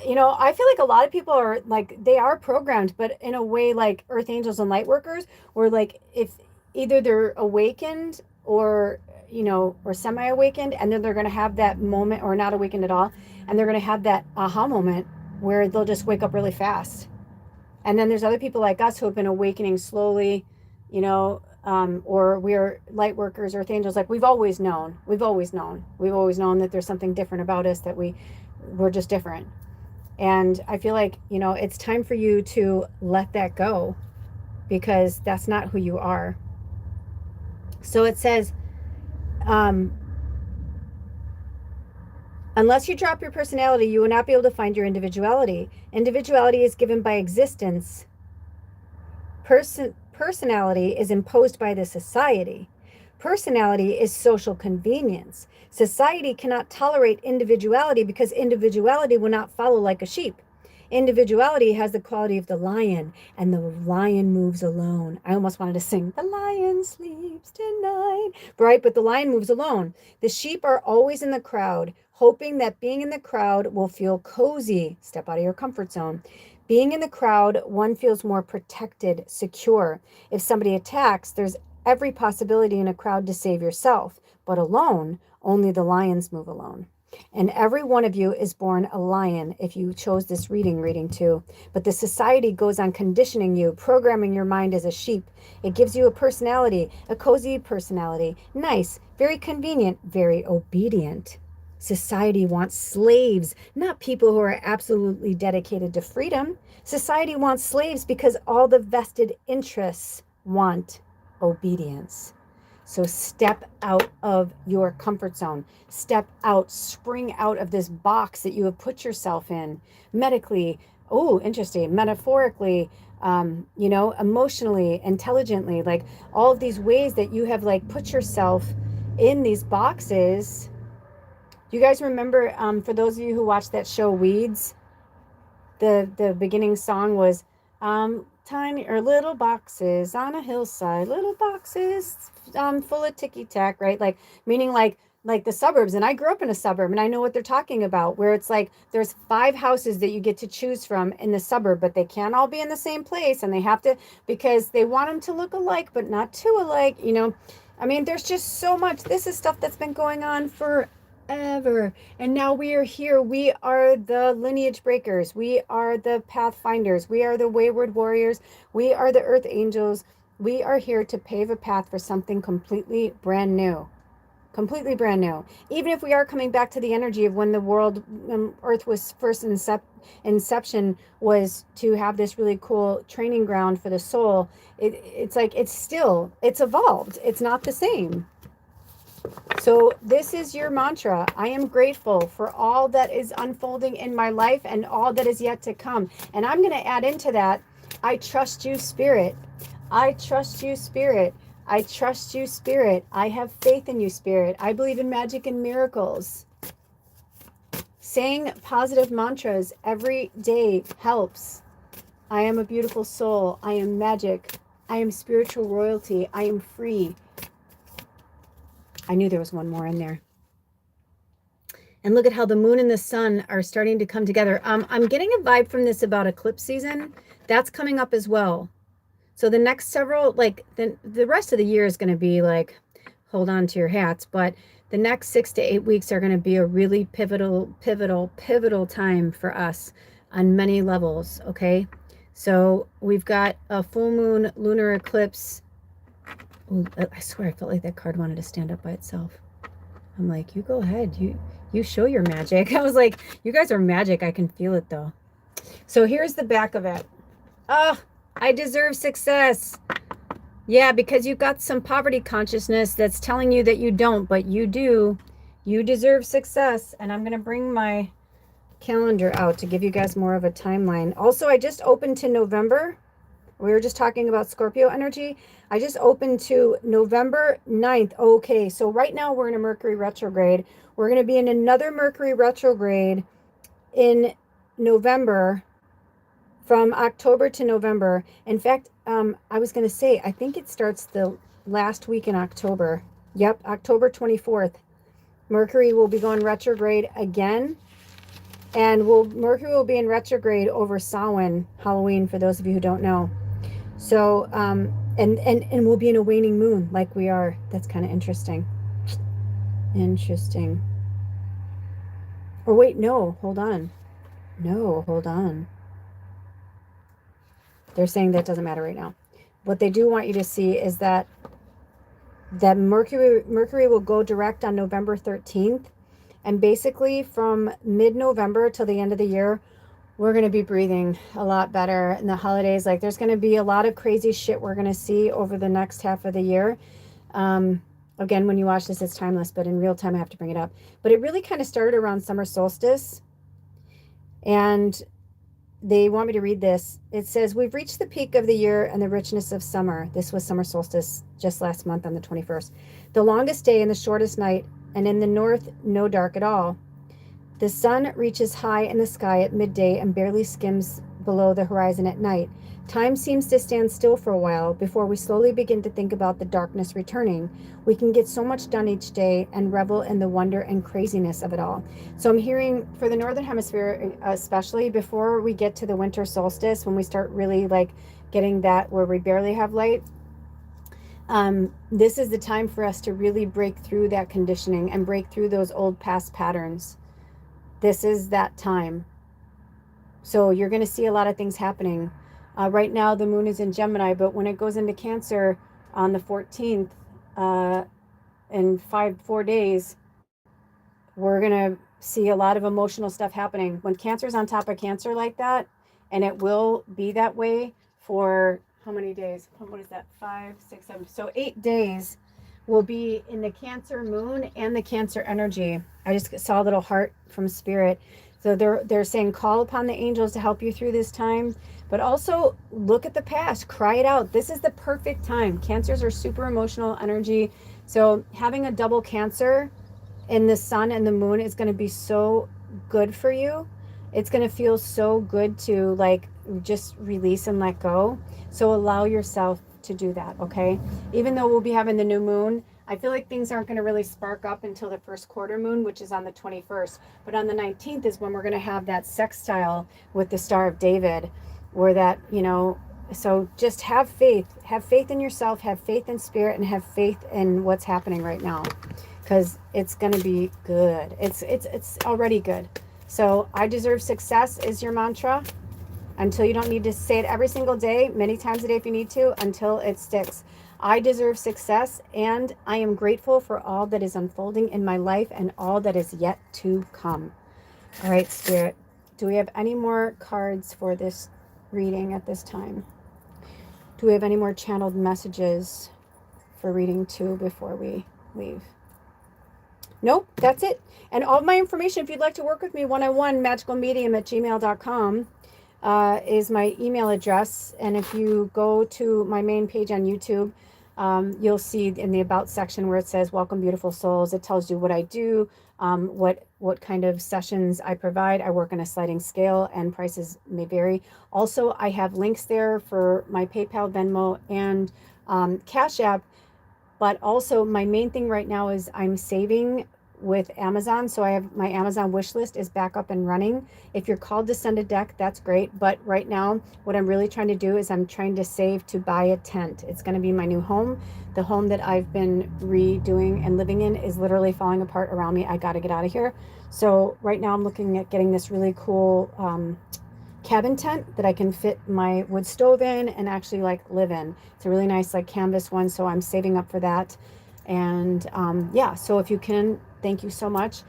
you know, I feel like a lot of people are like, they are programmed, but in a way like earth angels and light workers, where like if either they're awakened or, you know, or semi-awakened, and then they're going to have that moment, or not awakened at all, and they're going to have that aha moment where they'll just wake up really fast. And then there's other people like us who have been awakening slowly, you know, or we're light workers, earth angels. Like we've always known that there's something different about us, that we're just different. And I feel like, you know, it's time for you to let that go, because that's not who you are. So it says, unless you drop your personality, you will not be able to find your individuality. Individuality is given by existence. Personality is imposed by the society. Personality is social convenience. Society cannot tolerate individuality because individuality will not follow like a sheep. Individuality has the quality of the lion, and the lion moves alone. I almost wanted to sing, "The lion sleeps tonight," right? But the lion moves alone. The sheep are always in the crowd, hoping that being in the crowd will feel cozy. Step out of your comfort zone. Being in the crowd, one feels more protected, secure. If somebody attacks, there's every possibility in a crowd to save yourself. But alone, only the lions move alone. And every one of you is born a lion if you chose this reading too. But the society goes on conditioning you, programming your mind as a sheep. It gives you a personality, a cozy personality. Nice, very convenient, very obedient. Society wants slaves, not people who are absolutely dedicated to freedom. Society wants slaves because all the vested interests want obedience. So step out of your comfort zone. Step out, spring out of this box that you have put yourself in, medically, oh, interesting, metaphorically, you know, emotionally, intelligently, like all of these ways that you have like put yourself in these boxes. Do you guys remember, for those of you who watched that show Weeds, the beginning song was, tiny or little boxes on a hillside, little boxes full of ticky tack, right? Like meaning like the suburbs. And I grew up in a suburb, and I know what they're talking about, where it's like there's 5 houses that you get to choose from in the suburb, but they can't all be in the same place, and they have to, because they want them to look alike but not too alike, you know. I mean, there's just so much. This is stuff that's been going on for ever, and now we are here. We are the lineage breakers, we are the pathfinders, we are the wayward warriors, we are the earth angels. We are here to pave a path for something completely brand new, completely brand new. Even if we are coming back to the energy of when the world, earth was first inception, was to have this really cool training ground for the soul. It's like it's evolved, it's not the same. So this is your mantra. I am grateful for all that is unfolding in my life and all that is yet to come. And I'm going to add into that, I trust you, Spirit. I trust you, Spirit. I trust you, Spirit. I have faith in you, Spirit. I believe in magic and miracles. Saying positive mantras every day helps. I am a beautiful soul. I am magic. I am spiritual royalty. I am free. I knew there was one more in there. And look at how the moon and the sun are starting to come together. I'm getting a vibe from this about eclipse season. That's coming up as well. So the next several, like the rest of the year is going to be like, hold on to your hats. But the next 6 to 8 weeks are going to be a really pivotal time for us on many levels. Okay. So we've got a full moon lunar eclipse. Ooh, I swear I felt like that card wanted to stand up by itself. I'm like, you go ahead. You show your magic. I was like, you guys are magic. I can feel it though. So here's the back of it. Oh, I deserve success. Yeah, because you've got some poverty consciousness that's telling you that you don't, but you do. You deserve success. And I'm going to bring my calendar out to give you guys more of a timeline. Also, I just opened to November. We were just talking about Scorpio energy. I just opened to November 9th. Okay, so right now we're in a Mercury retrograde. We're going to be in another Mercury retrograde in November, from October to November. In fact, I was going to say, I think it starts the last week in October. Yep, October 24th. Mercury will be going retrograde again. And Mercury will be in retrograde over Samhain, Halloween, for those of you who don't know. So And we'll be in a waning moon like we are. That's kind of interesting. Interesting. Or wait, no, hold on. No, hold on. They're saying that doesn't matter right now. What they do want you to see is that Mercury will go direct on November 13th. And basically from mid-November till the end of the year, we're going to be breathing a lot better in the holidays. Like there's going to be a lot of crazy shit we're going to see over the next half of the year. Again, when you watch this, it's timeless, but in real time, I have to bring it up. But it really kind of started around summer solstice. And they want me to read this. It says, we've reached the peak of the year and the richness of summer. This was summer solstice just last month on the 21st. The longest day and the shortest night, and in the north, no dark at all. The sun reaches high in the sky at midday and barely skims below the horizon at night. Time seems to stand still for a while before we slowly begin to think about the darkness returning. We can get so much done each day and revel in the wonder and craziness of it all. So I'm hearing for the Northern Hemisphere, especially before we get to the winter solstice, when we start really like getting that where we barely have light, this is the time for us to really break through that conditioning and break through those old past patterns. This is that time. So you're going to see a lot of things happening. Right now, the moon is in Gemini, but when it goes into Cancer on the 14th, in 4 days, we're going to see a lot of emotional stuff happening. When Cancer's on top of Cancer like that, and it will be that way for how many days? What is that? 5, 6, 7. So 8 days will be in the Cancer moon and the Cancer energy. I just saw a little heart from Spirit. So they're saying call upon the angels to help you through this time, but also look at the past, cry it out. This is the perfect time. Cancers are super emotional energy. So having a double Cancer in the sun and the moon is going to be so good for you. It's going to feel so good to like just release and let go. So allow yourself to do that, okay? Even though we'll be having the new moon, I feel like things aren't going to really spark up until the first quarter moon, which is on the 21st. But on the 19th is when we're going to have that sextile with the Star of David, where that, you know, so just have faith in yourself, have faith in Spirit, and have faith in what's happening right now, because it's going to be good. It's already good. So I deserve success is your mantra until you don't need to say it every single day, many times a day if you need to, until it sticks. I deserve success, and I am grateful for all that is unfolding in my life and all that is yet to come. All right, Spirit, do we have any more cards for this reading at this time? Do we have any more channeled messages for reading 2 before we leave? Nope, that's it. And all my information, if you'd like to work with me one-on-one, magickalmedium@gmail.com is my email address. And if you go to my main page on YouTube, you'll see in the About section where it says Welcome Beautiful Souls. It tells you what I do, what kind of sessions I provide. I work on a sliding scale and prices may vary. Also, I have links there for my PayPal, Venmo, and Cash App. But also my main thing right now is I'm saving with Amazon. So I have my Amazon wish list is back up and running. If you're called to send a deck, that's great. But right now, what I'm really trying to do is I'm trying to save to buy a tent. It's going to be my new home. The home that I've been redoing and living in is literally falling apart around me. I got to get out of here. So right now I'm looking at getting this really cool cabin tent that I can fit my wood stove in and actually like live in. It's a really nice like canvas one, so I'm saving up for that. And yeah, so if you can, thank you so much.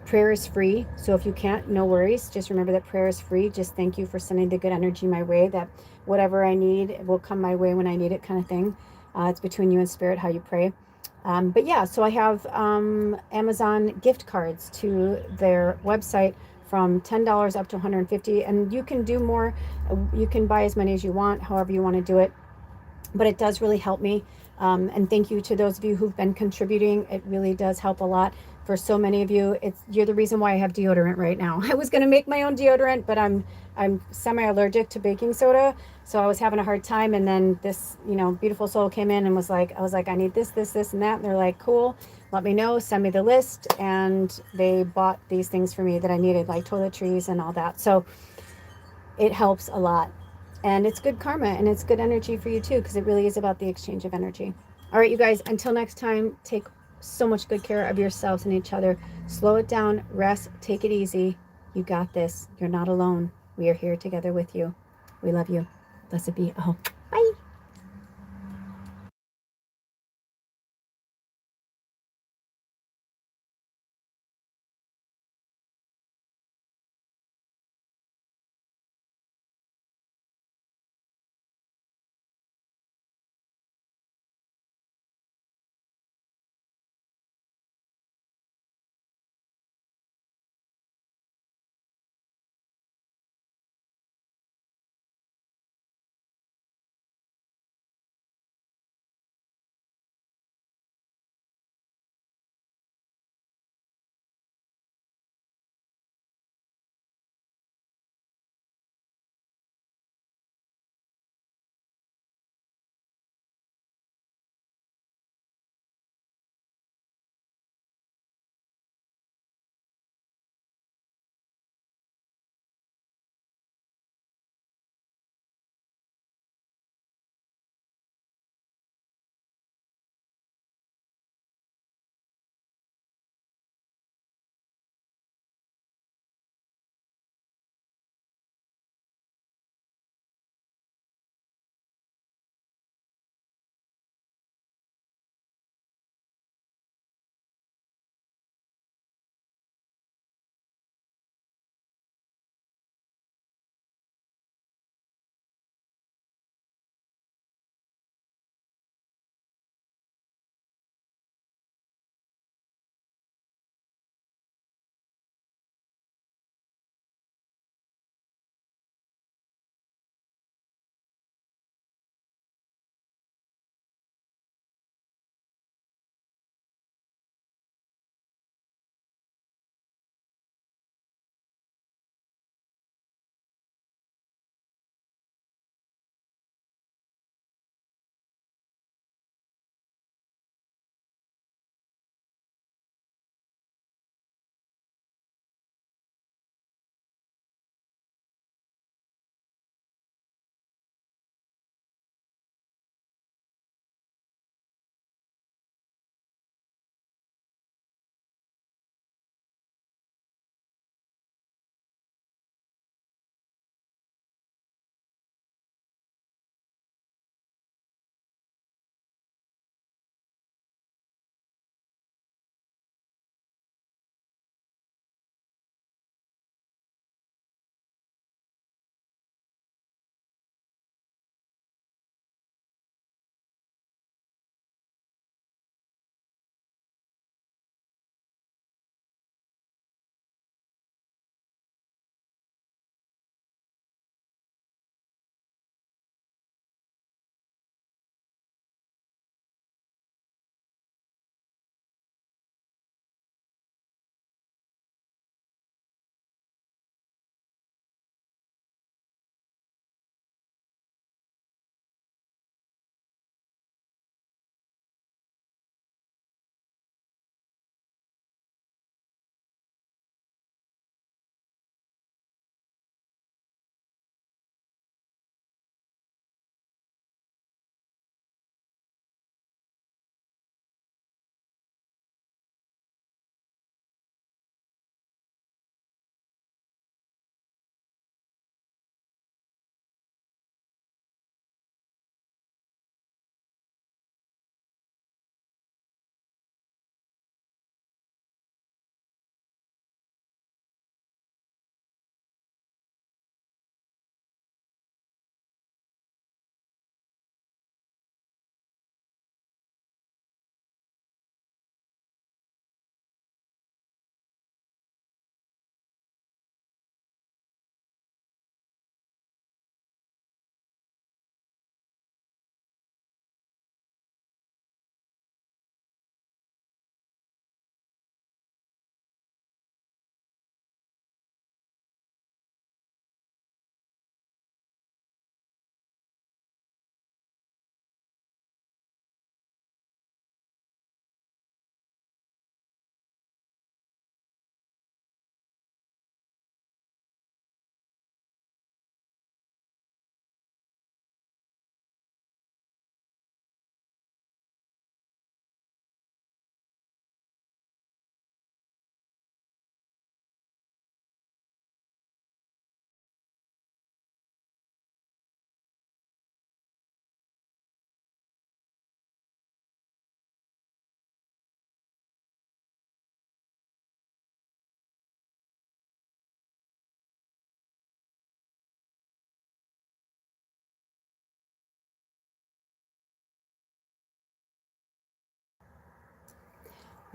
Prayer is free, so if you can't, no worries. Just remember that prayer is free. Just thank you for sending the good energy my way, that whatever I need will come my way when I need it, kind of thing. It's between you and Spirit how you pray. But yeah, so I have Amazon gift cards to their website from $10 up to $150, and you can do more. You can buy as many as you want, however you want to do it, but it does really help me. And thank you to those of you who've been contributing. It really does help a lot. For so many of you, you're the reason why I have deodorant right now. I was going to make my own deodorant, but I'm semi-allergic to baking soda, so I was having a hard time. And then this, beautiful soul came in and was like, I need this, and that. And they're like, cool, let me know, send me the list. And they bought these things for me that I needed, like toiletries and all that. So it helps a lot. And it's good karma and it's good energy for you too, because it really is about the exchange of energy. All right, you guys, until next time, take so much good care of yourselves and each other. Slow it down, rest, take it easy. You got this. You're not alone. We are here together with you. We love you. Blessed be. Oh, bye.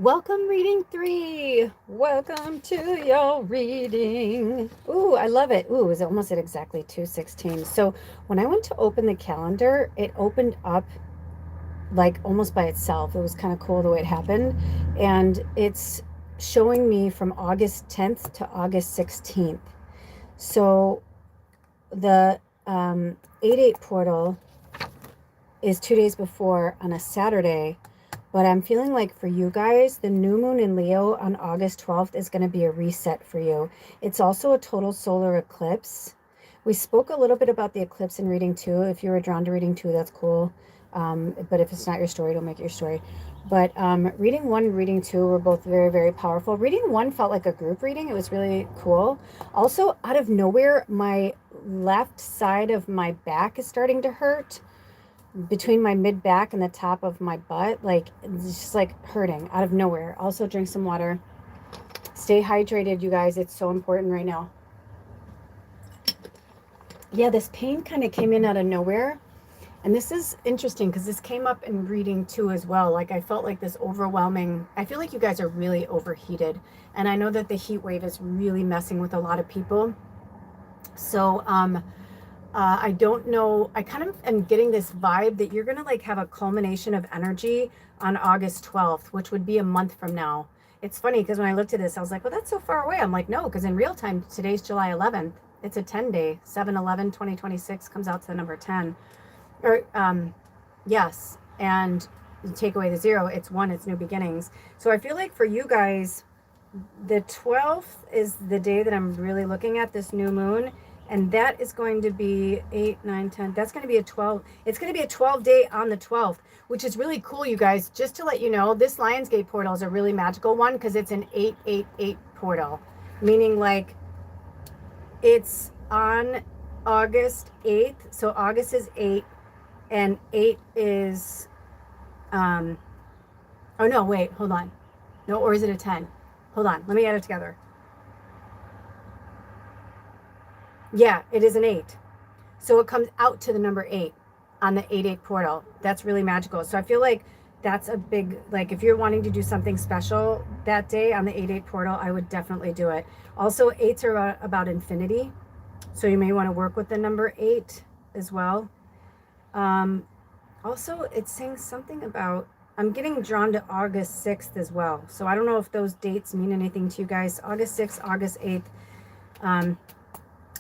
Welcome, reading 3. Welcome to your reading. Ooh, I love it. Ooh, it was almost at exactly 2:16. So when I went to open the calendar, it opened up like almost by itself. It was kind of cool the way it happened. And it's showing me from August 10th to August 16th. So the 8/8 portal is 2 days before on a Saturday. But I'm feeling like for you guys, the new moon in Leo on August 12th is going to be a reset for you. It's also a total solar eclipse. We spoke a little bit about the eclipse in reading 2. If you were drawn to reading 2, that's cool. But if it's not your story, don't make it your story. But reading 1 and reading 2 were both very, very powerful. Reading 1 felt like a group reading. It was really cool. Also, out of nowhere, my left side of my back is starting to hurt, between my mid back and the top of my butt. Like, it's just like hurting out of nowhere. Also, drink some water. Stay hydrated, you guys. It's so important right now. Yeah, this pain kind of came in out of nowhere. And this is interesting because this came up in reading 2 as well. Like, I felt like this overwhelming, I feel like you guys are really overheated. And I know that the heat wave is really messing with a lot of people. So, I don't know. I kind of am getting this vibe that you're going to like have a culmination of energy on August 12th, which would be a month from now. It's funny because when I looked at this, I was like, well, that's so far away. I'm like, no, because in real time, today's July 11th. It's a 10-day. 7/11/2026 comes out to the number 10. Or, yes. And take away the 0, it's 1, it's new beginnings. So I feel like for you guys, the 12th is the day that I'm really looking at, this new moon. And that is going to be 8, 9, 10. That's going to be a 12. It's going to be a 12 day on the 12th, which is really cool, you guys. Just to let you know, this Lionsgate portal is a really magical one because it's an 8/8/8 portal, meaning like it's on August 8th. So August is 8, and 8 is, oh no, wait, hold on. No, or is it a 10? Hold on, let me add it together. Yeah, it is an 8. So it comes out to the number 8 on the 8/8 portal. That's really magical. So I feel like that's a big, like if you're wanting to do something special that day on the 8/8 portal, I would definitely do it. Also, 8s are about infinity. So you may want to work with the number 8 as well. Also, it's saying something about, I'm getting drawn to August 6th as well. So I don't know if those dates mean anything to you guys. August 6th, August 8th.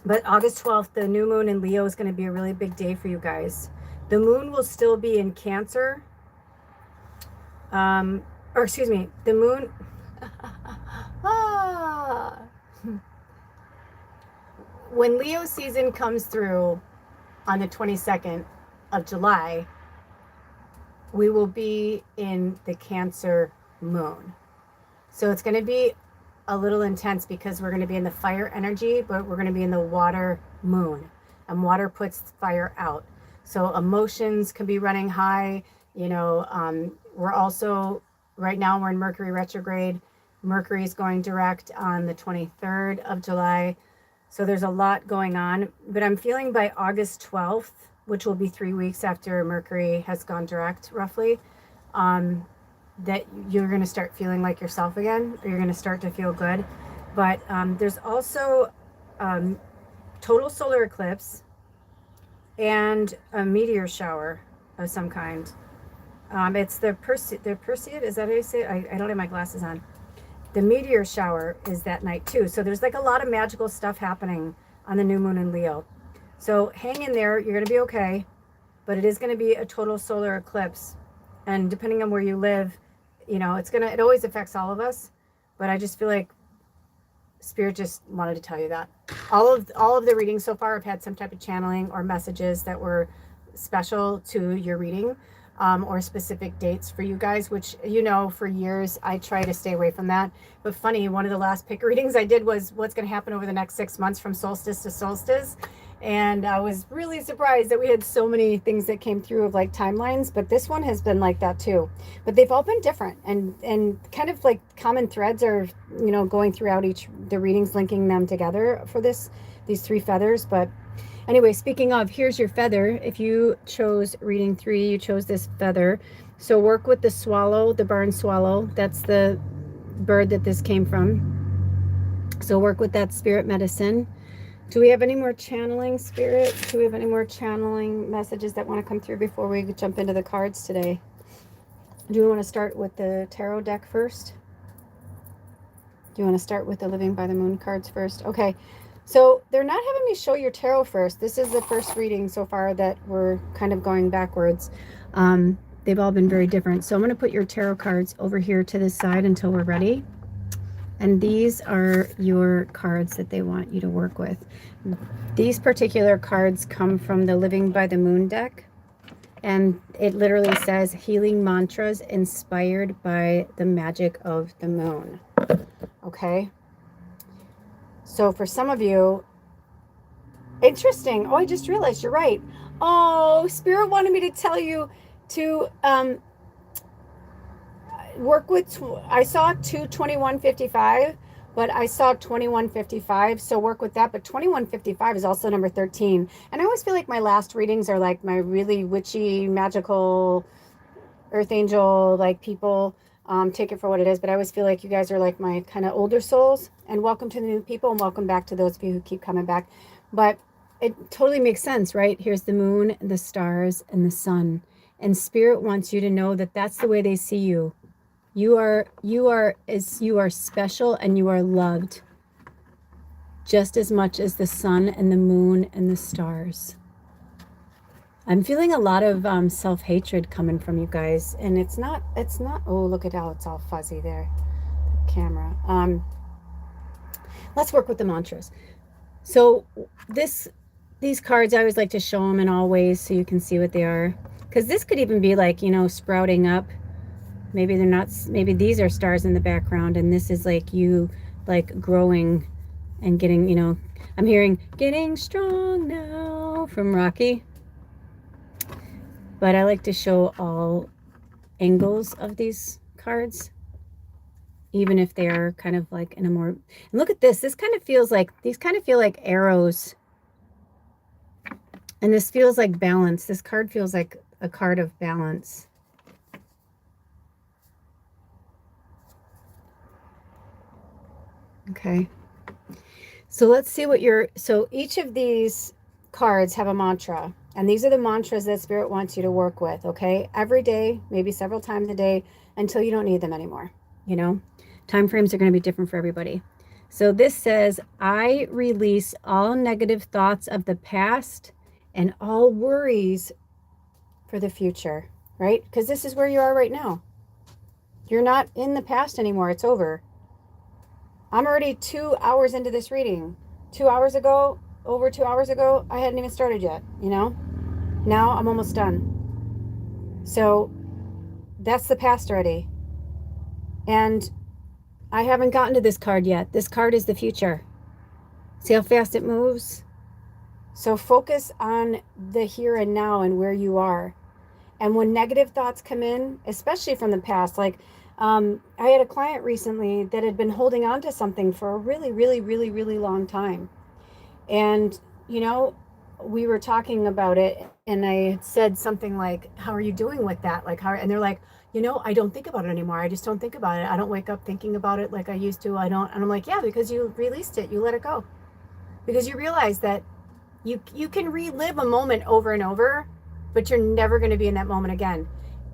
But August 12th, the new moon in Leo is going to be a really big day for you guys. The moon will still be in Cancer. Or excuse me, the moon. When Leo season comes through on the 22nd of July, we will be in the Cancer moon. So it's going to be a little intense because we're going to be in the fire energy, but we're going to be in the water moon, and water puts fire out. So emotions can be running high. You know, we're also, right now we're in Mercury retrograde. Mercury is going direct on the 23rd of July. So there's a lot going on, but I'm feeling by August 12th, which will be 3 weeks after Mercury has gone direct roughly, that you're going to start feeling like yourself again, or you're going to start to feel good. But there's also total solar eclipse and a meteor shower of some kind. It's the Perseid, is that how you say it? I don't have my glasses on. The meteor shower is that night too. So there's like a lot of magical stuff happening on the new moon in Leo. So hang in there, you're going to be okay. But it is going to be a total solar eclipse. And depending on where you live, you know, it always affects all of us, but I just feel like Spirit just wanted to tell you that. All of the readings so far have had some type of channeling or messages that were special to your reading, or specific dates for you guys, which, you know, for years I try to stay away from that. But funny, one of the last pick readings I did was what's going to happen over the next 6 months from solstice to solstice. And I was really surprised that we had so many things that came through of like timelines, but this one has been like that too. But they've all been different, and kind of like common threads are, you know, going throughout the readings, linking them together for these 3 feathers. But Anyway, speaking of, here's your feather. If you chose reading 3, you chose this feather. So work with the swallow, the barn swallow. That's the bird that this came from. So work with that spirit medicine. Do we have any more channeling, Spirit? Do we have any more channeling messages that want to come through before we jump into the cards today? Do we want to start with the tarot deck first? Do you want to start with the Living by the Moon cards first? Okay. So they're not having me show your tarot first. This is the first reading so far that we're kind of going backwards. They've all been very different. So I'm going to put your tarot cards over here to this side until we're ready. And these are your cards that they want you to work with. These particular cards come from the Living by the Moon deck. And it literally says healing mantras inspired by the magic of the moon. Okay. So for some of you, interesting. Oh, I just realized you're right. Oh, Spirit wanted me to tell you to work with, I saw 22155, but I saw 2155, so work with that. But 2155 is also number 13. And I always feel like my last readings are like my really witchy, magical, earth angel, like people. Take it for what it is, but I always feel like you guys are like my kind of older souls. And welcome to the new people, and welcome back to those of you who keep coming back. But it totally makes sense, right? Here's the moon, the stars, and the sun. And Spirit wants you to know that that's the way they see you. You are special, and you are loved just as much as the sun and the moon and the stars. I'm feeling a lot of self-hatred coming from you guys, and it's not, oh, look at how it's all fuzzy there, the camera. Let's work with the mantras. So these cards, I always like to show them in all ways so you can see what they are, because this could even be like, you know, sprouting up. Maybe they're not, maybe these are stars in the background, and this is like you like growing and getting, you know, I'm hearing getting strong now from Rocky. But I like to show all angles of these cards, even if they are kind of like in a more, and look at this. This kind of feels like, these kind of feel like arrows. And this feels like balance. This card feels like a card of balance. Okay. So let's see what so each of these cards have a mantra. And these are the mantras that Spirit wants you to work with, okay? Every day, maybe several times a day, until you don't need them anymore, you know? Time frames are going to be different for everybody. So this says, I release all negative thoughts of the past and all worries for the future, right? Because this is where you are right now. You're not in the past anymore. It's over. I'm already 2 hours into this reading. 2 hours ago, over 2 hours ago, I hadn't even started yet, you know? Now I'm almost done. So that's the past already. And I haven't gotten to this card yet. This card is the future. See how fast it moves? So focus on the here and now and where you are. And when negative thoughts come in, especially from the past, like I had a client recently that had been holding on to something for a really, really, really, really long time. And, you know, we were talking about it, and I said something like, how are you doing with that? Like, how, and they're like, you know, I don't think about it anymore. I just don't think about it. I don't wake up thinking about it like I used to. I don't. And I'm like, yeah, because you released it. You let it go. Because you realize that you can relive a moment over and over, but you're never going to be in that moment again.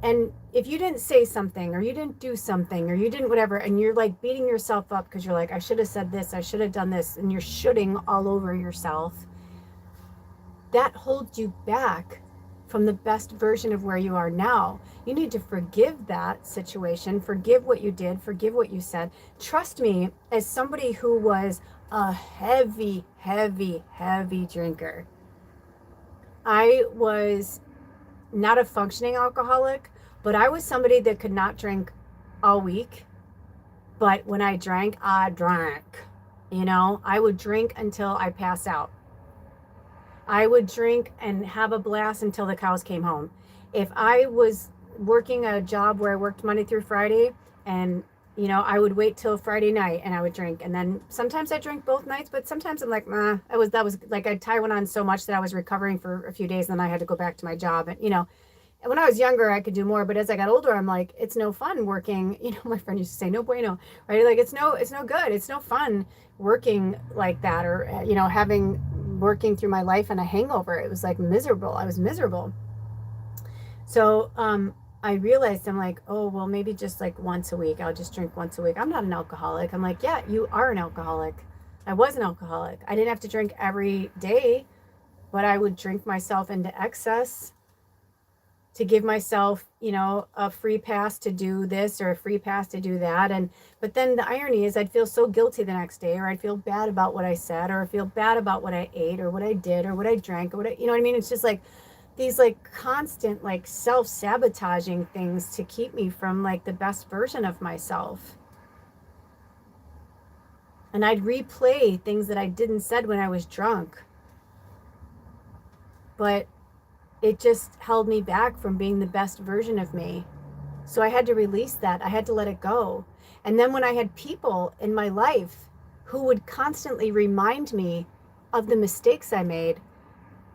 And if you didn't say something, or you didn't do something, or you didn't whatever, and you're like beating yourself up because you're like, I should have said this, I should have done this, and you're shoulding all over yourself, that holds you back from the best version of where you are now. You need to forgive that situation, forgive what you did, forgive what you said. Trust me, as somebody who was a heavy, heavy, heavy drinker, I was not a functioning alcoholic, but I was somebody that could not drink all week. But when I drank, you know, I would drink until I passed out. I would drink and have a blast until the cows came home. If I was working a job where I worked Monday through Friday, and you know, I would wait till Friday night and I would drink. And then sometimes I drink both nights, but sometimes I'm like, nah, that was like, I'd tie one on so much that I was recovering for a few days and then I had to go back to my job. And, you know, when I was younger, I could do more, but as I got older, I'm like, it's no fun working. You know, my friend used to say, no bueno, right? Like, it's no good. It's no fun working like that, or, you know, working through my life in a hangover. It was like miserable. I was miserable. So, I realized I'm like, oh, well, maybe just like once a week. I'll just drink once a week. I'm not an alcoholic. I'm like, yeah, you are an alcoholic. I was an alcoholic. I didn't have to drink every day, but I would drink myself into excess to give myself, you know, a free pass to do this or a free pass to do that. And, but then the irony is I'd feel so guilty the next day, or I'd feel bad about what I said, or I feel bad about what I ate or what I did or what I drank or what I, you know what I mean? It's just like these like constant, like self-sabotaging things to keep me from like the best version of myself. And I'd replay things that I didn't said when I was drunk. But it just held me back from being the best version of me. So I had to release that. I had to let it go. And then when I had people in my life who would constantly remind me of the mistakes I made,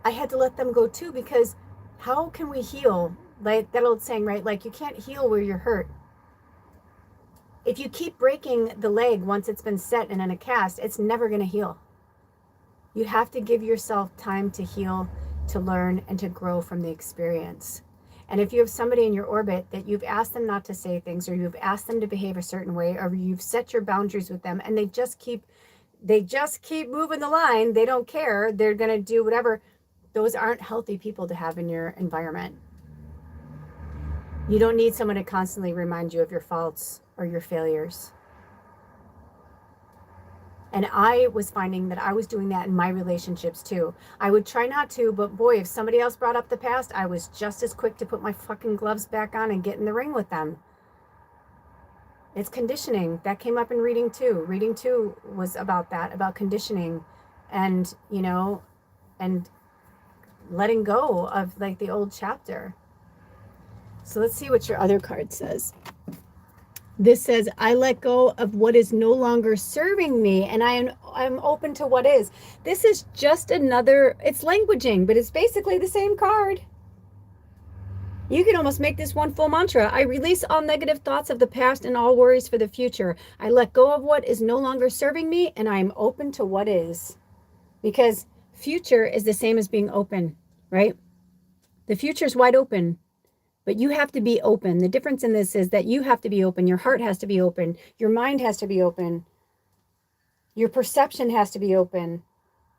I had to let them go too, because how can we heal? Like that old saying, right? Like you can't heal where you're hurt. If you keep breaking the leg once it's been set and in a cast, it's never going to heal. You have to give yourself time to heal, to learn, and to grow from the experience. And if you have somebody in your orbit that you've asked them not to say things, or you've asked them to behave a certain way, or you've set your boundaries with them and they just keep moving the line, they don't care, they're going to do whatever, those aren't healthy people to have in your environment. You don't need someone to constantly remind you of your faults or your failures. And I was finding that I was doing that in my relationships too. I would try not to, but boy, if somebody else brought up the past, I was just as quick to put my fucking gloves back on and get in the ring with them. It's conditioning. That came up in reading two. Reading two was about that, about conditioning and, you know, and letting go of like the old chapter. So let's see what your other card says. This says, I let go of what is no longer serving me, and I'm open to what is. This is just another, it's languaging, but it's basically the same card. You can almost make this one full mantra. I release all negative thoughts of the past and all worries for the future. I let go of what is no longer serving me, and I'm open to what is. Because future is the same as being open, right? The future is wide open. But you have to be open. The difference in this is that you have to be open. Your heart has to be open. Your mind has to be open. Your perception has to be open.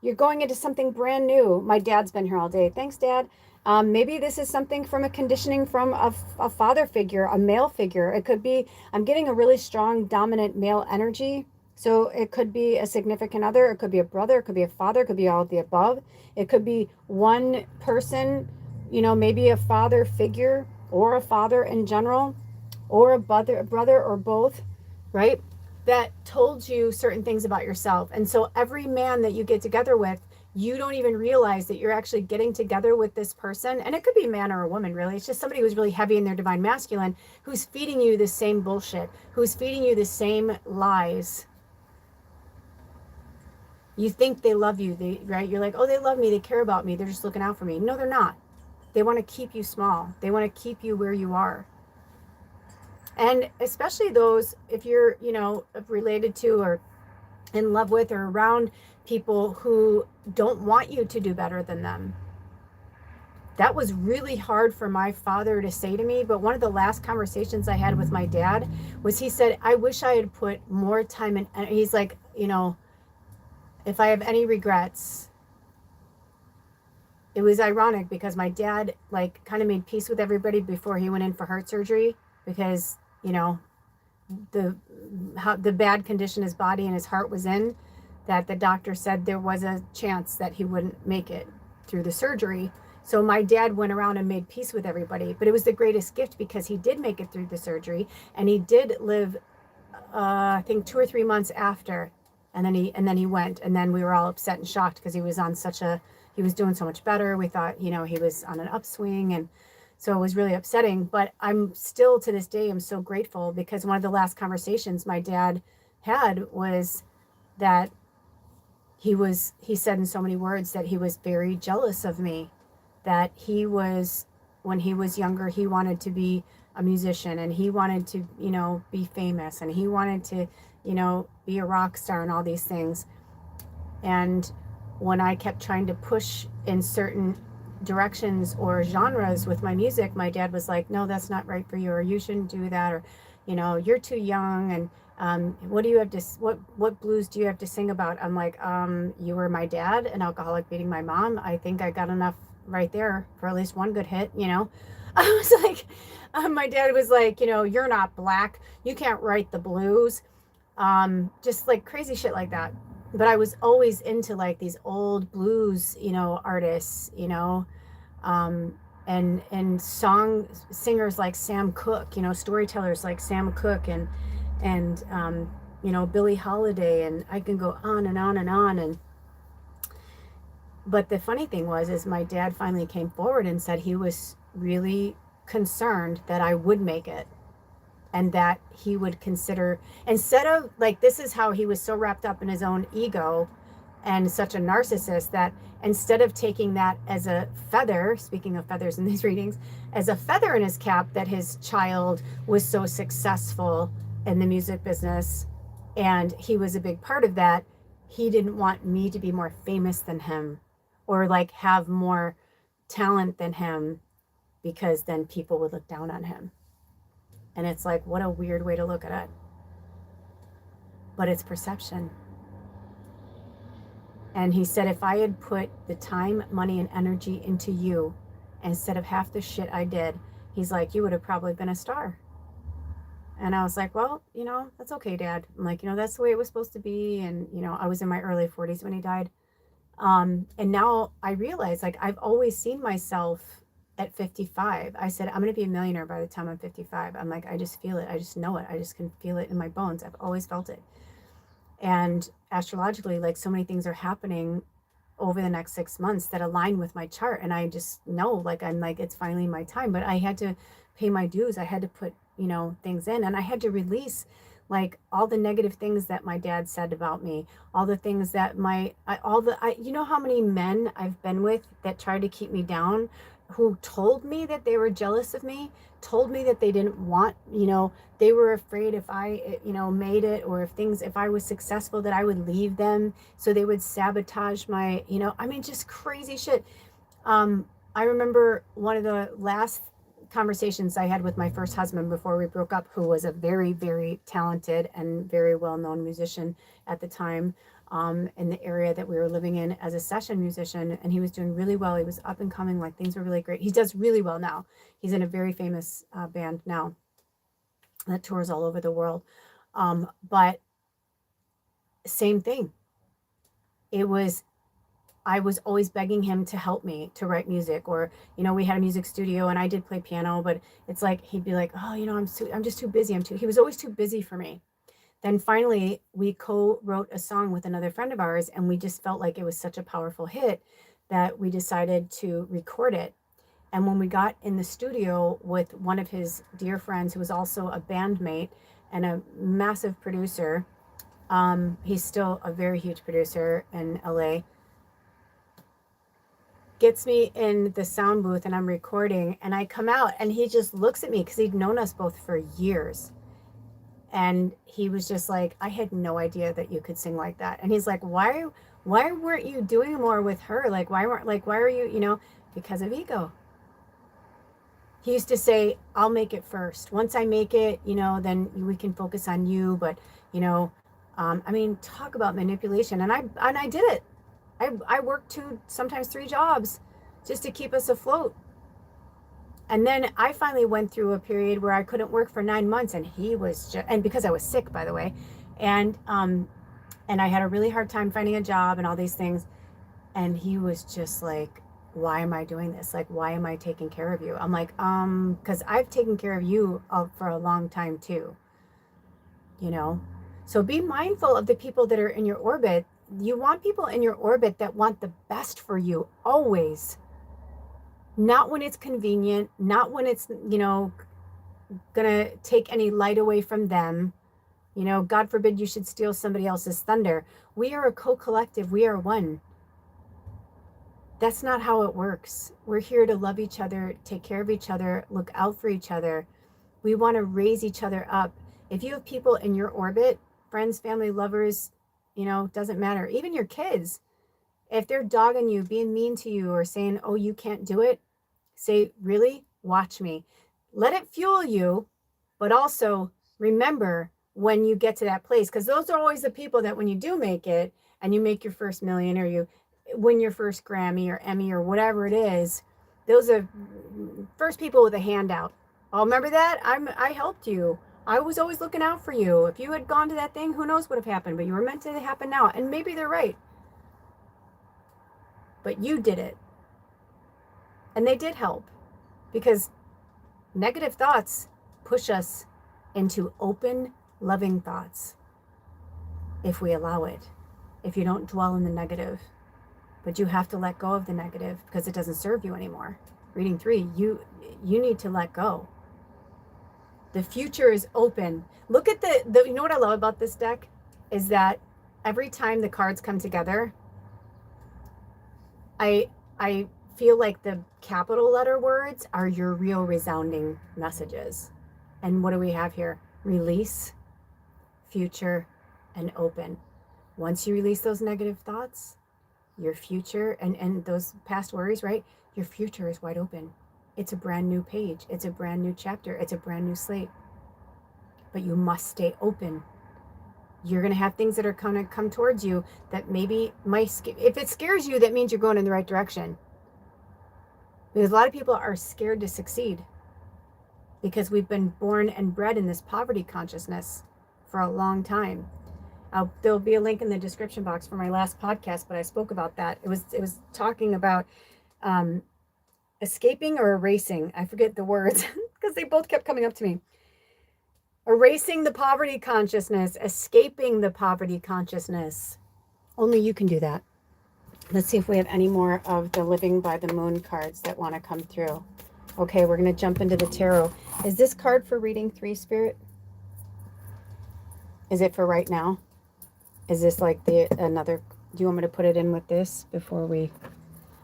You're going into something brand new. My dad's been here all day. Thanks, Dad. Maybe this is something from a conditioning from a father figure, a male figure. It could be, I'm getting a really strong, dominant male energy. So it could be a significant other. It could be a brother. It could be a father. It could be all of the above. It could be one person, you know, maybe a father figure or a father in general, or a brother or both, right? That told you certain things about yourself. And so every man that you get together with, you don't even realize that you're actually getting together with this person. And it could be a man or a woman, really. It's just somebody who's really heavy in their divine masculine, who's feeding you the same bullshit, who's feeding you the same lies. You think they love you, right? You're like, oh, they love me, they care about me, they're just looking out for me. No, they're not. They want to keep you small. They want to keep you where you are. And especially those, if you're, you know, related to or in love with or around people who don't want you to do better than them. That was really hard for my father to say to me. But one of the last conversations I had with my dad was, he said, I wish I had put more time in. And he's like, you know, if I have any regrets, it was ironic because my dad like kind of made peace with everybody before he went in for heart surgery, because, you know, the bad condition his body and his heart was in, that the doctor said there was a chance that he wouldn't make it through the surgery. So my dad went around and made peace with everybody, but it was the greatest gift because he did make it through the surgery, and he did live, I think 2 or 3 months after, and then he went, and then we were all upset and shocked because he was on he was doing so much better. We thought, you know, he was on an upswing. And So it was really upsetting, but I'm still to this day, I'm so grateful, because one of the last conversations my dad had was that he said in so many words that he was very jealous of me, that he was, when he was younger, he wanted to be a musician, and he wanted to, be famous, and he wanted to, be a rock star and all these things. And when I kept trying to push in certain directions or genres with my music, my dad was like, no, that's not right for you, or you shouldn't do that, or, you're too young, and what do you have to, what blues do you have to sing about? I'm like, you were my dad, an alcoholic beating my mom. I think I got enough right there for at least one good hit. I was like, my dad was like, you're not black, you can't write the blues, just like crazy shit like that. But I was always into like these old blues, artists, and song singers like Sam Cooke, storytellers like Sam Cooke, and Billie Holiday, and I can go on and on and on. And but the funny thing is my dad finally came forward and said he was really concerned that I would make it, and that he would consider, instead of like, this is how he was so wrapped up in his own ego and such a narcissist, that instead of taking that as a feather, speaking of feathers in these readings, as a feather in his cap that his child was so successful in the music business and he was a big part of that, he didn't want me to be more famous than him, or like have more talent than him, because then people would look down on him. And it's like, what a weird way to look at it. But it's perception. And he said, if I had put the time, money, and energy into you instead of half the shit I did, he's like, you would have probably been a star. And I was like, well, that's okay, Dad. I'm like, that's the way it was supposed to be. And, I was in my early 40s when he died. And now I realize, like, I've always seen myself at 55. I said, I'm going to be a millionaire by the time I'm 55. I'm like, I just feel it. I just know it. I just can feel it in my bones. I've always felt it. And astrologically, like, so many things are happening over the next 6 months that align with my chart. And I just know, like, I'm like, it's finally my time. But I had to pay my dues. I had to put, things in, and I had to release like all the negative things that my dad said about me, all the things that how many men I've been with that tried to keep me down, who told me that they were jealous of me, told me that they didn't want, they were afraid if I, made it, or if I was successful, that I would leave them. So they would sabotage my, just crazy shit. I remember one of the last conversations I had with my first husband before we broke up, who was a very, very talented and very well-known musician at the time, in the area that we were living in as a session musician. And he was doing really well. He was up and coming, like things were really great. He does really well now. He's in a very famous band now that tours all over the world. But same thing. I was always begging him to help me to write music, or, we had a music studio and I did play piano, but it's like, he'd be like, oh, I'm just too busy. He was always too busy for me. Then finally we co-wrote a song with another friend of ours, and we just felt like it was such a powerful hit that we decided to record it. And when we got in the studio with one of his dear friends, who was also a bandmate and a massive producer, he's still a very huge producer in LA, gets me in the sound booth and I'm recording, and I come out and he just looks at me, because he'd known us both for years. And he was just like, I had no idea that you could sing like that. And he's like, why weren't you doing more with her? Like, why are you, because of ego. He used to say, I'll make it first. Once I make it, then we can focus on you. But, talk about manipulation. And I did it. I worked 2, sometimes 3 jobs just to keep us afloat. And then I finally went through a period where I couldn't work for 9 months, and he was and because I was sick, by the way, and I had a really hard time finding a job and all these things. And he was just like, why am I doing this? Like, why am I taking care of you? I'm like, because I've taken care of you for a long time too, So be mindful of the people that are in your orbit. You want people in your orbit that want the best for you always. not when it's convenient, not when it's, gonna take any light away from them. God forbid you should steal somebody else's thunder. We are a co-collective. We are one. That's not how it works. We're here to love each other, take care of each other, look out for each other. We want to raise each other up. If you have people in your orbit, friends, family, lovers, doesn't matter, even your kids, if they're dogging you, being mean to you, or saying, oh, you can't do it, say, really? Watch me. Let it fuel you, but also remember when you get to that place, because those are always the people that when you do make it and you make your first million, or you win your first Grammy or Emmy or whatever it is, those are first people with a handout. Oh, remember that? I helped you. I was always looking out for you. If you had gone to that thing, who knows what would have happened, but you were meant to happen now. And maybe they're right. But you did it. And they did help, because negative thoughts push us into open, loving thoughts if we allow it, if you don't dwell in the negative. But you have to let go of the negative because it doesn't serve you anymore. Reading 3, you need to let go. The future is open. Look at the you know what I love about this deck is that every time the cards come together, I feel like the capital letter words are your real resounding messages. And what do we have here? Release, future, and open. Once you release those negative thoughts, your future and those past worries, right? Your future is wide open. It's a brand new page. It's a brand new chapter. It's a brand new slate. But you must stay open. You're going to have things that are going to come towards you that maybe if it scares you, that means you're going in the right direction. Because a lot of people are scared to succeed because we've been born and bred in this poverty consciousness for a long time. There'll be a link in the description box for my last podcast, but I spoke about that. It was talking about escaping or erasing. I forget the words because they both kept coming up to me. Erasing the poverty consciousness, escaping the poverty consciousness. Only you can do that. Let's see if we have any more of the Living by the Moon cards that want to come through. Okay, we're going to jump into the tarot. Is this card for reading 3, Spirit? Is it for right now? Is this like another, do you want me to put it in with this before we,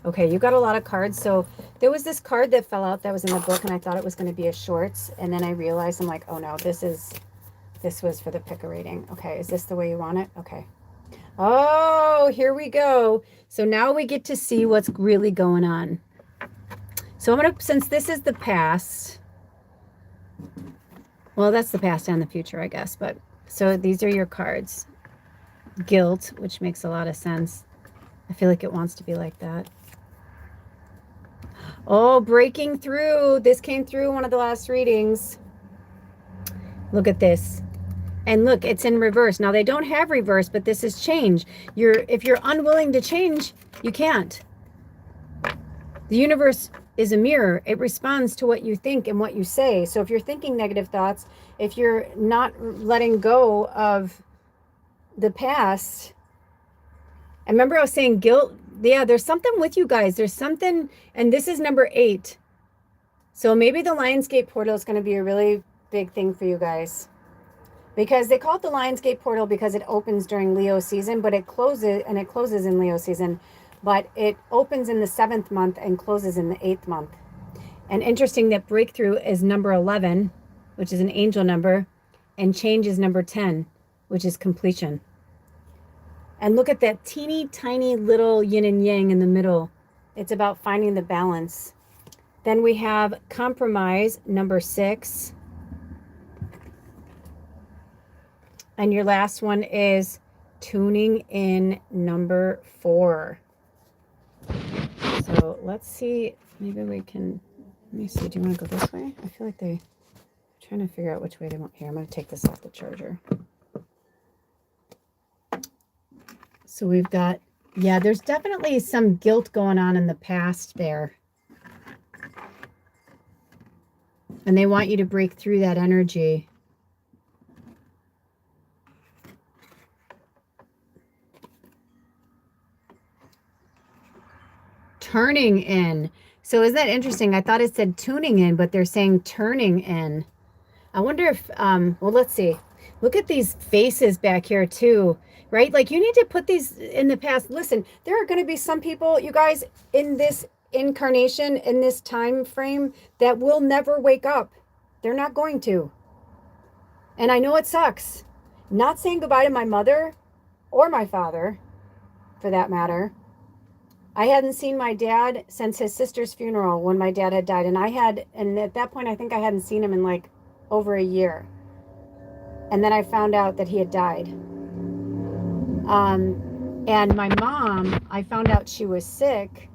okay, you got a lot of cards. So there was this card that fell out that was in the book and I thought it was going to be a shorts. And then I realized, I'm like, oh no, this was for the pick a reading. Okay, is this the way you want it? Okay. Oh, here we go. So now we get to see what's really going on. So I'm going to, since this is the past, well, that's the past and the future, I guess. But so these are your cards. Guilt, which makes a lot of sense. I feel like it wants to be like that. Oh, breaking through. This came through one of the last readings. Look at this. And look, it's in reverse. Now they don't have reverse, but this is change. If you're unwilling to change, you can't. The universe is a mirror. It responds to what you think and what you say. So if you're thinking negative thoughts, if you're not letting go of the past, I remember I was saying guilt. Yeah, there's something with you guys. There's something, and this is number 8. So maybe the Lionsgate portal is going to be a really big thing for you guys. Because they call it the Lionsgate portal because it opens during Leo season, but it closes in Leo season. But it opens in the 7th month and closes in the 8th month. And interesting that breakthrough is number 11, which is an angel number, and change is number 10, which is completion. And look at that teeny tiny little yin and yang in the middle. It's about finding the balance. Then we have compromise, number 6. And your last one is tuning in, number 4. So let's see. Maybe we can, let me see. Do you want to go this way? I feel like I'm trying to figure out which way they want. Here, I'm going to take this off the charger. So we've got, yeah, there's definitely some guilt going on in the past there. And they want you to break through that energy. turning in. So isn't that interesting? I thought it said tuning in, but they're saying turning in. I wonder if, well, let's see. Look at these faces back here too, right? Like you need to put these in the past. Listen, there are going to be some people, you guys, in this incarnation, in this time frame, that will never wake up. They're not going to. And I know it sucks. Not saying goodbye to my mother or my father, for that matter. I hadn't seen my dad since his sister's funeral when my dad had died. And at that point, I think I hadn't seen him in like over a year. And then I found out that he had died. And my mom, I found out she was sick.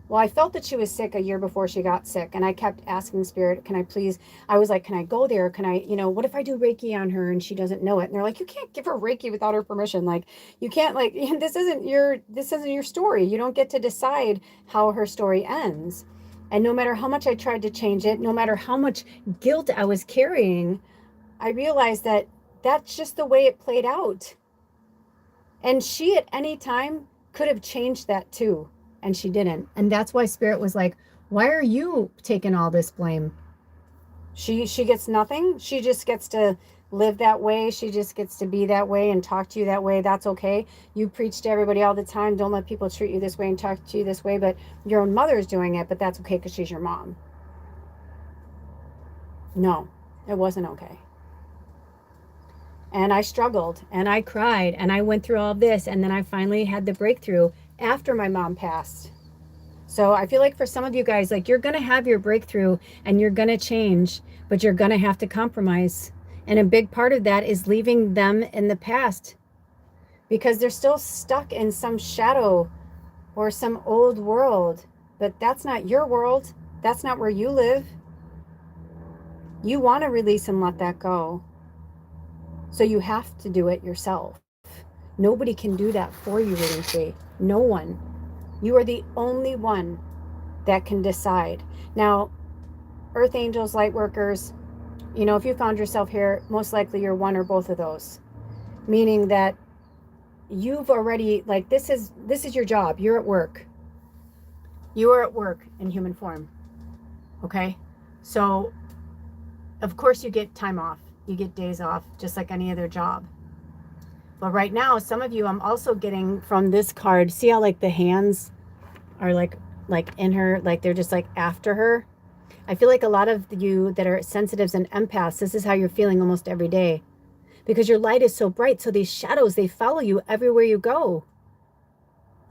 Well, I felt that she was sick a year before she got sick. And I kept asking Spirit, can I please, I was like, can I go there? Can I, what if I do Reiki on her and she doesn't know it? And they're like, you can't give her Reiki without her permission. Like, you can't, like, this isn't your story. You don't get to decide how her story ends. And no matter how much I tried to change it, no matter how much guilt I was carrying, I realized that that's just the way it played out. And she at any time could have changed that too. And she didn't. And that's why Spirit was like, why are you taking all this blame? She gets nothing. She just gets to live that way. She just gets to be that way and talk to you that way. That's okay. You preach to everybody all the time. Don't let people treat you this way and talk to you this way. But your own mother's doing it, but that's okay because she's your mom. No, it wasn't okay. And I struggled and I cried and I went through all this. And then I finally had the breakthrough after my mom passed. So I feel like for some of you guys, like you're going to have your breakthrough and you're going to change, but you're going to have to compromise. And a big part of that is leaving them in the past because they're still stuck in some shadow or some old world. But that's not your world. That's not where you live. You want to release and let that go. So you have to do it yourself. Nobody can do that for you, really. No one. You are the only one that can decide. Now, earth angels, light workers, if you found yourself here, most likely you're one or both of those. Meaning that you've already, like, this is your job. You're at work. You are at work in human form. Okay? So, of course you get time off. You get days off, just like any other job. But right now, some of you, I'm also getting from this card, see how like the hands are like in her, like they're just like after her. I feel like a lot of you that are sensitives and empaths, this is how you're feeling almost every day. Because your light is so bright, so these shadows, they follow you everywhere you go.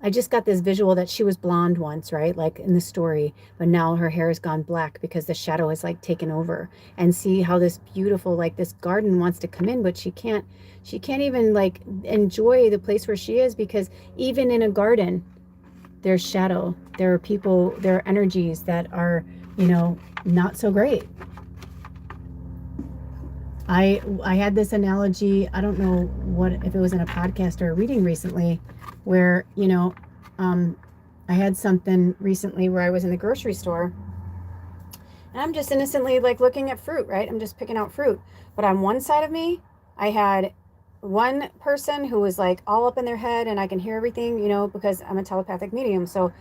I just got this visual that she was blonde once, right? Like in the story, but now her hair has gone black because the shadow is like taken over. And see how this beautiful, like this garden wants to come in, but she can't even like enjoy the place where she is because even in a garden, there's shadow. There are people, there are energies that are, not so great. I had this analogy, I don't know what, if it was in a podcast or a reading recently, where, I had something recently where I was in the grocery store and I'm just innocently like looking at fruit, right? I'm just picking out fruit. But on one side of me, I had one person who was like all up in their head and I can hear everything, because I'm a telepathic medium. So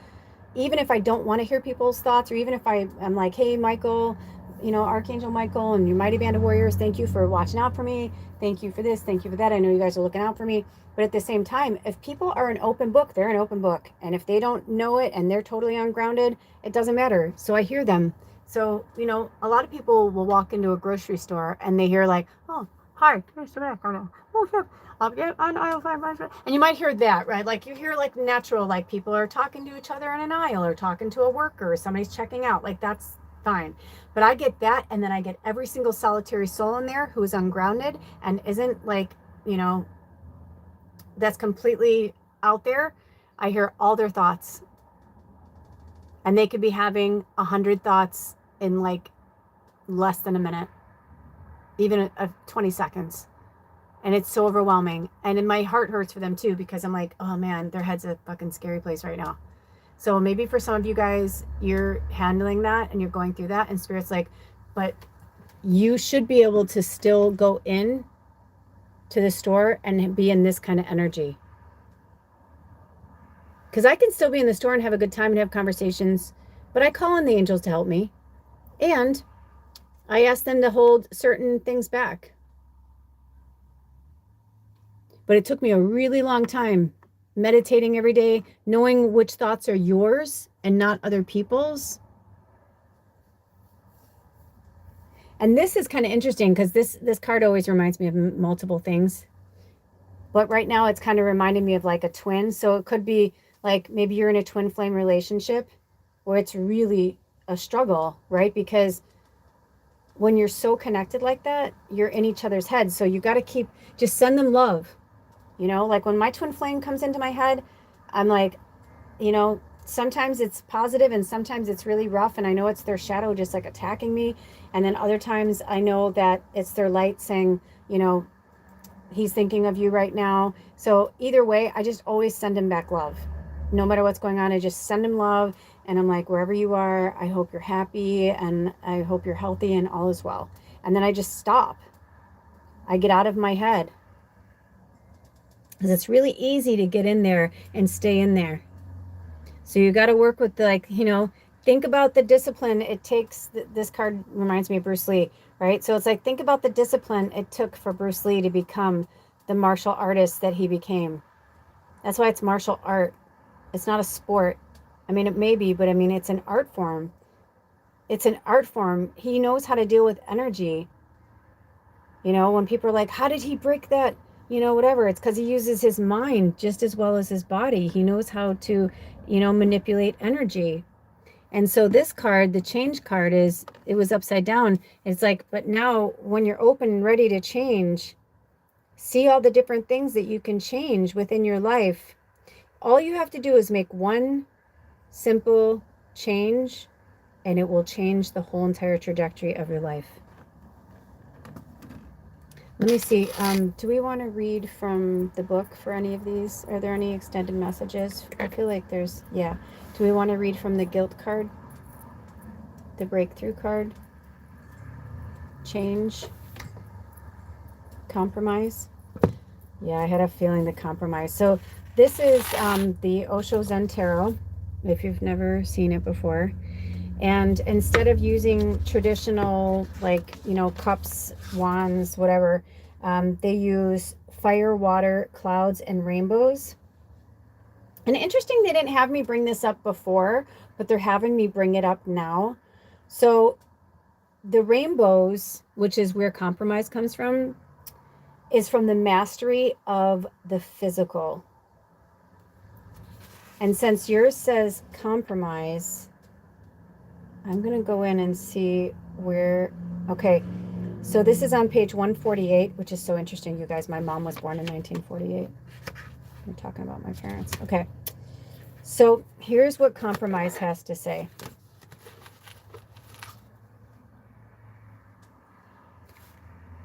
even if I don't want to hear people's thoughts, or even if I'm like, hey, Michael, Archangel Michael and your mighty band of warriors, thank you for watching out for me. Thank you for this. Thank you for that. I know you guys are looking out for me. But at the same time, if people are an open book, they're an open book. And if they don't know it and they're totally ungrounded, it doesn't matter. So I hear them. So, a lot of people will walk into a grocery store and they hear like, oh, hi, Mr. Mac. Oh, sure. I'll get on aisle 5. And you might hear that, right? Like you hear like natural, like people are talking to each other in an aisle or talking to a worker or somebody's checking out. Like that's fine. But I get that. And then I get every single solitary soul in there who is ungrounded and isn't like, that's completely out there. I hear all their thoughts. And they could be having 100 thoughts in like less than a minute, even 20 seconds. And it's so overwhelming. And then my heart hurts for them too, because I'm like, oh man, their head's a fucking scary place right now. So maybe for some of you guys, you're handling that and you're going through that. And Spirit's like, but you should be able to still go in to the store and be in this kind of energy. Because I can still be in the store and have a good time and have conversations, but I call on the angels to help me. And I ask them to hold certain things back. But it took me a really long time meditating every day, knowing which thoughts are yours and not other people's. And this is kind of interesting because this card always reminds me of multiple things. But right now it's kind of reminding me of like a twin. So it could be like maybe you're in a twin flame relationship where it's really a struggle, right? Because when you're so connected like that, you're in each other's heads. So you got to just send them love. You know, like when my twin flame comes into my head, I'm like, you know, sometimes it's positive and sometimes it's really rough. And I know it's their shadow just like attacking me. And then other times I know that it's their light saying, you know, he's thinking of you right now. So either way, I just always send him back love. No matter what's going on, I just send him love. And I'm like, wherever you are, I hope you're happy and I hope you're healthy and all is well. And then I just stop. I get out of my head. Because it's really easy to get in there and stay in there. So you got to work with think about the discipline it takes. This card reminds me of Bruce Lee, right? So it's like, think about the discipline it took for Bruce Lee to become the martial artist that he became. That's why it's martial art. It's not a sport. I mean, it may be, but I mean, it's an art form. It's an art form. He knows how to deal with energy. You know, when people are like, how did he break that? You know, whatever. It's because he uses his mind just as well as his body. He knows how to, manipulate energy. And so this card, the change card, it was upside down. It's like, but now when you're open and ready to change, see all the different things that you can change within your life. All you have to do is make one simple change, and it will change the whole entire trajectory of your life. Let me see. Do we want to read from the book for any of these? Are there any extended messages? I feel like there's, yeah. Do we want to read from the guilt card? The breakthrough card? Change? Compromise? Yeah, I had a feeling the compromise. So this is the Osho Zen Tarot, if you've never seen it before. And instead of using traditional, cups, wands, whatever, they use fire, water, clouds, and rainbows. And interesting, they didn't have me bring this up before, but they're having me bring it up now. So the rainbows, which is where compromise comes from, is from the mastery of the physical. And since yours says compromise, I'm going to go in and see where, okay, so this is on page 148, which is so interesting, you guys. My mom was born in 1948. I'm talking about my parents. Okay, so here's what compromise has to say.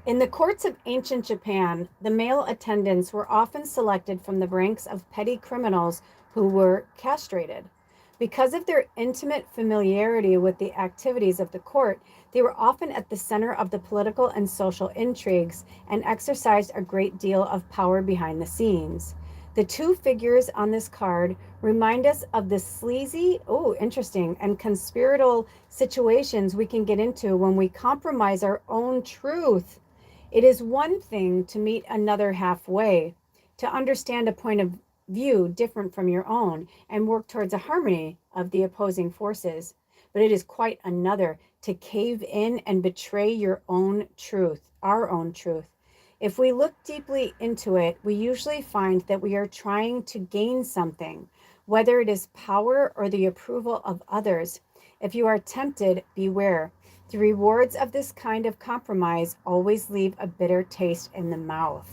In the courts of ancient Japan, the male attendants were often selected from the ranks of petty criminals who were castrated. Because of their intimate familiarity with the activities of the court, they were often at the center of the political and social intrigues and exercised a great deal of power behind the scenes. The two figures on this card remind us of the sleazy, interesting, and conspiratorial situations we can get into when we compromise our own truth. It is one thing to meet another halfway, to understand a point of view different from your own and work towards a harmony of the opposing forces. But it is quite another to cave in and betray your own truth, our own truth. If we look deeply into it, we usually find that we are trying to gain something, whether it is power or the approval of others. If you are tempted, beware. The rewards of this kind of compromise always leave a bitter taste in the mouth.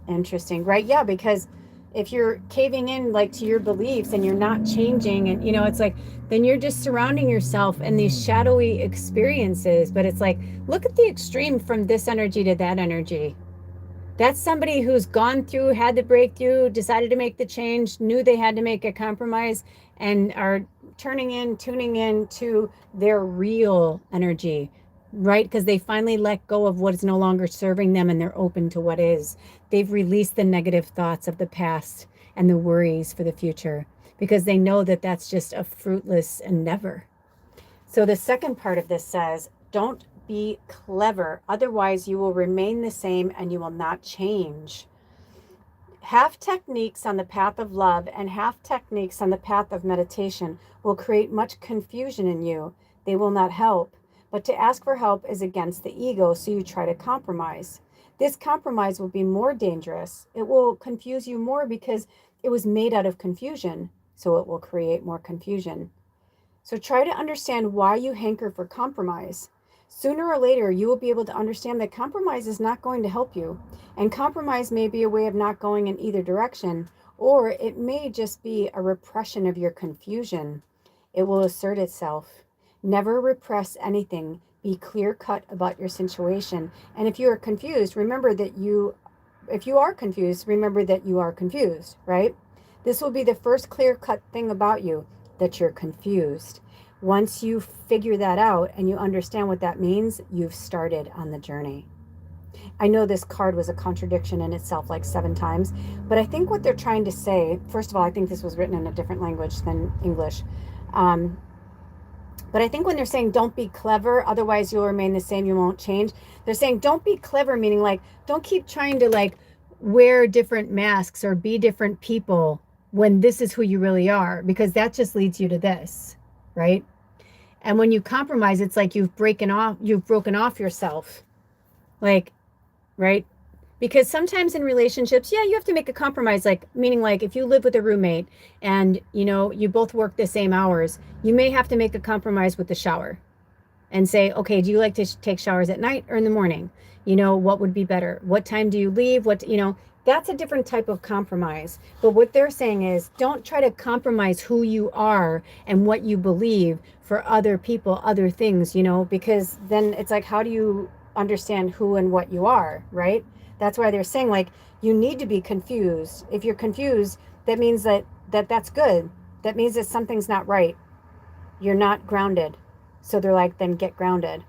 Interesting, right? Yeah, because if you're caving in to your beliefs and you're not changing, and it's like, then you're just surrounding yourself in these shadowy experiences. But it's like, look at the extreme from this energy to that energy. That's somebody who's gone through, had the breakthrough, decided to make the change, knew they had to make a compromise, and are tuning in to their real energy, right? Because they finally let go of what is no longer serving them and they're open to what is. They've released the negative thoughts of the past and the worries for the future, because they know that that's just a fruitless endeavor. So the second part of this says, don't be clever, otherwise you will remain the same and you will not change. Half techniques on the path of love and half techniques on the path of meditation will create much confusion in you. They will not help. But to ask for help is against the ego, so you try to compromise. This compromise will be more dangerous. It will confuse you more because it was made out of confusion, so it will create more confusion. So try to understand why you hanker for compromise. Sooner or later, you will be able to understand that compromise is not going to help you. And compromise may be a way of not going in either direction, or it may just be a repression of your confusion. It will assert itself. Never repress anything. Be clear cut about your situation. And if you are confused, remember that if you are confused, remember that you are confused, right? This will be the first clear cut thing about you, that you're confused. Once you figure that out and you understand what that means, you've started on the journey. I know this card was a contradiction in itself like 7 times, but I think what they're trying to say, first of all, I think this was written in a different language than English. But I think when they're saying don't be clever, otherwise you'll remain the same, you won't change. They're saying don't be clever, meaning like don't keep trying to like wear different masks or be different people when this is who you really are, because that just leads you to this, right? And when you compromise, it's like you've broken off yourself, like, right? Because sometimes in relationships, yeah, you have to make a compromise, like meaning like if you live with a roommate and you both work the same hours, you may have to make a compromise with the shower and say, okay, do you like to take showers at night or in the morning? What would be better? What time do you leave? That's a different type of compromise. But what they're saying is don't try to compromise who you are and what you believe for other people, other things, because then it's like, how do you understand who and what you are, right? That's why they're saying like, you need to be confused. If you're confused, that means that's good. That means that something's not right. You're not grounded. So they're like, then get grounded.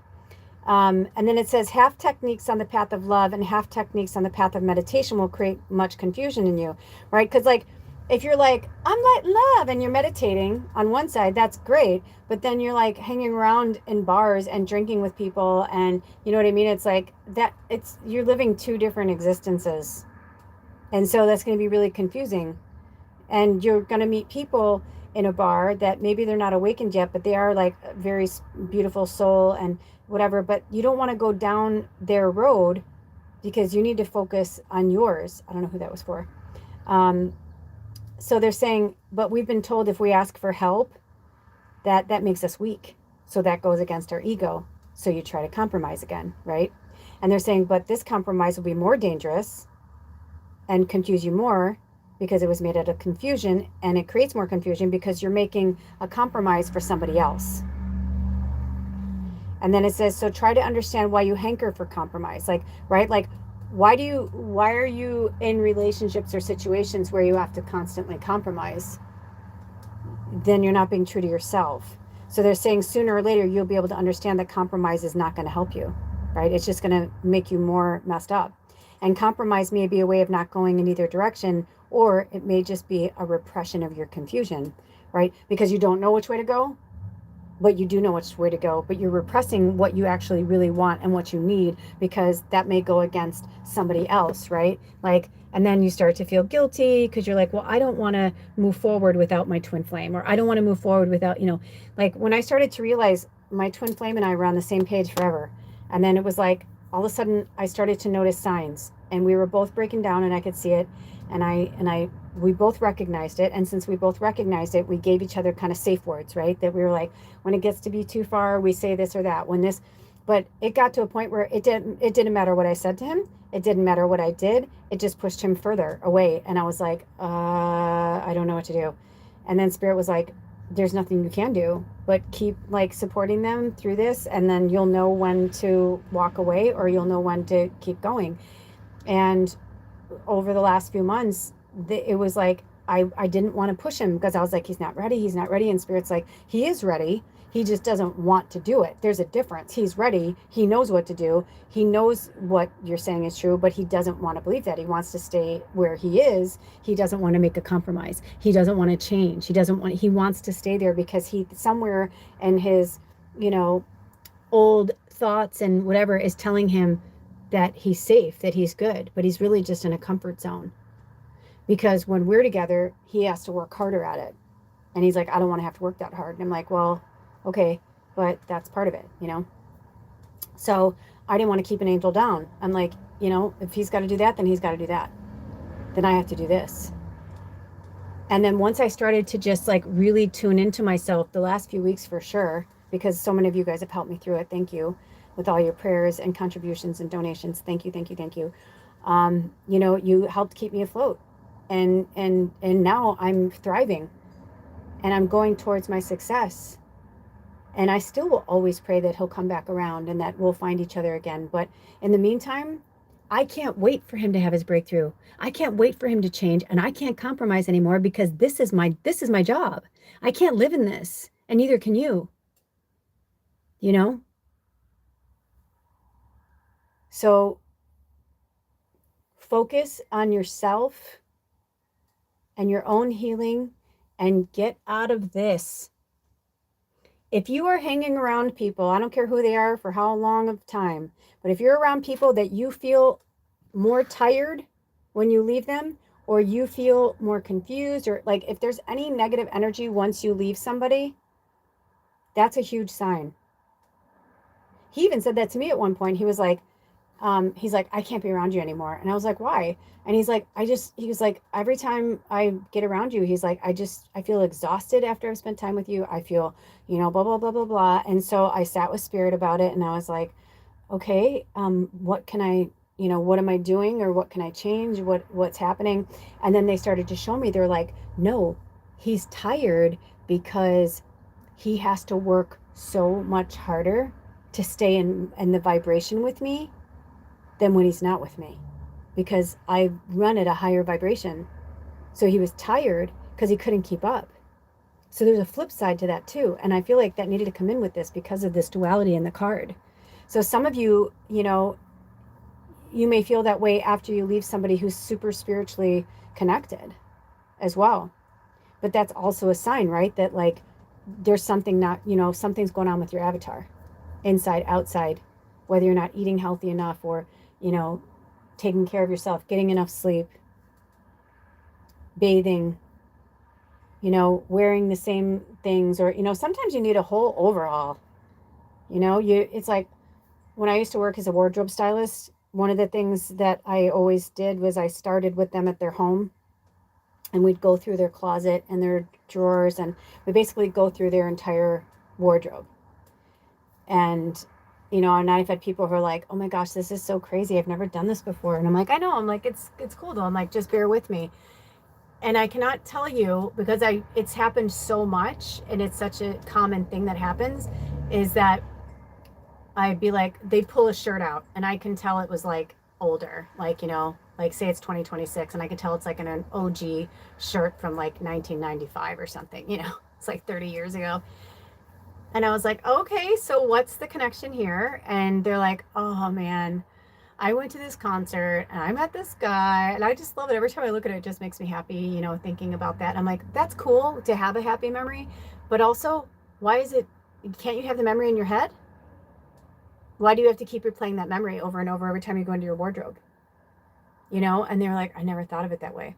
And then it says half techniques on the path of love and half techniques on the path of meditation will create much confusion in you, right? Because like, if you're like, I'm like love, and you're meditating on one side, that's great. But then you're like hanging around in bars and drinking with people. And you know what I mean? It's like that, you're living 2 different existences. And so that's going to be really confusing. And you're going to meet people in a bar that maybe they're not awakened yet, but they are like a very beautiful soul and whatever, but you don't want to go down their road because you need to focus on yours. I don't know who that was for. So they're saying, but we've been told if we ask for help, that makes us weak. So that goes against our ego. So you try to compromise again, right? And they're saying, but this compromise will be more dangerous and confuse you more because it was made out of confusion, and it creates more confusion because you're making a compromise for somebody else. And then it says, so try to understand why you hanker for compromise. Like, right? Like, why are you in relationships or situations where you have to constantly compromise? Then you're not being true to yourself. So they're saying sooner or later, you'll be able to understand that compromise is not going to help you, right? It's just going to make you more messed up. And compromise may be a way of not going in either direction, or it may just be a repression of your confusion, right? Because you don't know which way to go, but you do know which way to go, but you're repressing what you actually really want and what you need, because that may go against somebody else, right? Like, and then you start to feel guilty because you're like, well, I don't want to move forward without my twin flame, or I don't want to move forward without, like when I started to realize my twin flame and I were on the same page forever. And then it was like, all of a sudden I started to notice signs, and we were both breaking down and I could see it. And we both recognized it. And since we both recognized it, we gave each other kind of safe words, right? That we were like, when it gets to be too far, we say this or that. But it got to a point where it didn't matter what I said to him. It didn't matter what I did. It just pushed him further away. And I was like, I don't know what to do. And then Spirit was like, there's nothing you can do, but keep like supporting them through this. And then you'll know when to walk away, or you'll know when to keep going. And over the last few months, it was like, I didn't want to push him because I was like, he's not ready. And Spirit's like, he is ready. He just doesn't want to do it. There's a difference. He's ready. He knows what to do. He knows what you're saying is true, but he doesn't want to believe that. He wants to stay where he is. He doesn't want to make a compromise. He doesn't want to change. He wants to stay there because he somewhere in his, you know, old thoughts and whatever is telling him that he's safe, that he's good, but he's really just in a comfort zone. Because when we're together, he has to work harder at it. And he's like, I don't want to have to work that hard. And I'm like, well, okay, but that's part of it, you know? So I didn't want to keep an angel down. I'm like, you know, if he's got to do that, then he's got to do that. Then I have to do this. And then once I started to just like really tune into myself the last few weeks for sure, because so many of you guys have helped me through it. Thank you with all your prayers and contributions and donations. Thank you, thank you, thank you. You know, you helped keep me afloat. And now I'm thriving and I'm going towards my success. And I still will always pray that he'll come back around and that we'll find each other again. But in the meantime, I can't wait for him to have his breakthrough. I can't wait for him to change, and I can't compromise anymore because this is my job. I can't live in this, and neither can you. You know? So focus on yourself and your own healing and get out of this. If you are hanging around people, I don't care who they are for how long of time, but if you're around people that you feel more tired when you leave them, or you feel more confused, or like if there's any negative energy once you leave somebody, that's a huge sign. He even said that to me at one point. He was like, I can't be around you anymore. And I was like, why? And he was like, every time I get around you, he's like, I feel exhausted after I've spent time with you. I feel, you know, blah, blah, blah, blah, blah. And so I sat with spirit about it. And I was like, okay, what can I, you know, what am I doing? Or what can I change? What's happening? And then they started to show me, they're like, no, he's tired because he has to work so much harder to stay in the vibration with me than when he's not with me, because I run at a higher vibration. So he was tired because he couldn't keep up. So there's a flip side to that too. And I feel like that needed to come in with this because of this duality in the card. So some of you, you know, you may feel that way after you leave somebody who's super spiritually connected as well. But that's also a sign, right? That like there's something not, you know, something's going on with your avatar, inside, outside, whether you're not eating healthy enough or, you know, taking care of yourself, getting enough sleep, bathing, you know, wearing the same things, or, you know, sometimes you need a whole overhaul. You know, it's like when I used to work as a wardrobe stylist, one of the things that I always did was I started with them at their home, and we'd go through their closet and their drawers, and we basically go through their entire wardrobe. And, you know, and I've had people who are like, oh my gosh, this is so crazy. I've never done this before. And I'm like, I know. I'm like, it's cool though. I'm like, just bear with me. And I cannot tell you, because it's happened so much and it's such a common thing that happens, is that I'd be like, they'd pull a shirt out and I can tell it was like older, like, you know, like say it's 2026 and I can tell it's like an OG shirt from like 1995 or something, you know, it's like 30 years ago. And I was like, okay, so what's the connection here? And they're like, oh man, I went to this concert and I met this guy and I just love it. Every time I look at it, it just makes me happy, you know, thinking about that. I'm like, that's cool to have a happy memory, but also, can't you have the memory in your head? Why do you have to keep replaying that memory over and over every time you go into your wardrobe? You know? And they're like, I never thought of it that way.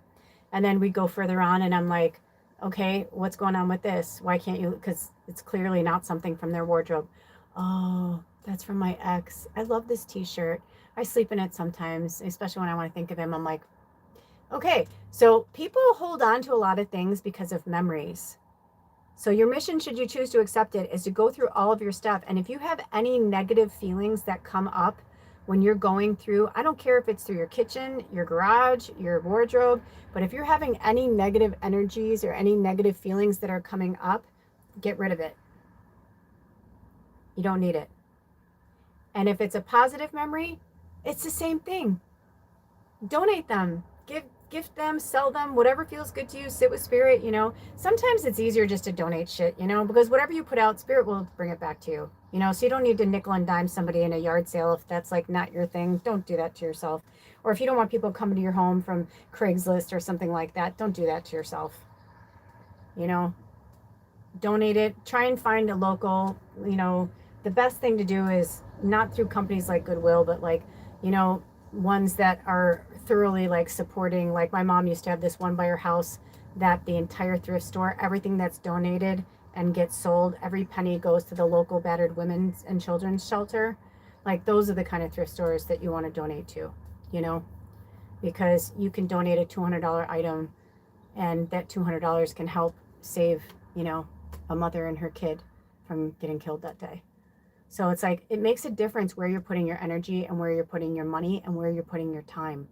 And then we go further on and I'm like, okay, what's going on with this? Why can't you? Because it's clearly not something from their wardrobe. Oh, that's from my ex. I love this t-shirt. I sleep in it sometimes, especially when I want to think of him. I'm like, okay, so people hold on to a lot of things because of memories. So your mission, should you choose to accept it, is to go through all of your stuff. And if you have any negative feelings that come up when you're going through, I don't care if it's through your kitchen, your garage, your wardrobe, but if you're having any negative energies or any negative feelings that are coming up, get rid of it. You don't need it. And if it's a positive memory, it's the same thing. Donate them. gift them, sell them, whatever feels good to you, sit with spirit, you know. Sometimes it's easier just to donate shit, you know, because whatever you put out, spirit will bring it back to you, you know. So you don't need to nickel and dime somebody in a yard sale if that's like not your thing. Don't do that to yourself. Or if you don't want people coming to your home from Craigslist or something like that, don't do that to yourself. You know, donate it. Try and find a local, you know. The best thing to do is not through companies like Goodwill, but like, you know, ones that are thoroughly like supporting. Like my mom used to have this one by her house that the entire thrift store, everything that's donated and gets sold, every penny goes to the local battered women's and children's shelter. Like those are the kind of thrift stores that you want to donate to, you know, because you can donate a $200 item and that $200 can help save, you know, a mother and her kid from getting killed that day. So it's like, it makes a difference where you're putting your energy and where you're putting your money and where you're putting your time.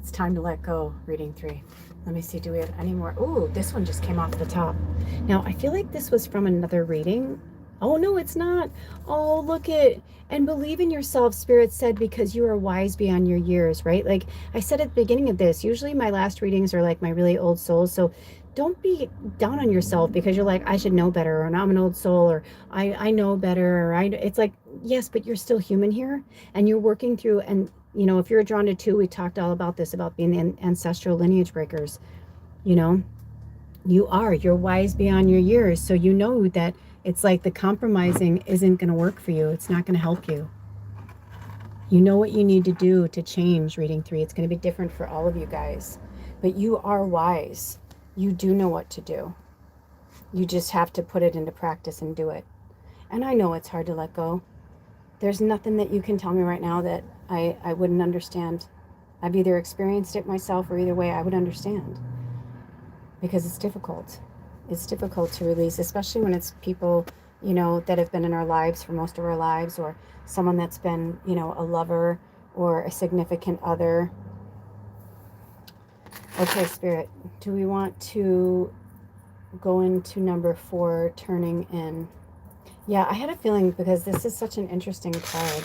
It's time to let go, reading 3. Let me see, do we have any more? Ooh, this one just came off the top. Now, I feel like this was from another reading. Oh, no, it's not. Oh, look it. And believe in yourself, Spirit said, because you are wise beyond your years, right? Like I said at the beginning of this, usually my last readings are like my really old souls. So don't be down on yourself because you're like, I should know better, or I'm an old soul, or I know better, or it's like, yes, but you're still human here and you're working through. And, you know, if you're drawn to 2, we talked all about this, about being the ancestral lineage breakers, you know, you're wise beyond your years. So you know that it's like the compromising isn't going to work for you. It's not going to help you. You know what you need to do to change, reading 3. It's going to be different for all of you guys, but you are wise. You do know what to do. You just have to put it into practice and do it. And I know it's hard to let go. There's nothing that you can tell me right now that I wouldn't understand. I've either experienced it myself, or either way I would understand. Because it's difficult. It's difficult to release, especially when it's people, you know, that have been in our lives for most of our lives, or someone that's been, you know, a lover or a significant other. Okay, Spirit, do we want to go into number 4, turning in? Yeah, I had a feeling, because this is such an interesting card.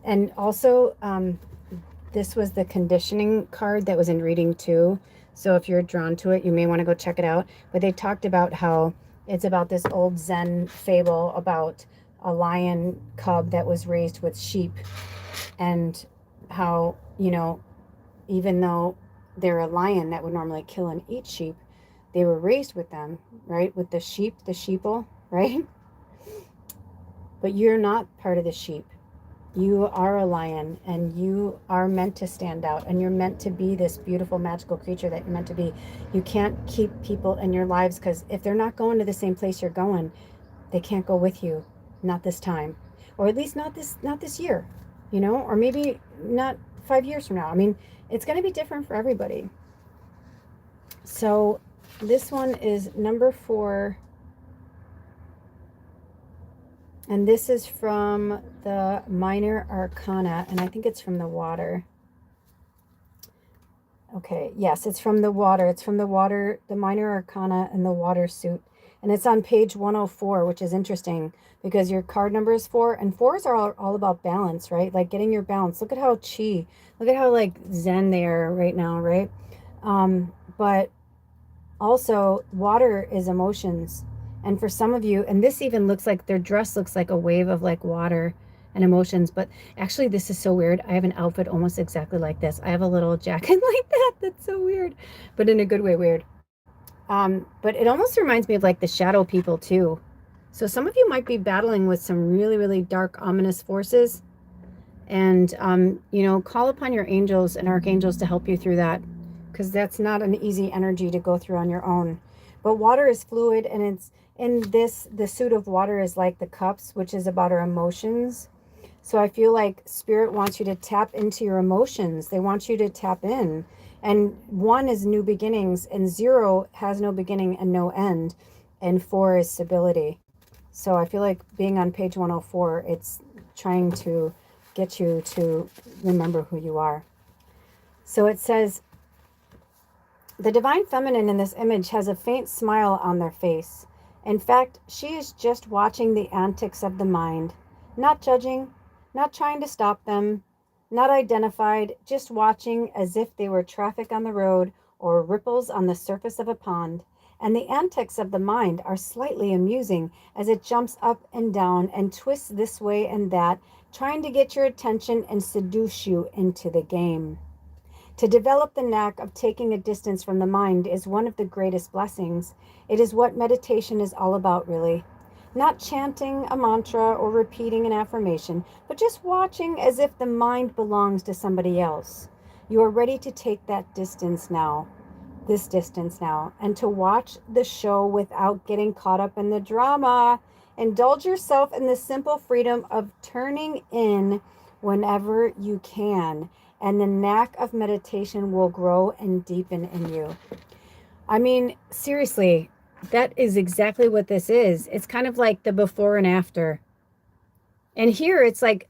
And also, this was the conditioning card that was in reading 2. So if you're drawn to it, you may want to go check it out. But they talked about how it's about this old Zen fable about a lion cub that was raised with sheep, and how, you know, even though they're a lion that would normally kill and eat sheep, they were raised with them, right? With the sheep, the sheeple, right? But you're not part of the sheep. You are a lion, and you are meant to stand out, and you're meant to be this beautiful, magical creature that you're meant to be. You can't keep people in your lives, because if they're not going to the same place you're going, they can't go with you. Not this time, or at least not this year, you know, or maybe not 5 years from now. I mean, it's going to be different for everybody. So this one is number 4. And this is from the Minor Arcana, and I think it's from the water. Okay, yes, it's from the water. It's from the water, the Minor Arcana and the water suit. And it's on page 104, which is interesting because your card number is 4, and 4s are all about balance, right? Like getting your balance. Look at how chi, look at how like zen they are right now, right? But also water is emotions. And for some of you, and this even looks like their dress looks like a wave of like water and emotions, but actually this is so weird. I have an outfit almost exactly like this. I have a little jacket like that. That's so weird, but in a good way weird. But it almost reminds me of like the shadow people too. So some of you might be battling with some really, really dark, ominous forces. And, you know, call upon your angels and archangels to help you through that, because that's not an easy energy to go through on your own. But water is fluid, and it's in this, the suit of water is like the cups, which is about our emotions. So I feel like Spirit wants you to tap into your emotions. They want you to tap in. And 1 is new beginnings, and 0 has no beginning and no end, and 4 is stability. So I feel like being on page 104, it's trying to get you to remember who you are. So it says, the divine feminine in this image has a faint smile on their face. In fact, she is just watching the antics of the mind, not judging, not trying to stop them, not identified, just watching as if they were traffic on the road or ripples on the surface of a pond. And the antics of the mind are slightly amusing as it jumps up and down and twists this way and that, trying to get your attention and seduce you into the game. To develop the knack of taking a distance from the mind is one of the greatest blessings. It is what meditation is all about, really. Not chanting a mantra or repeating an affirmation, but just watching as if the mind belongs to somebody else. You are ready to take that distance now, this distance now, and to watch the show without getting caught up in the drama. Indulge yourself in the simple freedom of turning in whenever you can, and the knack of meditation will grow and deepen in you. I mean, seriously, that is exactly what this is. It's kind of like the before and after. And here it's like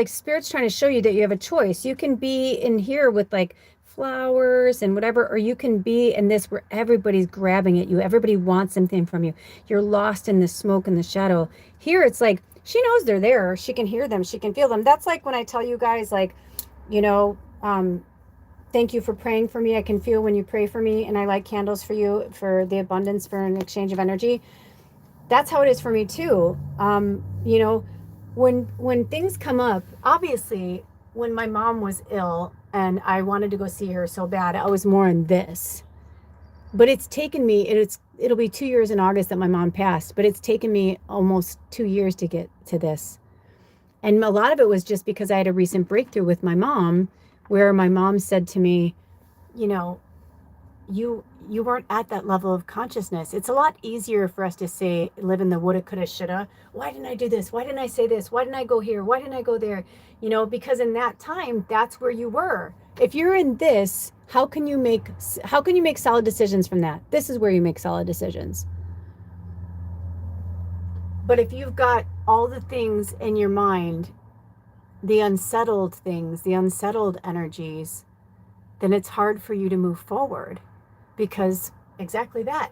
Spirit's trying to show you that you have a choice. You can be in here with like flowers and whatever, or you can be in this where everybody's grabbing at you. Everybody wants something from you. You're lost in the smoke and the shadow. Here it's like she knows they're there. She can hear them. She can feel them. That's like when I tell you guys, like, you know, thank you for praying for me. I can feel when you pray for me, and I light candles for you for the abundance, for an exchange of energy. That's how it is for me too. You know, when things come up, obviously, when my mom was ill and I wanted to go see her so bad, I was more in this. But it's taken me, it'll be 2 years in August that my mom passed, but it's taken me almost 2 years to get to this. And a lot of it was just because I had a recent breakthrough with my mom, where my mom said to me, you know, you weren't at that level of consciousness. It's a lot easier for us to say, live in the woulda, coulda, shoulda. Why didn't I do this? Why didn't I say this? Why didn't I go here? Why didn't I go there? You know, because in that time, that's where you were. If you're in this, how can you make solid decisions from that? This is where you make solid decisions. But if you've got all the things in your mind, the unsettled things, the unsettled energies, then it's hard for you to move forward, because exactly that,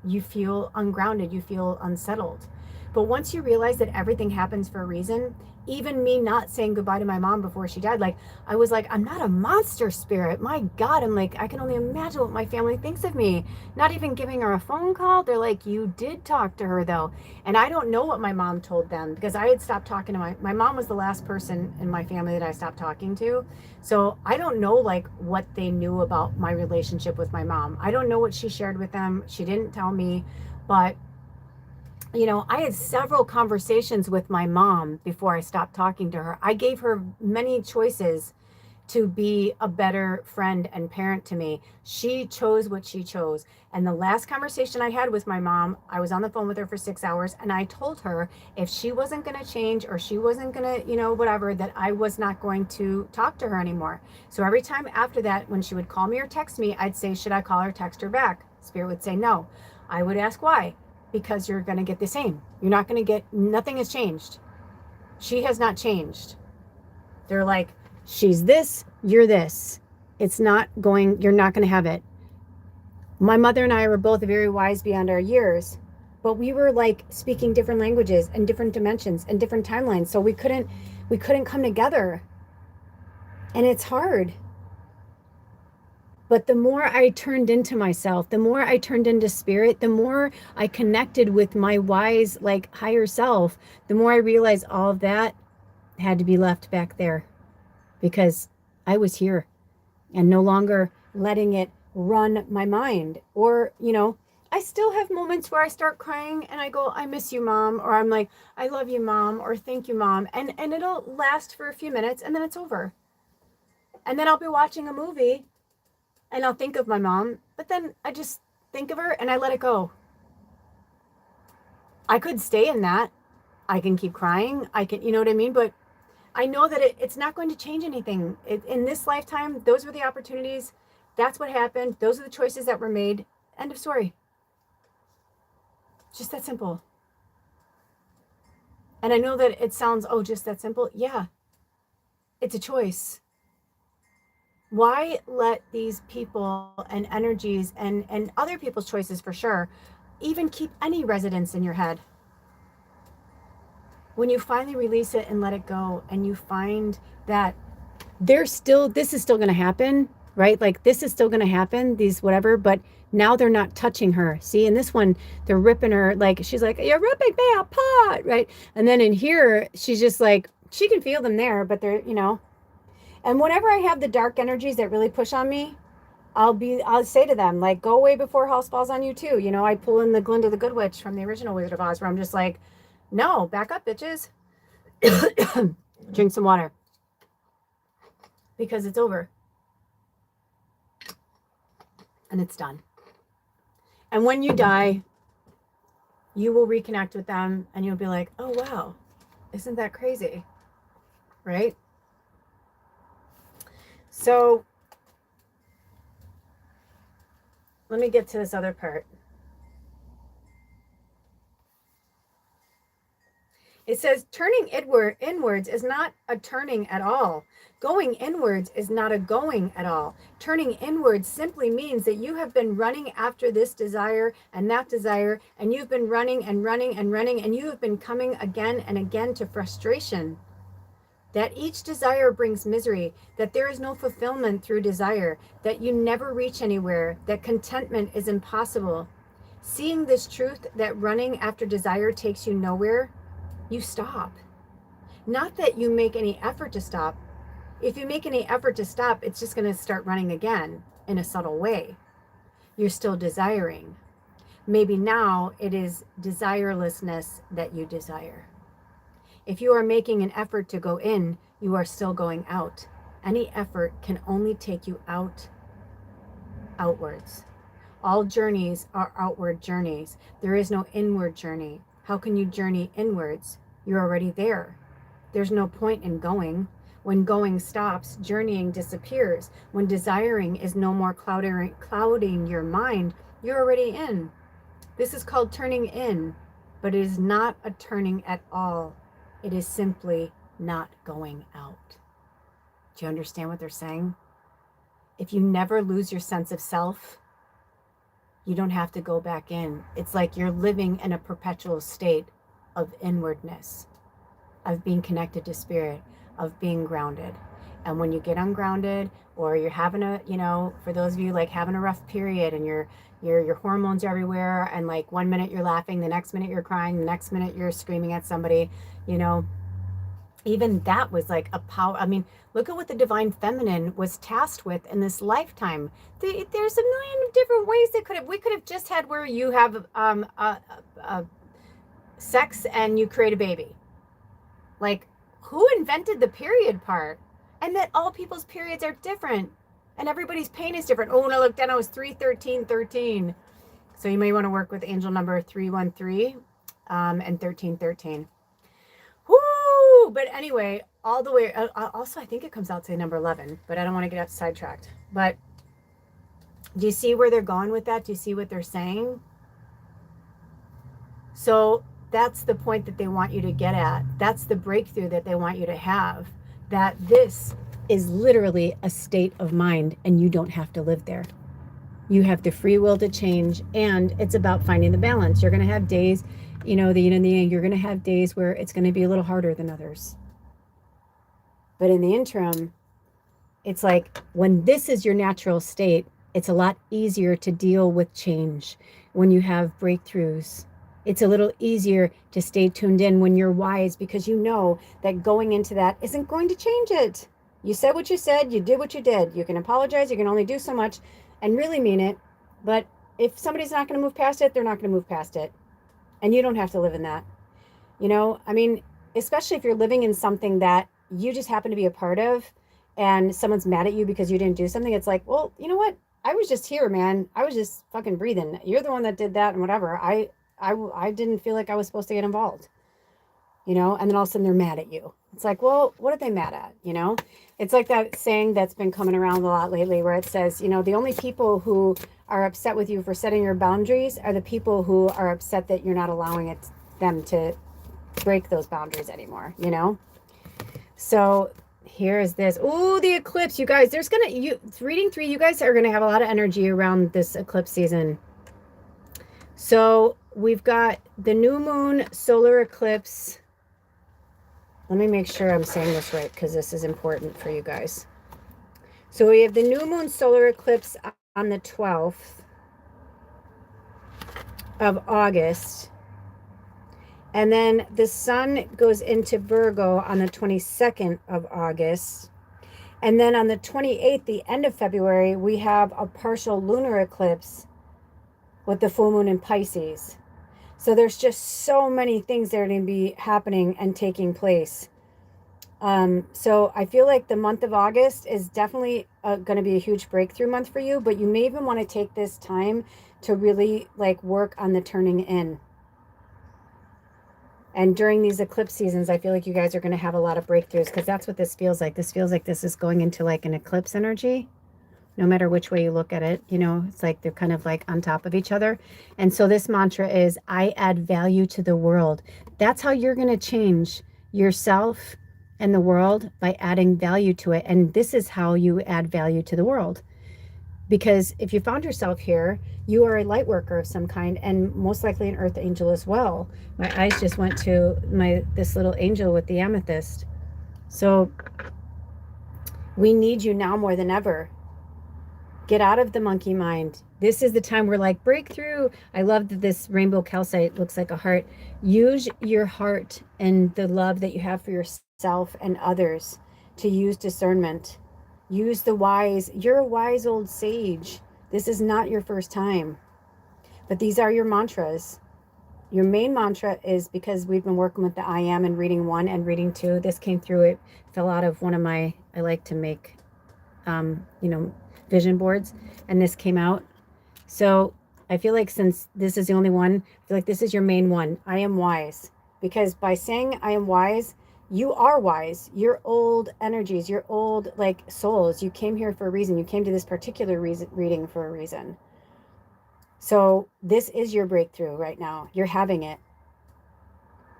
you feel ungrounded, you feel unsettled. But once you realize that everything happens for a reason, even me not saying goodbye to my mom before she died, like, I was like, I'm not a monster spirit. My God, I'm like, I can only imagine what my family thinks of me. Not even giving her a phone call. They're like, you did talk to her though. And I don't know what my mom told them, because I had stopped talking to my mom was the last person in my family that I stopped talking to. So I don't know like what they knew about my relationship with my mom. I don't know what she shared with them. She didn't tell me, but you know, I had several conversations with my mom before I stopped talking to her. I gave her many choices to be a better friend and parent to me. She chose what she chose. And the last conversation I had with my mom, I was on the phone with her for 6 hours, and I told her if she wasn't going to change, or she wasn't going to, you know, whatever, that I was not going to talk to her anymore. So every time after that, when she would call me or text me, I'd say, should I call her, text her back? Spirit would say no. I would ask why. Because you're going to get the same. You're not going to get, nothing has changed. She has not changed. They're like, she's this, you're this. It's not going, you're not going to have it. My mother and I were both very wise beyond our years, but we were like speaking different languages and different dimensions and different timelines. So we couldn't come together. And it's hard. But the more I turned into myself, the more I turned into spirit, the more I connected with my wise, like higher self, the more I realized all of that had to be left back there, because I was here and no longer letting it run my mind. Or, you know, I still have moments where I start crying and I go, I miss you, mom. Or I'm like, I love you, mom. Or thank you, mom. And it'll last for a few minutes and then it's over. And then I'll be watching a movie and I'll think of my mom, but then I just think of her and I let it go. I could stay in that. I can keep crying. I can, you know what I mean? But I know that it's not going to change anything. In this lifetime, those were the opportunities. That's what happened. Those are the choices that were made. End of story. Just that simple. And I know that it sounds, oh, just that simple. Yeah, it's a choice. Why let these people and energies and other people's choices, for sure, even keep any residence in your head? When you finally release it and let it go, and you find that this is still going to happen, right? Like this is still going to happen, these whatever, but now they're not touching her. See, in this one, they're ripping her, like, she's like, you're ripping me apart, right? And then in here, she's just like, she can feel them there, but they're, and whenever I have the dark energies that really push on me, I'll say to them, like, go away before house falls on you too. I pull in the Glinda the Good Witch from the original Wizard of Oz, where I'm just like, no, back up, bitches. Drink some water. Because it's over. And it's done. And when you die, you will reconnect with them and you'll be like, oh, wow, isn't that crazy? Right? So let me get to this other part. It says turning inwards is not a turning at all. Going inwards is not a going at all. Turning inwards simply means that you have been running after this desire and that desire, and you've been running and running and running, and you have been coming again and again to frustration. That each desire brings misery, that there is no fulfillment through desire, that you never reach anywhere, that contentment is impossible. Seeing this truth that running after desire takes you nowhere, you stop. Not that you make any effort to stop. If you make any effort to stop, it's just going to start running again in a subtle way. You're still desiring. Maybe now it is desirelessness that you desire. If you are making an effort to go in, you are still going out. Any effort can only take you outwards. All journeys are outward journeys. There is no inward journey. How can you journey inwards? You're already there. There's no point in going. When going stops, journeying disappears. When desiring is no more clouding your mind, you're already in. This is called turning in, but it is not a turning at all. It is simply not going out. Do you understand what they're saying? If you never lose your sense of self, you don't have to go back in. It's like you're living in a perpetual state of inwardness, of being connected to spirit, of being grounded. And when you get ungrounded, or you're having for those of you like having a rough period and your hormones are everywhere, and like 1 minute you're laughing, the next minute you're crying, the next minute you're screaming at somebody, even that was like a power. I mean, look at what the divine feminine was tasked with in this lifetime. There's a million different ways we could have just had where you have sex and you create a baby. Like, who invented the period part? And that all people's periods are different and everybody's pain is different. Oh, and I looked down, I was 31313. So you may want to work with angel number 313 and 1313. Woo! But anyway, all the way, also I think it comes out to number 11, but I don't want to get sidetracked. But do you see where they're going with that? Do you see what they're saying? So that's the point that they want you to get at. That's the breakthrough that they want you to have. That this is literally a state of mind and you don't have to live there. You have the free will to change, and it's about finding the balance. You're going to have days, the yin and the yang, you're going to have days where it's going to be a little harder than others. But in the interim, it's like when this is your natural state, it's a lot easier to deal with change. When you have breakthroughs, it's a little easier to stay tuned in when you're wise, because you know that going into that isn't going to change it. You said what you said, you did what you did. You can apologize, you can only do so much and really mean it. But if somebody's not going to move past it, they're not going to move past it. And you don't have to live in that. I mean, especially if you're living in something that you just happen to be a part of and someone's mad at you because you didn't do something. It's like, well, you know what? I was just here, man. I was just fucking breathing. You're the one that did that and whatever. I didn't feel like I was supposed to get involved, and then all of a sudden they're mad at you. It's like, well, what are they mad at? It's like that saying that's been coming around a lot lately where it says, the only people who are upset with you for setting your boundaries are the people who are upset that you're not allowing them to break those boundaries anymore, So here is this. Oh, the eclipse, you guys, reading 3, you guys are going to have a lot of energy around this eclipse season. So we've got the new moon solar eclipse let me make sure I'm saying this right because this is important for you guys. So we have the new moon solar eclipse on the 12th of August. And then the sun goes into Virgo on the 22nd of August. And then on the 28th, the end of February, we have a partial lunar eclipse with the full moon in Pisces. So there's just so many things that are going to be happening and taking place. So I feel like the month of August is definitely going to be a huge breakthrough month for you, but you may even want to take this time to really like work on the turning in. And during these eclipse seasons, I feel like you guys are going to have a lot of breakthroughs because that's what this feels like. This feels like this is going into like an eclipse energy. No matter which way you look at it, you know, it's like they're kind of like on top of each other. And so this mantra is, I add value to the world. That's how you're going to change yourself and the world, by adding value to it. And this is how you add value to the world. Because if you found yourself here, you are a light worker of some kind, and most likely an earth angel as well. My eyes just went to this little angel with the amethyst. So we need you now more than ever. Get out of the monkey mind. This is the time we're like, breakthrough. I love that this rainbow calcite looks like a heart. Use your heart and the love that you have for yourself and others to use discernment. Use the wise. You're a wise old sage. This is not your first time. But these are your mantras. Your main mantra is, because we've been working with the I am and reading 1 and reading 2. This came through, it fell out of one of my, I like to make, vision boards, and this came out. So I feel like since this is the only one, I feel like this is your main one. I am wise. Because by saying I am wise, you are wise. Your old energies, your old like souls, you came here for a reason. You came to this particular reading for a reason. So this is your breakthrough right now. You're having it.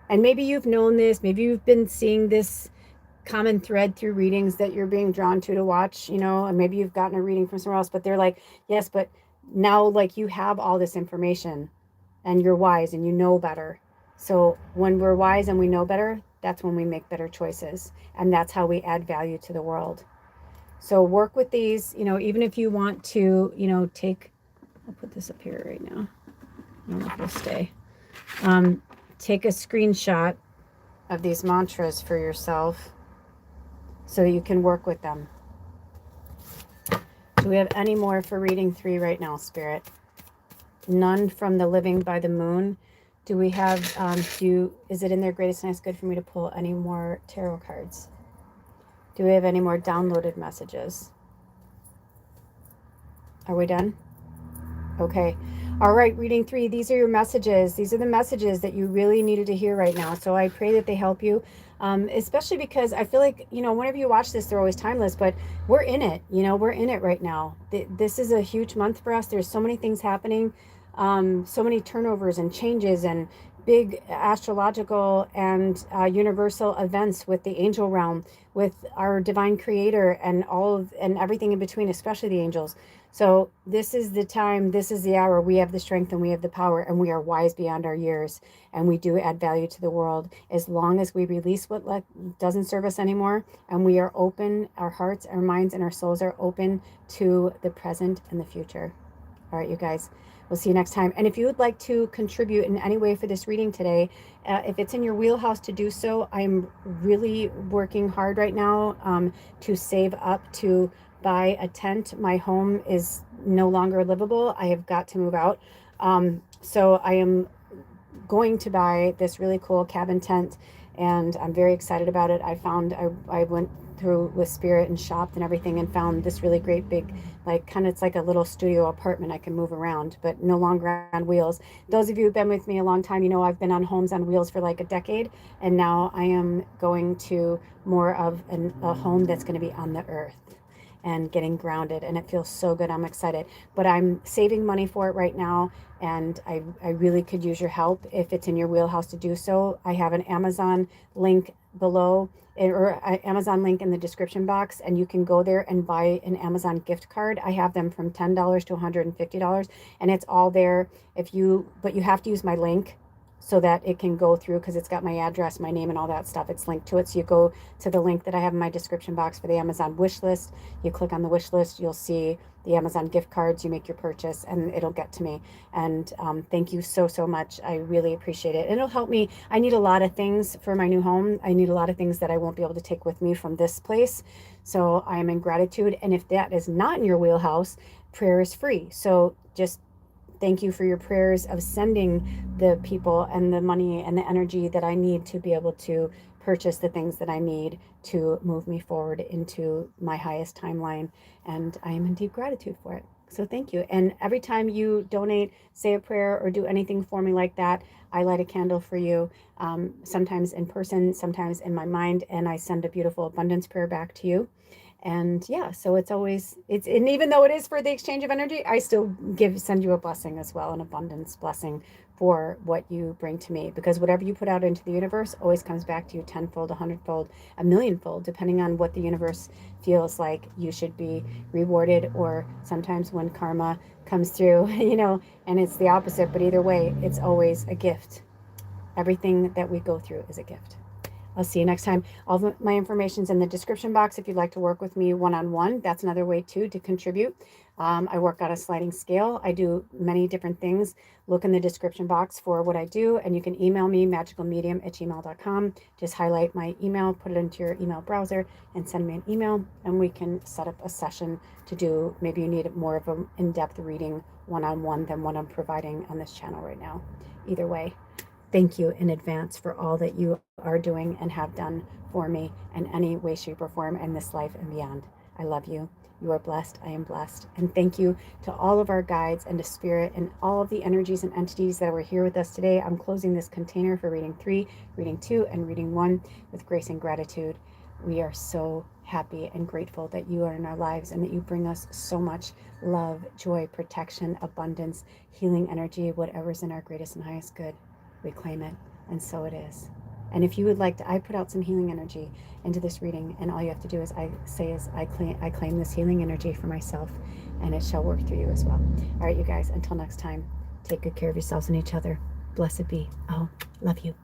And maybe you've known this, maybe you've been seeing this common thread through readings that you're being drawn to watch, and maybe you've gotten a reading from somewhere else, but they're like, yes, but now like you have all this information and you're wise and you know better. So when we're wise and we know better, that's when we make better choices. And that's how we add value to the world. So work with these, even if you want to, I'll put this up here right now. I don't know if it'll stay. Take a screenshot of these mantras for yourself so that you can work with them. Do we have any more for reading 3 right now, Spirit? None from the Living by the Moon. Do we have, is it in their greatest and highest good for me to pull any more tarot cards? Do we have any more downloaded messages? Are we done? Okay. All right, reading 3. These are your messages. These are the messages that you really needed to hear right now. So I pray that they help you, especially because I feel like, whenever you watch this, they're always timeless, but we're in it. We're in it right now. This is a huge month for us. There's so many things happening, so many turnovers and changes and big astrological and universal events with the angel realm, with our divine creator and and everything in between, especially the angels. So this is the time, this is the hour. We have the strength and we have the power, and we are wise beyond our years, and we do add value to the world as long as we release what doesn't serve us anymore, and we are open, our hearts, our minds, and our souls are open to the present and the future. All right, you guys. We'll see you next time. And if you would like to contribute in any way for this reading today, if it's in your wheelhouse to do so, I'm really working hard right now to save up to buy a tent. My home is no longer livable. I have got to move out. So I am going to buy this really cool cabin tent, and I'm very excited about it. I went through with Spirit and shopped and everything and found this really great big, it's like a little studio apartment I can move around, but no longer on wheels. Those of you who've been with me a long time, I've been on homes on wheels for like a decade, and now I am going to more of a home that's going to be on the earth and getting grounded, and it feels so good. I'm excited, but I'm saving money for it right now, and I really could use your help if it's in your wheelhouse to do so. I have an Amazon link below, or an Amazon link in the description box, and you can go there and buy an Amazon gift card. I have them from $10 to $150, and it's all there. But you have to use my link. so that it can go through, because it's got my address, my name, and all that stuff. It's linked to it. So you go to the link that I have in my description box for the Amazon wish list. You click on the wish list, you'll see the Amazon gift cards. You make your purchase and it'll get to me. And thank you so, so much. I really appreciate it. And it'll help me. I need a lot of things for my new home. I need a lot of things that I won't be able to take with me from this place. So I am in gratitude. And if that is not in your wheelhouse, prayer is free. So just thank you for your prayers of sending the people and the money and the energy that I need to be able to purchase the things that I need to move me forward into my highest timeline. And I am in deep gratitude for it. So thank you. And every time you donate, say a prayer, or do anything for me like that, I light a candle for you, sometimes in person, sometimes in my mind, and I send a beautiful abundance prayer back to you. And yeah, so it's always, and even though it is for the exchange of energy, I still send you a blessing as well, an abundance blessing for what you bring to me, because whatever you put out into the universe always comes back to you tenfold, 100-fold, a millionfold, depending on what the universe feels like you should be rewarded, or sometimes when karma comes through, and it's the opposite. But either way, it's always a gift. Everything that we go through is a gift. I'll see you next time. All of my information's in the description box if you'd like to work with me one-on-one. That's another way too to contribute. I work on a sliding scale. I do many different things. Look in the description box for what I do, and you can email me, magickalmedium@gmail.com. Just highlight my email, put it into your email browser, and send me an email, and we can set up a session to do. Maybe you need more of an in-depth reading one-on-one than what I'm providing on this channel right now. Either way, thank you in advance for all that you are doing and have done for me in any way, shape, or form in this life and beyond. I love you. You are blessed. I am blessed. And thank you to all of our guides and to Spirit and all of the energies and entities that were here with us today. I'm closing this container for reading 3, reading 2, and reading 1 with grace and gratitude. We are so happy and grateful that you are in our lives and that you bring us so much love, joy, protection, abundance, healing energy, whatever's in our greatest and highest good. We claim it, and so it is. And if you would like to, I put out some healing energy into this reading, and all you have to do is I claim this healing energy for myself, and it shall work through you as well. All right, you guys, until next time, take good care of yourselves and each other. Blessed be. Oh, love you.